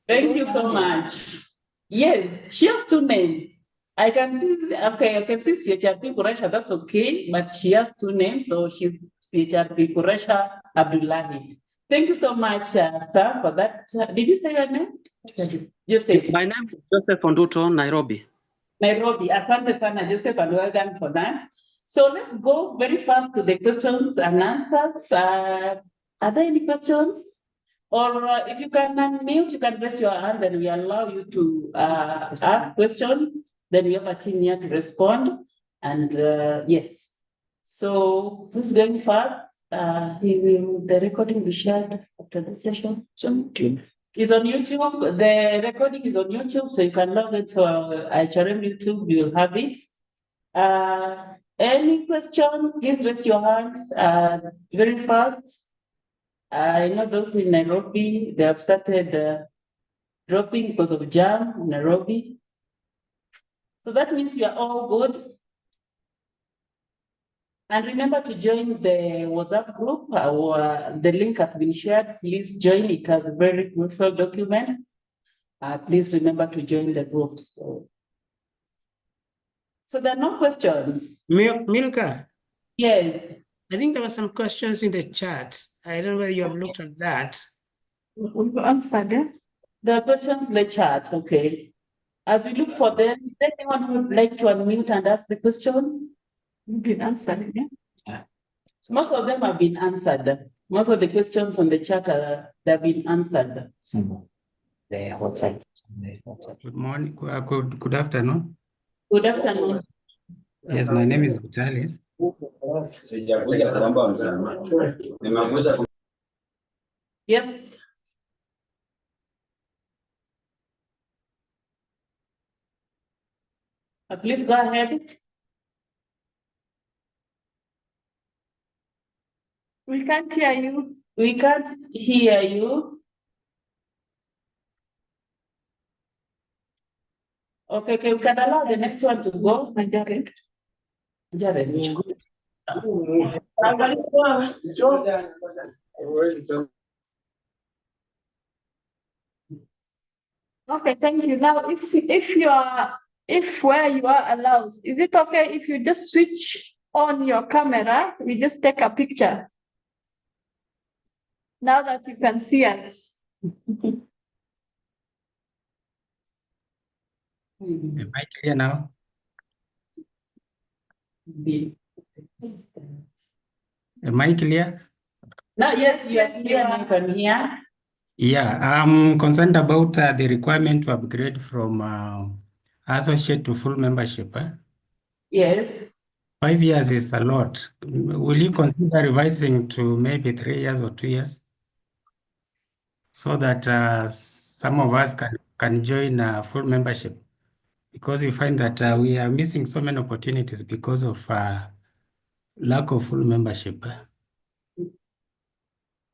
Thank you so much. Yes, she has two names. I can see, okay, I can see CHRP Kuresha, that's okay, but she has two names, so she's CHRP Kuresha Abdullahi. Thank you so much, sir, for that. Did you say your name? My name is Joseph Onduto, Nairobi. Nairobi, asante sana, Joseph, and well done for that. So let's go very fast to the questions and answers. Are there any questions? Or if you can unmute, you can raise your hand and we allow you to ask questions. Then we have a team here to respond. And yes. So who's going first? The recording be shared after the session. It's on YouTube. The recording is on YouTube, so you can log into HRM YouTube. You will have it. Any question? Please raise your hands very fast. I know those in Nairobi, they have started dropping because of jam in Nairobi. So that means we are all good. And remember to join the WhatsApp group. The link has been shared. Please join. It has very crucial documents. Please remember to join the group. So there are no questions. Milka. Yes. I think there were some questions in the chat. I don't know whether you have looked at that. We'll answer them. There are questions in the chat, okay. As we look for them, is there anyone who would like to unmute and ask the question? You can answer them, yeah. Most of them have been answered. Most of the questions on the chat they've been answered. Good morning, good afternoon. Good afternoon. Yes, my name is Vitalis. Yes. Please go ahead. We can't hear you. We can't hear you. Okay, we can allow the next one to go. Jared. Okay, thank you. Now, if where you are allows, is it okay if you just switch on your camera? We just take a picture. Now that you can see us. Am I clear now? Am I clear? Now, yes, you are clear. You can hear. Yeah, I'm concerned about the requirement to upgrade from associate to full membership. Yes. 5 years is a lot. Will you consider revising to maybe 3 years or 2 years? So that some of us can join full membership? Because we find that we are missing so many opportunities because of lack of full membership.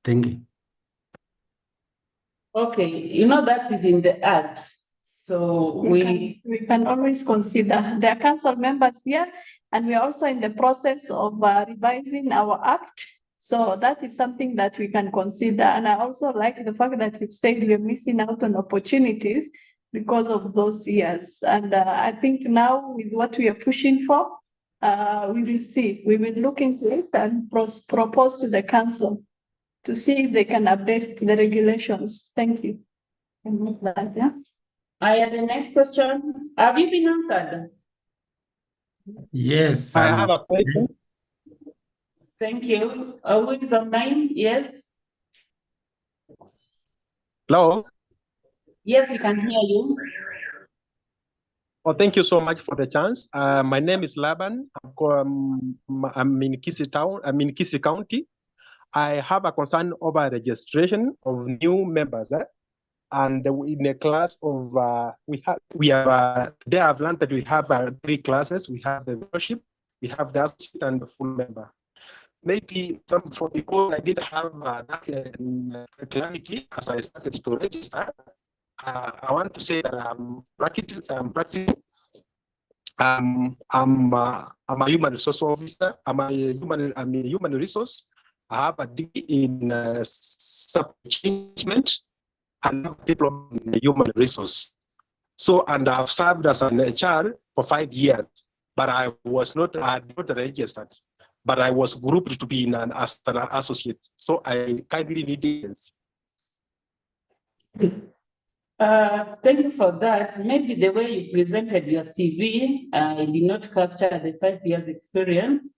Thank you. Okay, you know that is in the act. So we can always consider. There are council members here, and we are also in the process of revising our act. So that is something that we can consider. And I also like the fact that you've said we're missing out on opportunities because of those years. And I think now with what we are pushing for, we will see. We will look into it and propose to the council to see if they can update the regulations. Thank you. Yeah. I have the next question. Have you been answered? Yes. I have a question. Thank you. Who is online? Yes. Hello. Yes, we can hear you. Well, thank you so much for the chance. My name is Laban. I'm in Kisii Town. I'm in Kisii County. I have a concern over registration of new members. And in a class of today I've learned that we have 3 classes. We have the membership, we have the associate, and the full member. Maybe because I did have that clarity as I started to register. I want to say that I'm practicing. I'm a human resource officer. I'm a human resource. I have a degree in management and a diploma in human resource. So, and I've served as an HR for 5 years, but I was not registered, but I was grouped to be as an associate. So I kindly need this. Thank you for that. Maybe the way you presented your CV, did not capture the 5 years experience.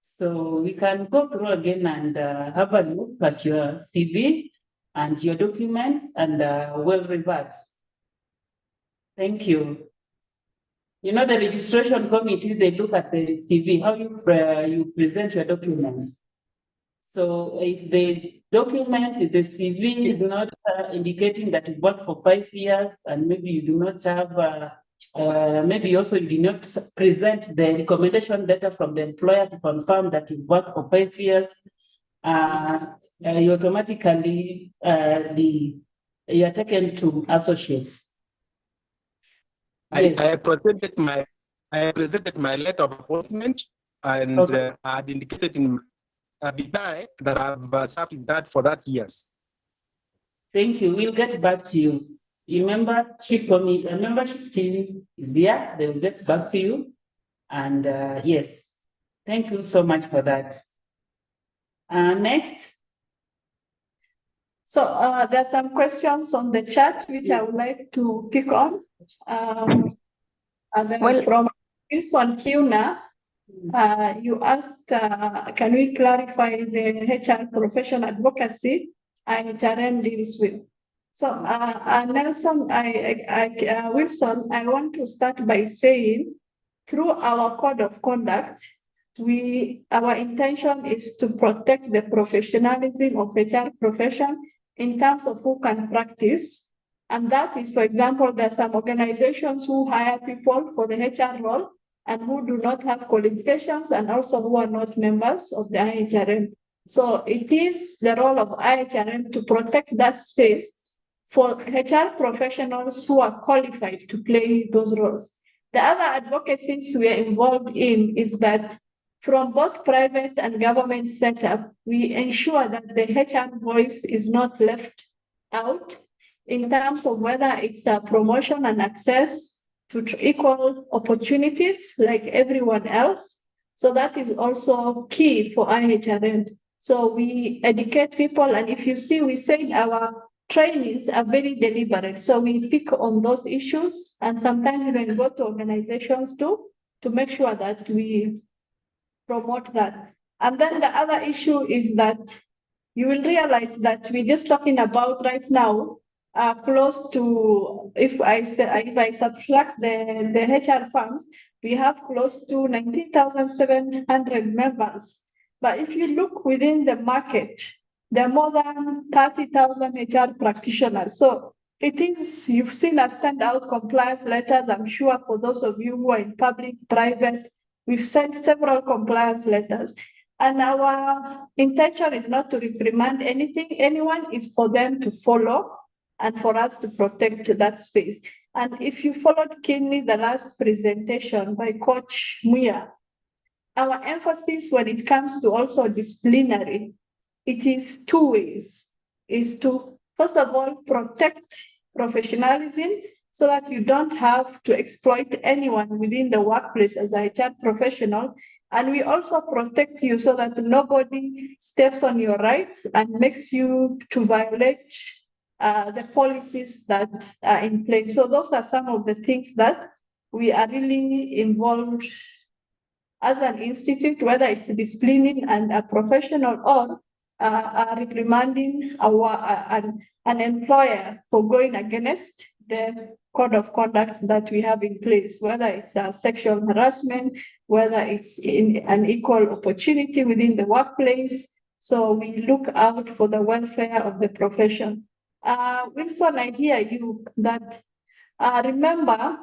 So we can go through again and have a look at your CV and your documents, and we'll revert. Thank you. You know, the registration committee, they look at the CV, how you present your documents. So if the documents, if the CV is not indicating that you worked for 5 years, and maybe you do not have, maybe also you did not present the recommendation letter from the employer to confirm that you worked for 5 years, you automatically you are taken to associates. Yes. I presented my letter of appointment, and I had indicated in that I've served in that for that years. Thank you. We'll get back to you. Membership team is there. They will get back to you. And yes, thank you so much for that. Next. So there are some questions on the chat which I would like to pick on. And then from Wilson Kiuna, you asked, can we clarify the HR profession advocacy HRM deals with? So Nelson, Wilson, I want to start by saying, through our code of conduct, our intention is to protect the professionalism of HR profession in terms of who can practice. And that is, for example, there are some organizations who hire people for the HR role and who do not have qualifications, and also who are not members of the IHRM. So it is the role of IHRM to protect that space for HR professionals who are qualified to play those roles. The other advocacies we are involved in is that from both private and government setup, we ensure that the HR voice is not left out in terms of whether it's a promotion and access to equal opportunities like everyone else. So that is also key for IHRM. So we educate people, and if you see, we say our trainings are very deliberate. So we pick on those issues, and sometimes even go to organizations too, to make sure that we promote that. And then the other issue is that you will realize that we're just talking about right now, close to, if I subtract the HR firms, we have close to 19,700 members. But if you look within the market, there are more than 30,000 HR practitioners. So it is, you've seen us send out compliance letters. I'm sure for those of you who are in public, private, we've sent several compliance letters. And our intention is not to reprimand anyone, it's for them to follow and for us to protect that space. And if you followed keenly the last presentation by Coach Muya, our emphasis when it comes to also disciplinary, it is 2 ways, is to, first of all, protect professionalism. so that you don't have to exploit anyone within the workplace as a HR professional. And we also protect you so that nobody steps on your right and makes you to violate the policies that are in place. So those are some of the things that we are really involved as an institute, whether it's disciplining and a professional or reprimanding an employer for going against the code of conduct that we have in place, whether it's sexual harassment, whether it's in an equal opportunity within the workplace. So we look out for the welfare of the profession. Wilson, I hear you that remember,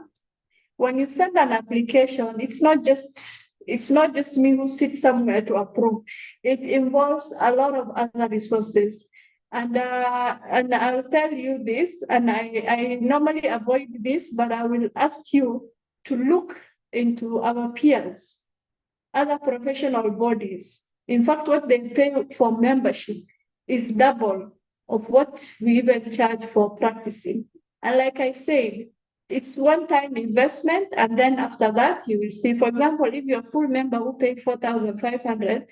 when you send an application, it's not just me who sits somewhere to approve. It involves a lot of other resources. And I'll tell you this, and I normally avoid this, but I will ask you to look into our peers, other professional bodies. In fact, what they pay for membership is double of what we even charge for practicing. And like I said, it's one-time investment, and then after that, you will see, for example, if you're a full member who paid 4,500,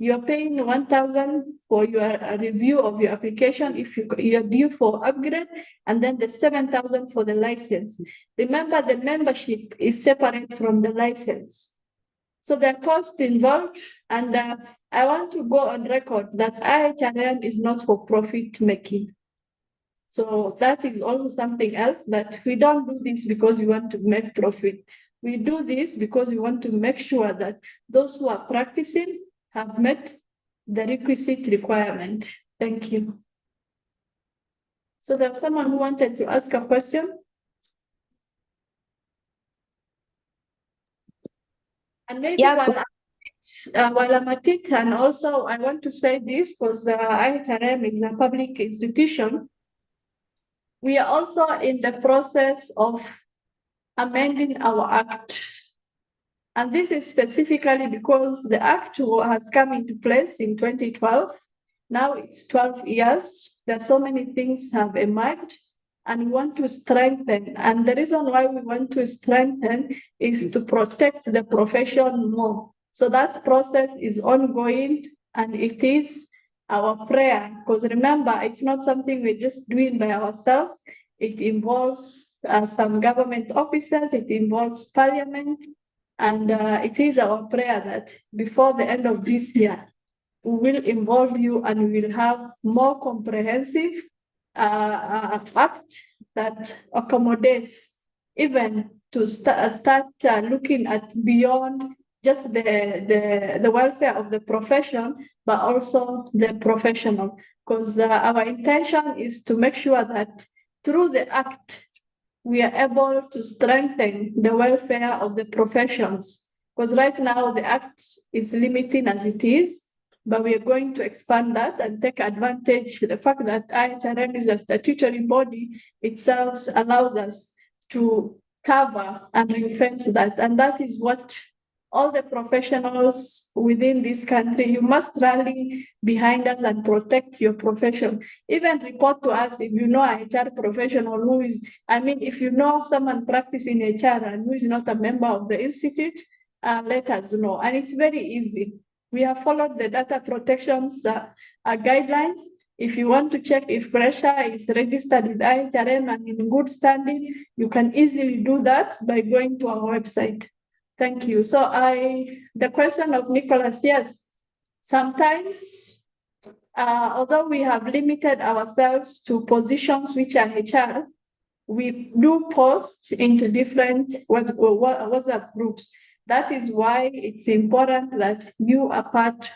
you're paying 1,000 for your review of your application if you're due for upgrade, and then the 7,000 for the license. Remember, the membership is separate from the license. So there are costs involved, and I want to go on record that IHRM is not for profit making. So that is also something else, that we don't do this because we want to make profit. We do this because we want to make sure that those who are practicing have met the requisite requirement. Thank you. So there's someone who wanted to ask a question. And maybe while I'm at it, and also I want to say this because IHRM is a public institution. We are also in the process of amending our act. And this is specifically because the act has come into place in 2012. Now it's 12 years. There are so many things have emerged, and we want to strengthen. And the reason why we want to strengthen is to protect the profession more. So that process is ongoing, and it is our prayer, because remember, it's not something we're just doing by ourselves. It involves some government officers, it involves parliament, and it is our prayer that before the end of this year, we will involve you and we will have more comprehensive act that accommodates, even to start looking at beyond just the welfare of the profession, but also the professional. Because our intention is to make sure that through the act, we are able to strengthen the welfare of the professions. Because right now the act is limiting as it is, but we are going to expand that and take advantage of the fact that IHRM is a statutory body itself allows us to cover and ring-fence that. And that is what all the professionals within this country, you must rally behind us and protect your profession. Even report to us if you know a HR professional who is, if you know someone practicing HR and who is not a member of the institute, let us know. And it's very easy. We have followed the data protections guidelines. If you want to check if pressure is registered with IHRM and in good standing, you can easily do that by going to our website. Thank you. So the question of Nicholas, yes, sometimes, although we have limited ourselves to positions which are HR, we do post into different WhatsApp groups. That is why it's important that you are part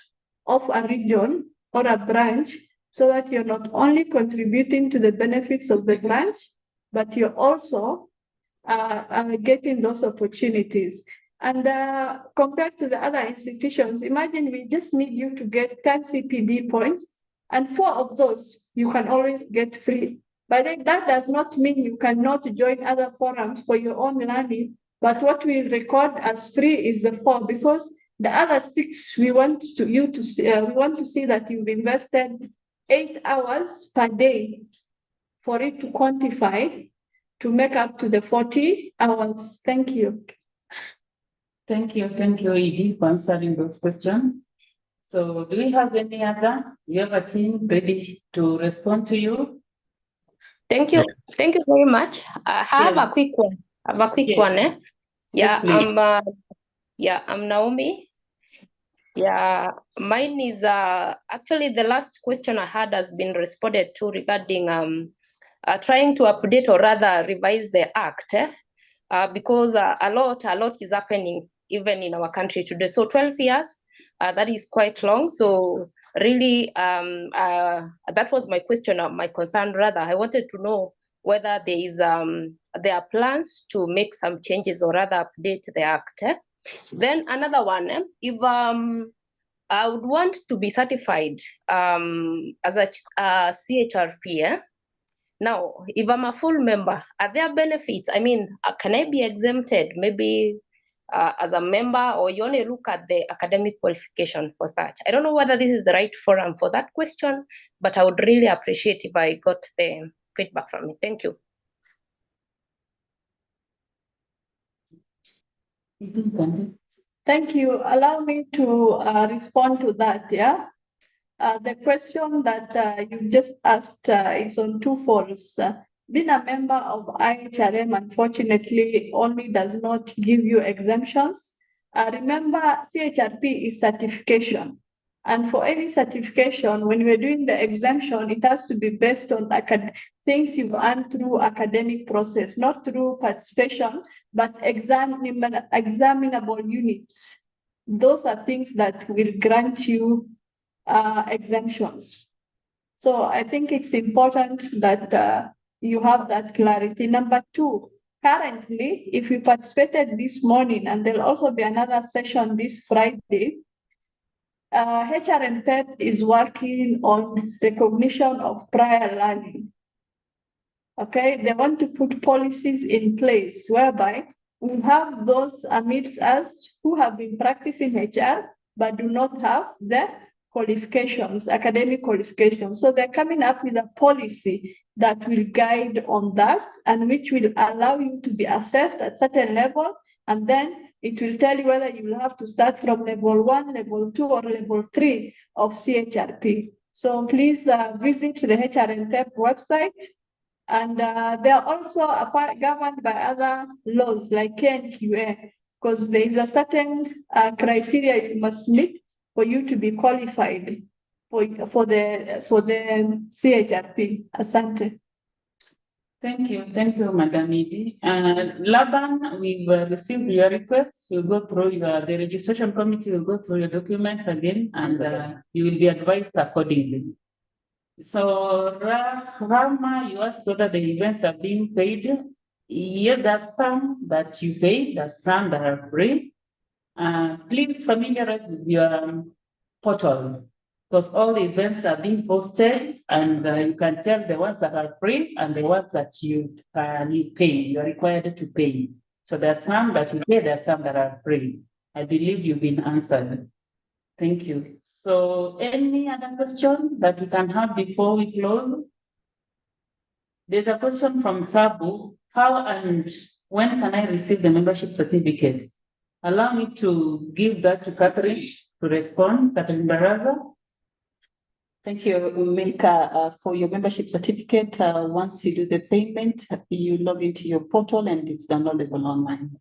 of a region or a branch, so that you're not only contributing to the benefits of the branch, but you're also getting those opportunities. And compared to the other institutions, imagine we just need you to get 10 CPD points, and 4 of those you can always get free. But that does not mean you cannot join other forums for your own learning. But what we record as free is the 4, because the other 6 we want to see that you've invested 8 hours per day for it to quantify to make up to the 40 hours. Thank you. Thank you, Edie, for answering those questions. So do we have any other? You have a team ready to respond to you? Thank you very much. I have a quick one. Yeah, Yes, I'm Naomi. Yeah, mine is actually the last question I had has been responded to regarding trying to update or rather revise the act because a lot is happening even in our country today. So 12 years, that is quite long. So really, that was my question, my concern rather. I wanted to know whether there are plans to make some changes or rather update the act. Then another one, if I would want to be certified as a CHRP. Now, if I'm a full member, are there benefits? I mean, can I be exempted maybe as a member, or you only look at the academic qualification for such? I don't know whether this is the right forum for that question, but I would really appreciate if I got the feedback from it. Thank you. Thank you. Allow me to respond to that. Yeah. The question that you just asked is on two folds. Being a member of IHRM, unfortunately, only does not give you exemptions. Remember, CHRP is certification. And for any certification, when we're doing the exemption, it has to be based on things you've earned through academic process, not through participation, but examinable units. Those are things that will grant you exemptions. So I think it's important that you have that clarity. Number two, currently, if you participated this morning, and there'll also be another session this Friday, HRMPEP is working on recognition of prior learning. Okay, they want to put policies in place whereby we have those amidst us who have been practicing HR but do not have the qualifications, academic qualifications. So they're coming up with a policy that will guide on that and which will allow you to be assessed at certain level, and then it will tell you whether you will have to start from level 1, level 2, or level 3 of CHRP. So please visit the HRMPEP website. And they are also governed by other laws like KNQA, because there is a certain criteria you must meet for you to be qualified for the CHRP. Asante. Thank you, Madam Edie. Laban, we've received your requests. We'll go through the registration committee will go through your documents again, and you will be advised accordingly. So Rama, you asked whether the events are being paid. Yeah, there's some that you pay, there's some that are free. Please familiarize with your portal, because all the events are being posted, and you can tell the ones that are free and the ones that you pay, you're required to pay. So there's some that you pay, there's some that are free. I believe you've been answered. Thank you. So any other question that we can have before we close? There's a question from Tabu. How and when can I receive the membership certificate? Allow me to give that to Catherine to respond. Catherine Baraza. Thank you, Milka, for your membership certificate. Once you do the payment, you log into your portal and it's downloadable online.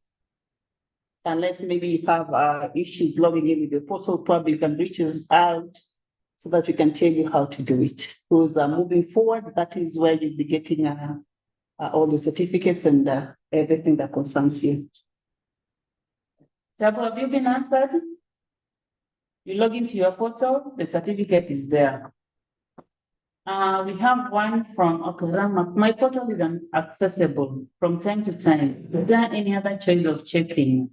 Unless maybe you have issues logging in with the portal, probably you can reach us out so that we can tell you how to do it. Because moving forward, that is where you'll be getting all the certificates and everything that concerns you. Sabu, have you been answered? You log into your portal, the certificate is there. We have one from Okarama. My portal is accessible from time to time. Is there any other choice of checking?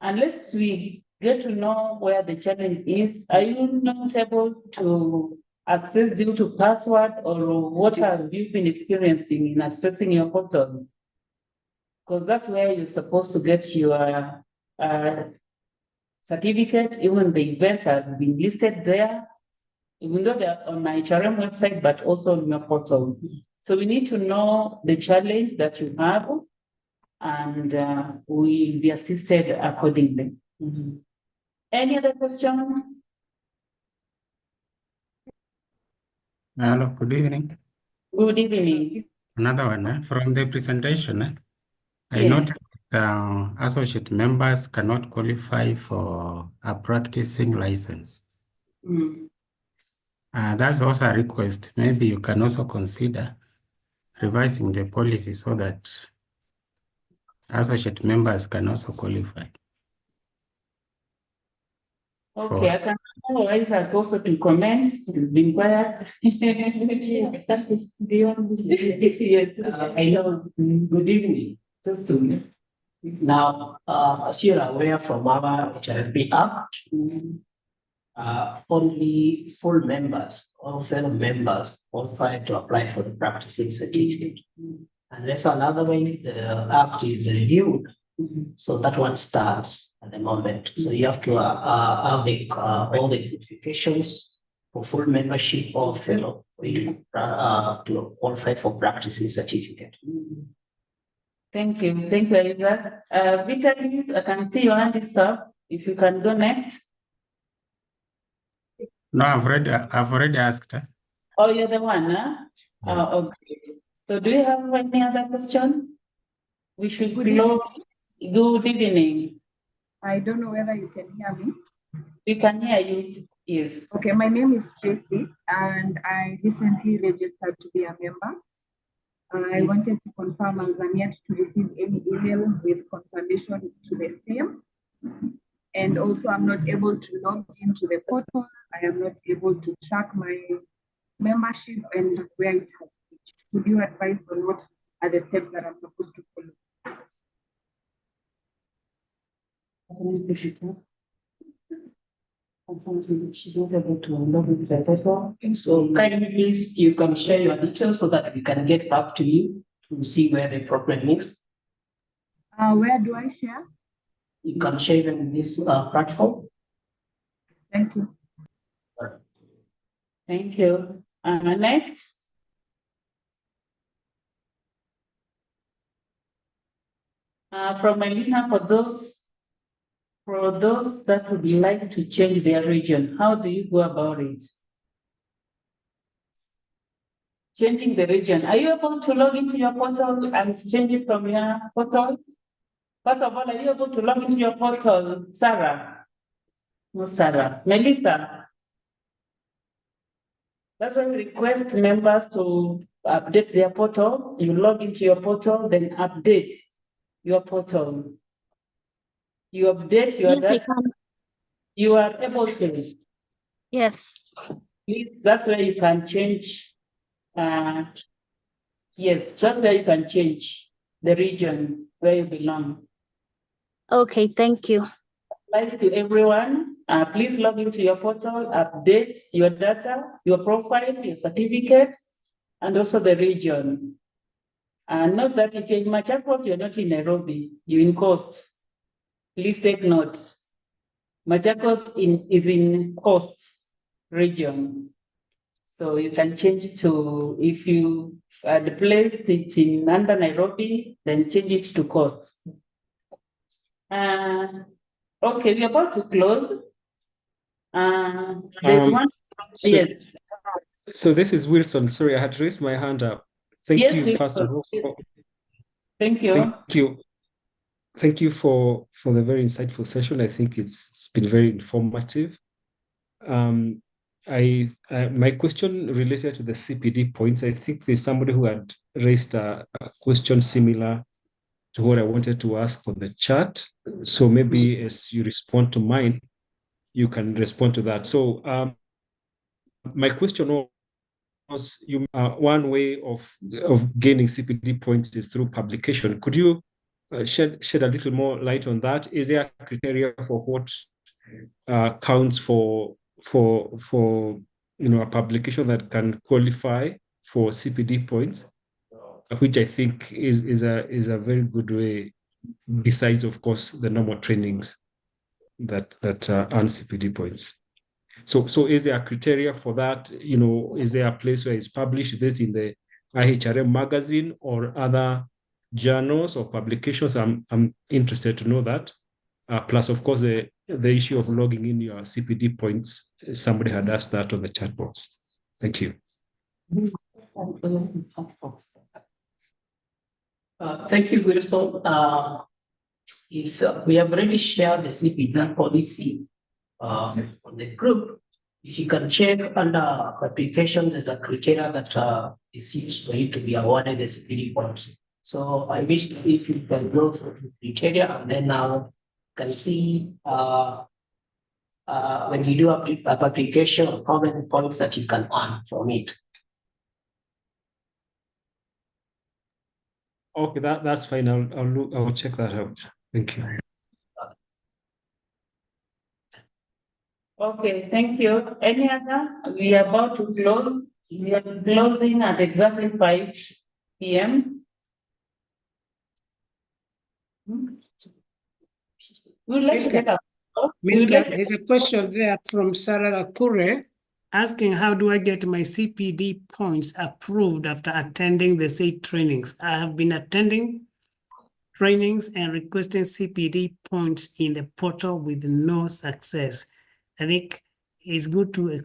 Unless we get to know where the challenge is, are you not able to access due to password, or what have you been experiencing in accessing your portal? Because that's where you're supposed to get your certificate. Even the events have been listed there, even though they're on my HRM website, but also on your portal. So we need to know the challenge that you have, and we'll be assisted accordingly. Any other question? Hello, good evening. Good evening. Another one from the presentation. I Yes. noticed associate members cannot qualify for a practicing license. That's also a request. Maybe you can also consider revising the policy so that associate members can also qualify. Okay, I can otherwise I'd also to comment. It's been quiet. That is beyond. I know. Good evening. Now, as you're aware from our HRP Act, only full members or fellow members qualify to apply for the practicing certificate. Unless otherwise the act is reviewed, so that one starts at the moment. So you have to have all the qualifications for full membership or fellow to qualify for practicing certificate. Thank you. Thank you, Isaac. Vitalis, I can see your hand is up. If you can go next. No, I've already asked. Oh, you're the one, huh? Yes. Okay. So do you have any other question? We should close. Good evening. I don't know whether you can hear me. We can hear you. Yes. Okay, my name is Tracy, and I recently registered to be a member. I wanted to confirm as I'm yet to receive any email with confirmation to the same. And also, I'm not able to log into the portal. I am not able to track my membership and where it has reached. Would you advise on what are the steps that I'm supposed to follow? She's not able to log into the portal. So kindly please, you can share your details so that we can get back to you to see where the problem is. Where do I share? You can share them in this platform. Thank you. Thank you. Next. From Melissa, for those that would like to change their region, how do you go about it? Changing the region. Are you able to log into your portal and change it from your portal? First of all, are you able to log into your portal, Sarah? No, Sarah. Melissa. That's why we request members to update their portal. You log into your portal, then update your portal. You update your data. You are able to. Yes. Please, that's where you can change. Yes, just where you can change the region where you belong. Okay, thank you. Applies to everyone. Please log into your portal, update your data, your profile, your certificates, and also the region. And note that if you're in Machakos, you're not in Nairobi, you're in Coast. Please take note. Machakos is in Coast region. So you can change it to, if you the place it's in under Nairobi, then change it to Coast. Okay, we're about to close. There's one. Yes. So this is Wilson. Sorry, I had raised my hand up. Thank Yes, you, Wilson. first of all. Thank you. Thank you. Thank you for the very insightful session. I think it's been very informative. My question related to the CPD points, I think there's somebody who had raised a question similar to what I wanted to ask on the chat. So maybe as you respond to mine, you can respond to that. So my question was, one way of gaining CPD points is through publication. Could you shed a little more light on that? Is there a criteria for what counts for a publication that can qualify for CPD points, which I think is a very good way, besides of course the normal trainings that earn CPD points. So is there a criteria for that? Is there a place where it's published? Is it in the IHRM magazine or other journals or publications? I'm interested to know that. Plus, of course, the issue of logging in your CPD points. Somebody had asked that on the chat box. Thank you. Thank you, Wilson. If we have already shared the CPD policy on the group, if you can check under application, there's a criteria that is used for you to be awarded the CPD points. So I wish if you can go through the criteria and then now can see when you do application, how many points that you can earn from it. Okay, that's fine. I'll check that out. Thank you. Okay, thank you. Any other? We are about to close. We are closing at exactly 5 p.m. We'd like to take a Milka, there's a question there from Sarah Akure asking, how do I get my CPD points approved after attending the said trainings? I have been attending trainings and requesting CPD points in the portal with no success. I think it's good to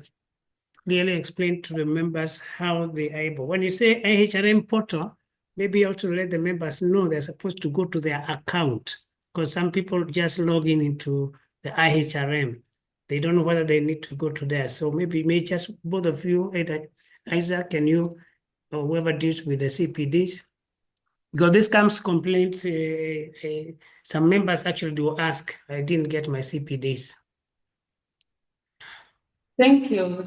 clearly explain to the members how they are able. When you say IHRM portal, maybe also let the members know they're supposed to go to their account, because some people just log in into the IHRM. They don't know whether they need to go to there. So maybe just both of you, either Isaac and you, or whoever deals with the CPDs, because this comes complaints, some members actually do ask, I didn't get my CPDs. Thank you,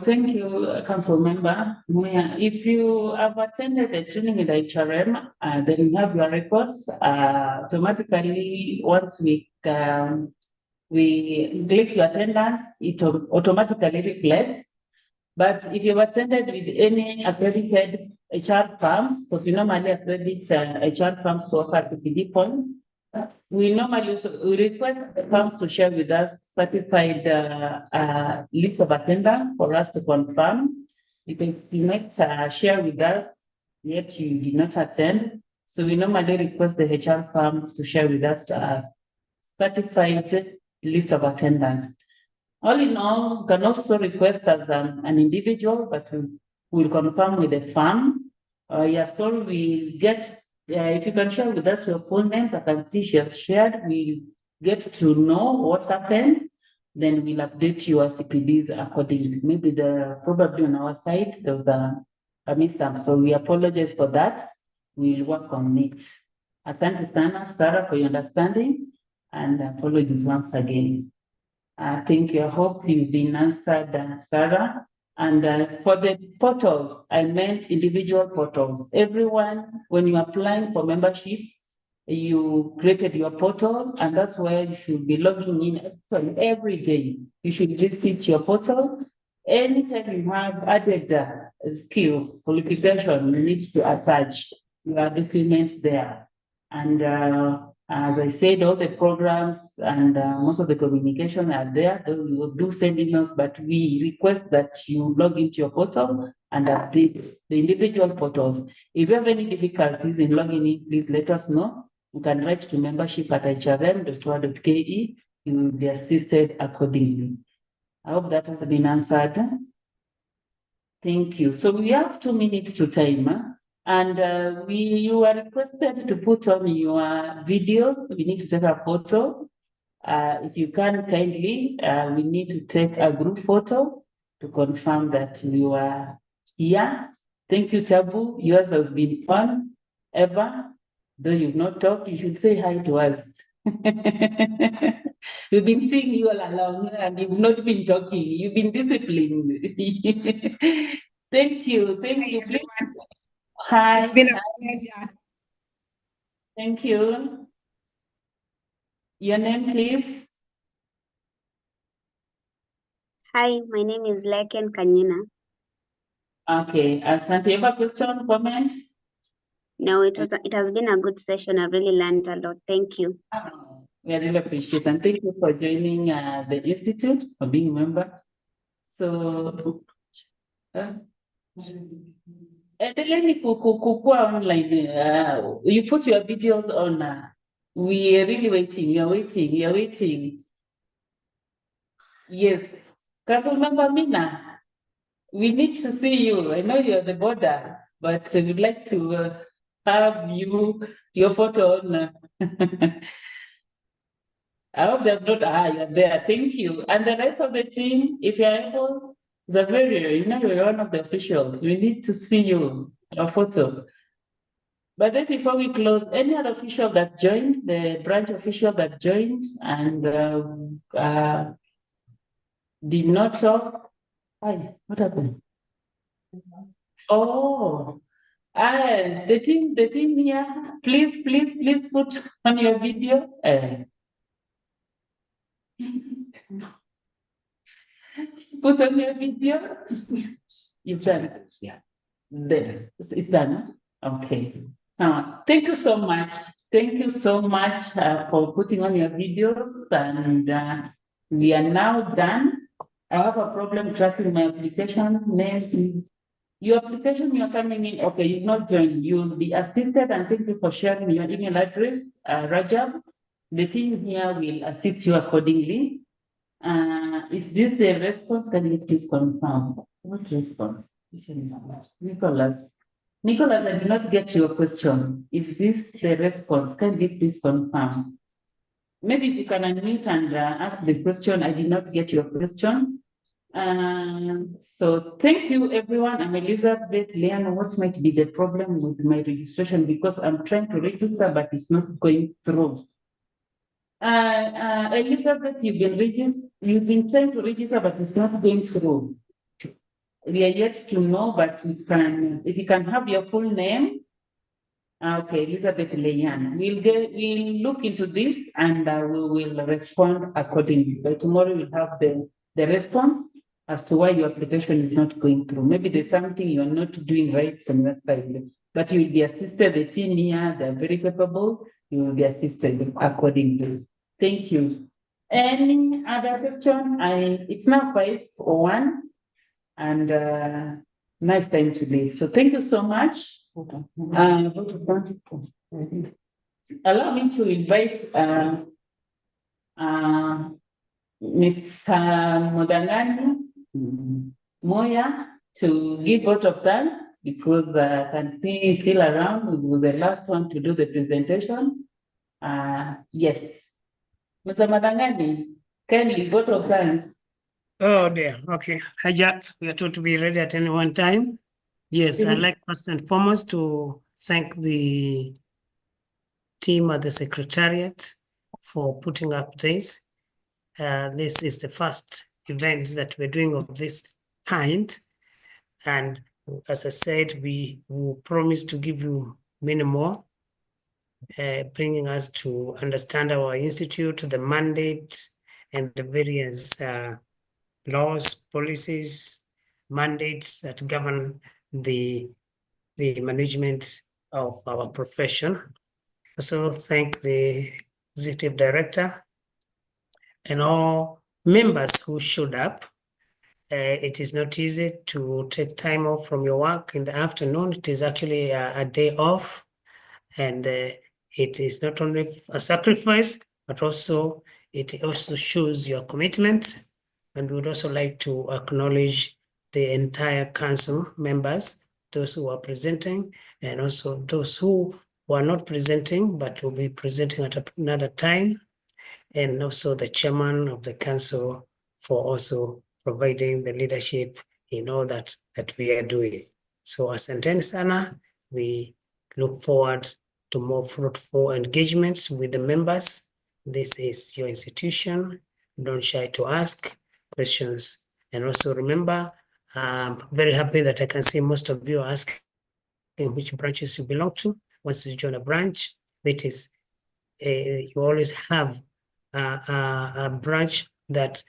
Council Member. If you have attended the training with HRM, then you have your records. Automatically, once we click your attendance, it automatically reflects. But if you've attended with any accredited HR firms, because we normally accredit HR firms to offer CPD points, we normally request the firms to share with us certified list of attendance for us to confirm. Because you might share with us, yet you did not attend. So we normally request the HR firms to share with us a certified list of attendance. All in all, you can also request as an individual, but we will confirm with the firm. Your story will get. If you can share with us your full names, I can see she has shared. We get to know what happened, then we'll update your CPDs accordingly. Maybe probably on our side there was a mishap, so we apologize for that. We'll work on it. Asante sana, Sarah, for your understanding, and apologies once again. Thank you. I hope you've been answered, Sarah. And for the portals, I meant individual portals. Everyone, when you're applying for membership, you created your portal, and that's where you should be logging in every day. You should visit your portal. Anytime you have added skills, qualification, you need to attach your documents there. And as I said, all the programs and most of the communication are there. We do send emails, but we request that you log into your portal and update the individual portals. If you have any difficulties in logging in, please let us know. You can write to membership@hrm.wa.ke. You will be assisted accordingly. I hope that has been answered. Thank you. So we have 2 minutes to time. And you are requested to put on your videos. We need to take a photo. If you can kindly, we need to take a group photo to confirm that you are here. Thank you, Tabu. Yours has been fun. Eva, though you've not talked, you should say hi to us. We've been seeing you all along and you've not been talking. You've been disciplined. Thank you. Thank you. Please. Hi. It's been a pleasure. Thank you. Your name, please. Hi, my name is Leken Kanyina. Okay. Asante, you have a question, comment? No, it has been a good session. I've really learned a lot. Thank you. We really appreciate it. And thank you for joining the Institute, for being a member. So, endeleni kukua online. You put your videos on. We are really waiting. We are waiting. We are waiting. Yes. Councilmember Mina, we need to see you. I know you're the border, but we'd like to have your photo on. I hope they've not. You're there. Thank you. And the rest of the team, if you're able, Zaverio, you're one of the officials. We need to see you, a photo. But then before we close, any other official that joined, the branch official that joined and did not talk? Hi, what happened? Oh, the team here, please put on your video. Put on your video. You try. Yeah. There. It's done. Okay. Thank you so much. Thank you so much for putting on your videos, and we are now done. I have a problem tracking my application name. Your application, you're coming in, okay, you've not joined, you'll be assisted, and thank you for sharing your email address, Rajab. The team here will assist you accordingly. Is this the response? Can you please confirm? What response? Nicholas, I did not get your question. Is this the response? Can you please confirm? Maybe if you can unmute and ask the question. I did not get your question. So thank you, everyone. I'm Elizabeth Leon. What might be the problem with my registration? Because I'm trying to register, but it's not going through. Elizabeth, you've been trying to register, but it's not going through. We are yet to know, but we can, if you can have your full name. Okay, Elizabeth Leyan. We'll look into this and we will respond accordingly. By tomorrow we'll have the response as to why your application is not going through. Maybe there's something you're not doing right from your side, but you will be assisted. The team here, they're very capable. You will be assisted accordingly. Thank you. Any other question? It's now 5:01 and nice time to leave. So thank you so much. Allow me to invite Ms. Modangani Moya to give vote of thanks, because I can see he's still around. We were the last one to do the presentation. Yes. Mr. Modangani, kindly vote of thanks. Oh dear, okay. Hijacked, we are told to be ready at any one time. Yes, I'd like first and foremost to thank the team at the Secretariat for putting up this. This is the first event that we're doing of this kind. And as I said, we will promise to give you many more, bringing us to understand our institute, the mandate, and the various laws, policies, mandates that govern the management of our profession. Also thank the executive director and all members who showed up. It is not easy to take time off from your work in the afternoon. It is actually a day off, and it is not only a sacrifice, but also it also shows your commitment. And we would also like to acknowledge the entire council members, those who are presenting, and also those who are not presenting, but will be presenting at another time, and also the chairman of the council for also providing the leadership in all that we are doing. So asanteni sana, we look forward to more fruitful engagements with the members. This is your institution. Don't shy to ask questions. And also remember, I'm very happy that I can see most of you are asking which branches you belong to. Once you join a branch, that is, you always have a branch that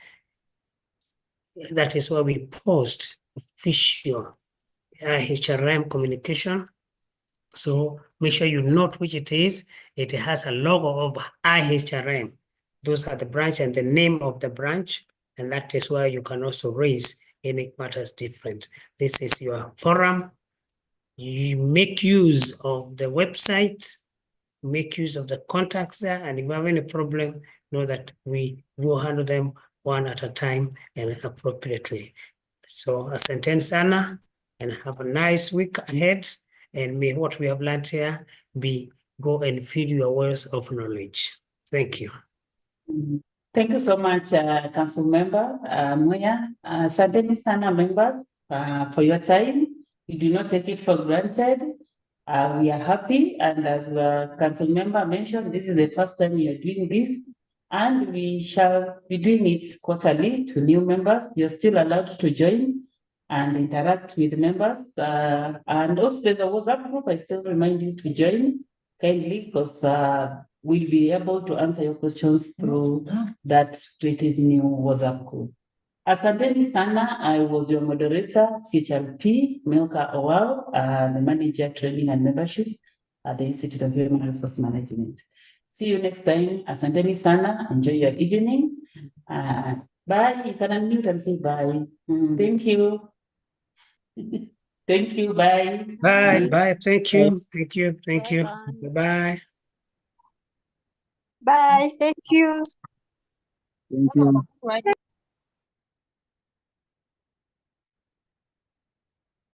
is where we post official HRM communication. So make sure you note which it is. It has a logo of IHRM. Those are the branch and the name of the branch. And that is where you can also raise any matters different. This is your forum You make use of the website, make use of the contacts there, and if you have any problem, know that we will handle them one at a time and appropriately. So asanteni sana and have a nice week ahead, and may what we have learned here go and feed your wells of knowledge. Thank you. Thank you so much, Council Member Muya. Asanteni sana, members, for your time. We do not take it for granted. We are happy, and as the Council Member mentioned, this is the first time we are doing this, and we shall be doing it quarterly to new members. You're still allowed to join and interact with members. And also there's a WhatsApp group. I still remind you to join kindly, because we'll be able to answer your questions through that created new WhatsApp group. Asanteni sana, I was your moderator, CHLP, Milka Owal, the Manager Training and Membership at the Institute of Human Resource Management. See you next time. Asanteni sana, enjoy your evening. Bye, you can unmute and say bye. Thank you. Thank you, bye. Bye, bye, thank you, thank you, thank you. Bye. Bye. Thank you. Thank you.